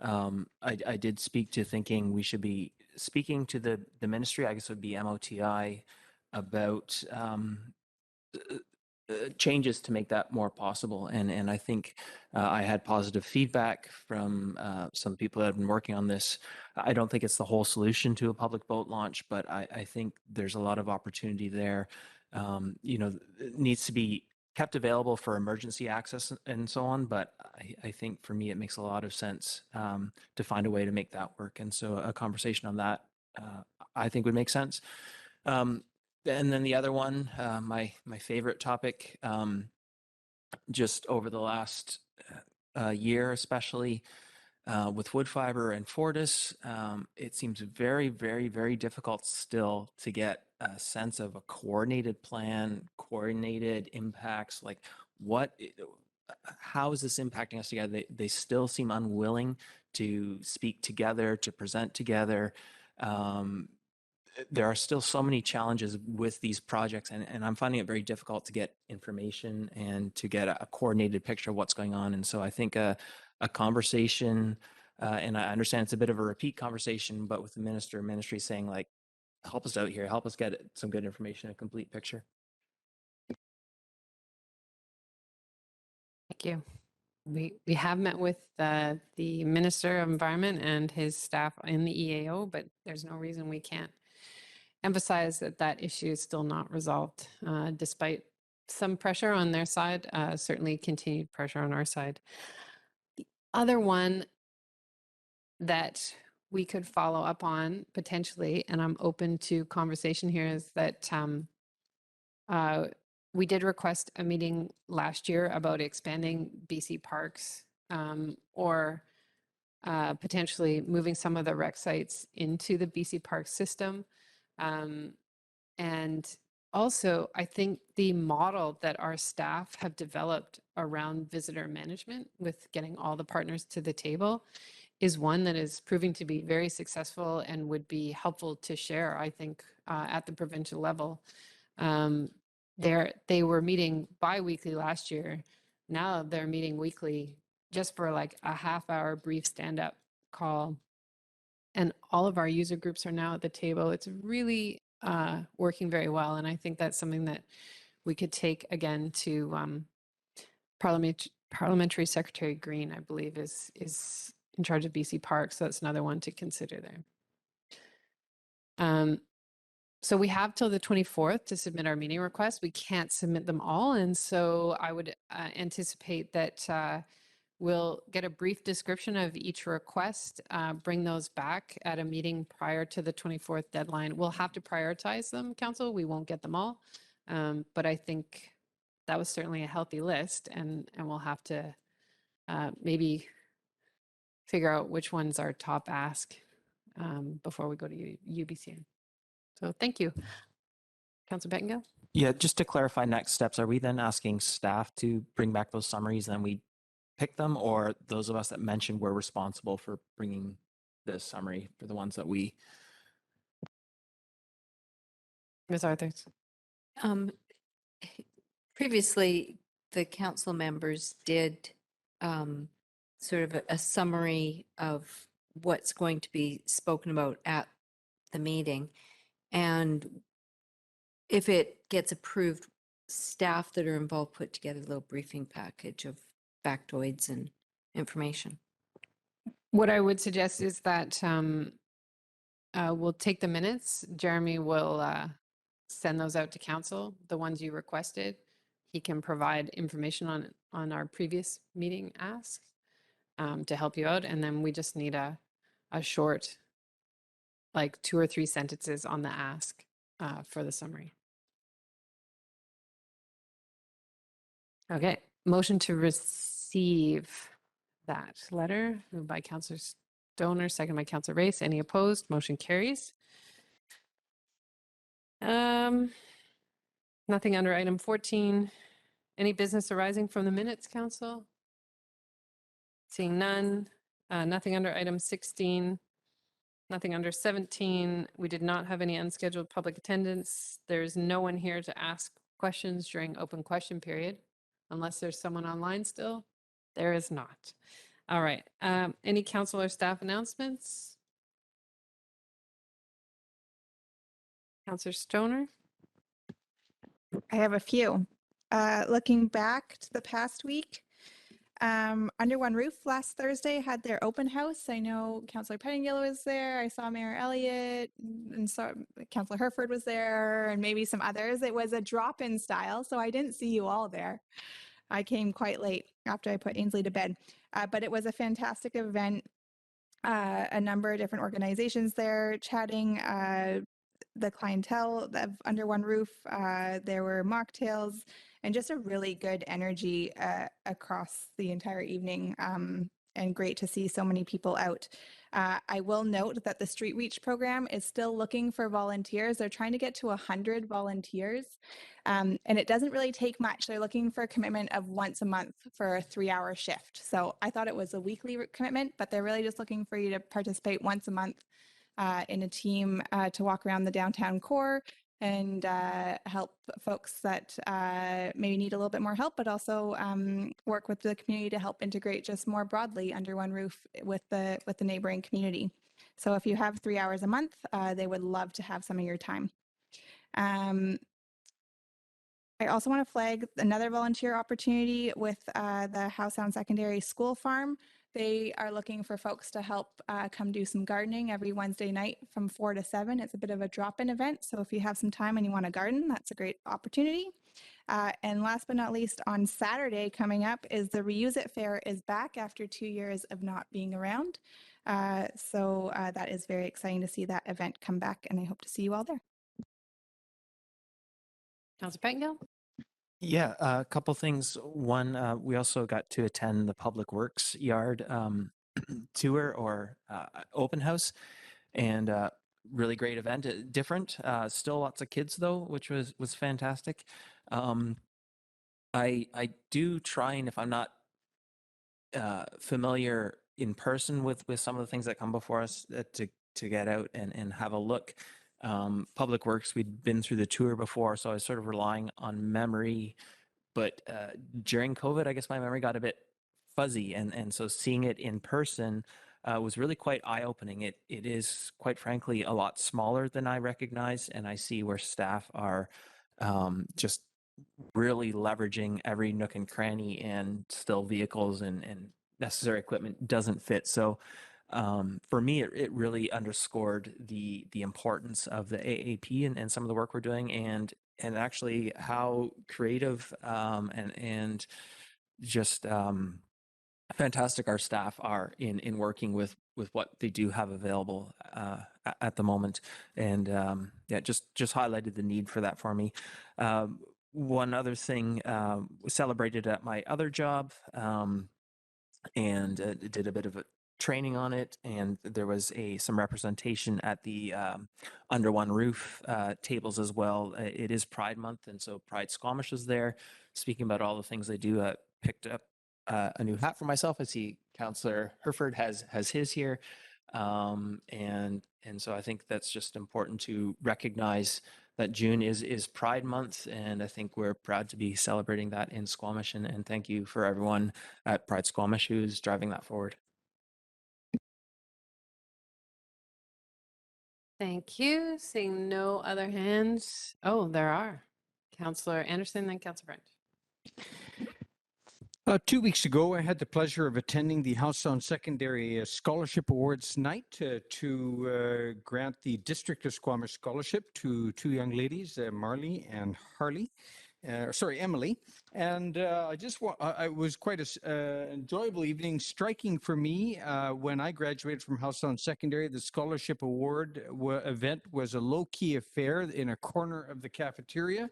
I did speak to thinking we should be speaking to the ministry, I guess it would be MOTI, about changes to make that more possible. And I think I had positive feedback from some people that have been working on this. I don't think it's the whole solution to a public boat launch, but I think there's a lot of opportunity there. You know, it needs to be kept available for emergency access and so on. But I think for me, it makes a lot of sense to find a way to make that work. And so a conversation on that, I think would make sense. And then the other one, my favorite topic, just over the last year, especially with wood fiber and Fortis, it seems very, very, very difficult still to get a sense of a coordinated plan, coordinated impacts, like how is this impacting us together? They still seem unwilling to speak together, to present together. There are still so many challenges with these projects, and I'm finding it very difficult to get information and to get a coordinated picture of what's going on. And so I think a conversation, and I understand it's a bit of a repeat conversation, but with the ministry saying like, help us out here, help us get some good information, a complete picture. Thank you. We have met with the Minister of Environment and his staff in the EAO, but there's no reason we can't emphasize that issue is still not resolved, despite some pressure on their side, certainly continued pressure on our side. The other one that we could follow up on potentially, and I'm open to conversation here, is that we did request a meeting last year about expanding BC parks or potentially moving some of the rec sites into the BC park system. And also, I think the model that our staff have developed around visitor management with getting all the partners to the table is one that is proving to be very successful and would be helpful to share, I think, at the provincial level. They were meeting bi-weekly last year. Now they're meeting weekly just for like a half-hour brief stand-up call. And all of our user groups are now at the table. It's really working very well. And I think that's something that we could take again to Parliamentary Secretary Green, I believe, is in charge of BC Parks. So that's another one to consider there. So we have till the 24th to submit our meeting requests. We can't submit them all. And so I would anticipate that we'll get a brief description of each request, bring those back at a meeting prior to the 24th deadline. We'll have to prioritize them, Council. We won't get them all. But I think that was certainly a healthy list, and we'll have to maybe figure out which one's our top ask before we go to UBCN. So thank you. Councillor Bettingill? Yeah, just to clarify next steps, are we then asking staff to bring back those summaries and we pick them, or those of us that mentioned we're responsible for bringing the summary for the ones that we? Ms. Arthurs? Previously, the council members did sort of a summary of what's going to be spoken about at the meeting. And if it gets approved, staff that are involved put together a little briefing package of factoids and information. What I would suggest is that we'll take the minutes. Jeremy will send those out to council, the ones you requested. He can provide information on our previous meeting asks to help you out. And then we just need a short, like 2 or 3 sentences on the ask for the summary. Okay, motion to receive that letter, moved by Councillor Stoner, second by Councillor Race. Any opposed? Motion carries. Nothing under item 14. Any business arising from the minutes, council? Seeing none. Nothing under item 16. Nothing under 17. We did not have any unscheduled public attendance. There's no one here to ask questions during open question period, unless there's someone online still. There is not. All right. Any council or staff announcements? Councillor Stoner? I have a few. Looking back to the past week, Under One Roof last Thursday had their open house. I know Councillor Pettingill was there. I saw Mayor Elliott, and so Councillor Herford was there, and maybe some others. It was a drop-in style, so I didn't see you all there. I came quite late after I put Ainsley to bed, but it was a fantastic event. A number of different organizations there chatting. The clientele of Under One Roof. There were mocktails and just a really good energy across the entire evening, and great to see so many people out. I will note that the Street Reach program is still looking for volunteers. They're trying to get to 100 volunteers, and it doesn't really take much. They're looking for a commitment of once a month for a 3-hour shift. So I thought it was a weekly commitment, but they're really just looking for you to participate once a month in a team to walk around the downtown core and help folks that maybe need a little bit more help, but also work with the community to help integrate just more broadly under one roof with the neighboring community. So if you have 3 hours a month, they would love to have some of your time. I also want to flag another volunteer opportunity with the Howe Sound Secondary School Farm. They are looking for folks to help come do some gardening every Wednesday night from 4 to 7. It's a bit of a drop-in event, so if you have some time and you want to garden, that's a great opportunity. And last but not least, on Saturday coming up is the Reuse It Fair is back after 2 years of not being around. So that is very exciting to see that event come back, and I hope to see you all there. Councillor Pettingill? Yeah, a couple things. One, we also got to attend the Public Works Yard tour or open house, and really great event. Different, still lots of kids though, which was fantastic. I do try, and if I'm not familiar in person with some of the things that come before us, to get out and have a look. Public Works, we'd been through the tour before, so I was sort of relying on memory. But during COVID, I guess my memory got a bit fuzzy, and so seeing it in person was really quite eye-opening. It is, quite frankly, a lot smaller than I recognize, and I see where staff are just really leveraging every nook and cranny, and still vehicles and necessary equipment doesn't fit. So for me, it really underscored the importance of the AAP and some of the work we're doing, and actually how creative and just fantastic our staff are in working with what they do have available at the moment. And yeah, just highlighted the need for that for me. One other thing, celebrated at my other job, and did a bit of a training on it, and there was some representation at the Under One Roof tables as well. It is Pride Month, and so Pride Squamish is there, speaking about all the things they do. Picked up a new hat for myself. I see Councillor Herford has his here, and so I think that's just important to recognize that June is Pride Month, and I think we're proud to be celebrating that in Squamish. And thank you for everyone at Pride Squamish who's driving that forward. Thank you. Seeing no other hands. Oh, there are. Councillor Anderson, then Councillor French. 2 weeks ago, I had the pleasure of attending the House on Secondary Scholarship Awards night to grant the District of Squamish Scholarship to two young ladies, Marley and Emily. And it was quite an enjoyable evening. Striking for me, when I graduated from House on Secondary, the Scholarship Award event was a low-key affair in a corner of the cafeteria.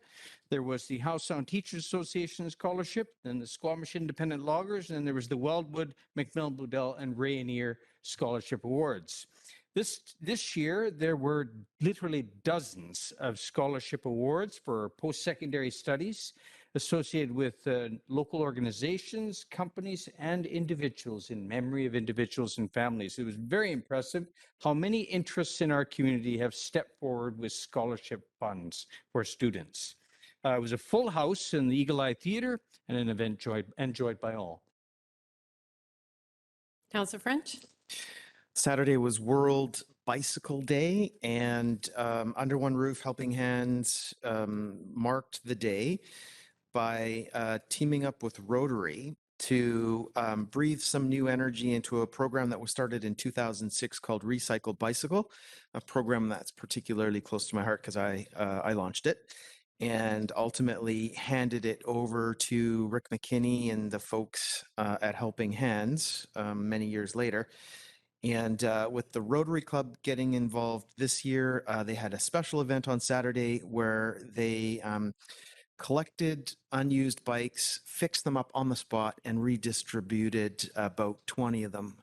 There was the House Sound Teachers Association Scholarship, then the Squamish Independent Loggers, and there was the Weldwood, McMillan Bloedel, and Rayonier Scholarship Awards. This year, there were literally dozens of scholarship awards for post-secondary studies associated with local organizations, companies, and individuals in memory of individuals and families. It was very impressive how many interests in our community have stepped forward with scholarship funds for students. It was a full house in the Eagle Eye Theatre and an event enjoyed by all. Councillor French. Saturday was World Bicycle Day, and Under One Roof Helping Hands marked the day by teaming up with Rotary to breathe some new energy into a program that was started in 2006 called Recycle Bicycle, a program that's particularly close to my heart because I launched it and ultimately handed it over to Rick McKinney and the folks at Helping Hands many years later. And with the Rotary Club getting involved this year, they had a special event on Saturday where they collected unused bikes, fixed them up on the spot, and redistributed about 20 of them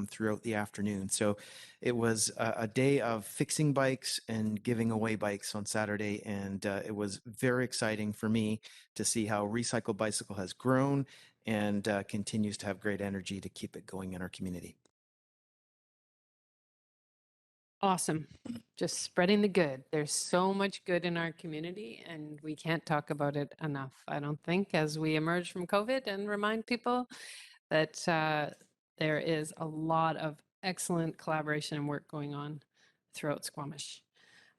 throughout the afternoon. So it was a day of fixing bikes and giving away bikes on Saturday, and it was very exciting for me to see how Recycle Bicycle has grown and continues to have great energy to keep it going in our community. Awesome. Just spreading the good. There's so much good in our community, and we can't talk about it enough, I don't think, as we emerge from COVID and remind people that there is a lot of excellent collaboration and work going on throughout Squamish.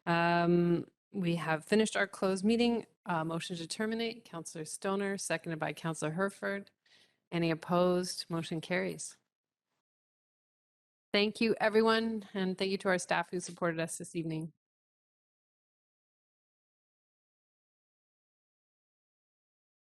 We have finished our closed meeting. Motion to terminate, Councillor Stoner, seconded by Councillor Herford. Any opposed? Motion carries. Thank you, everyone, and thank you to our staff who supported us this evening.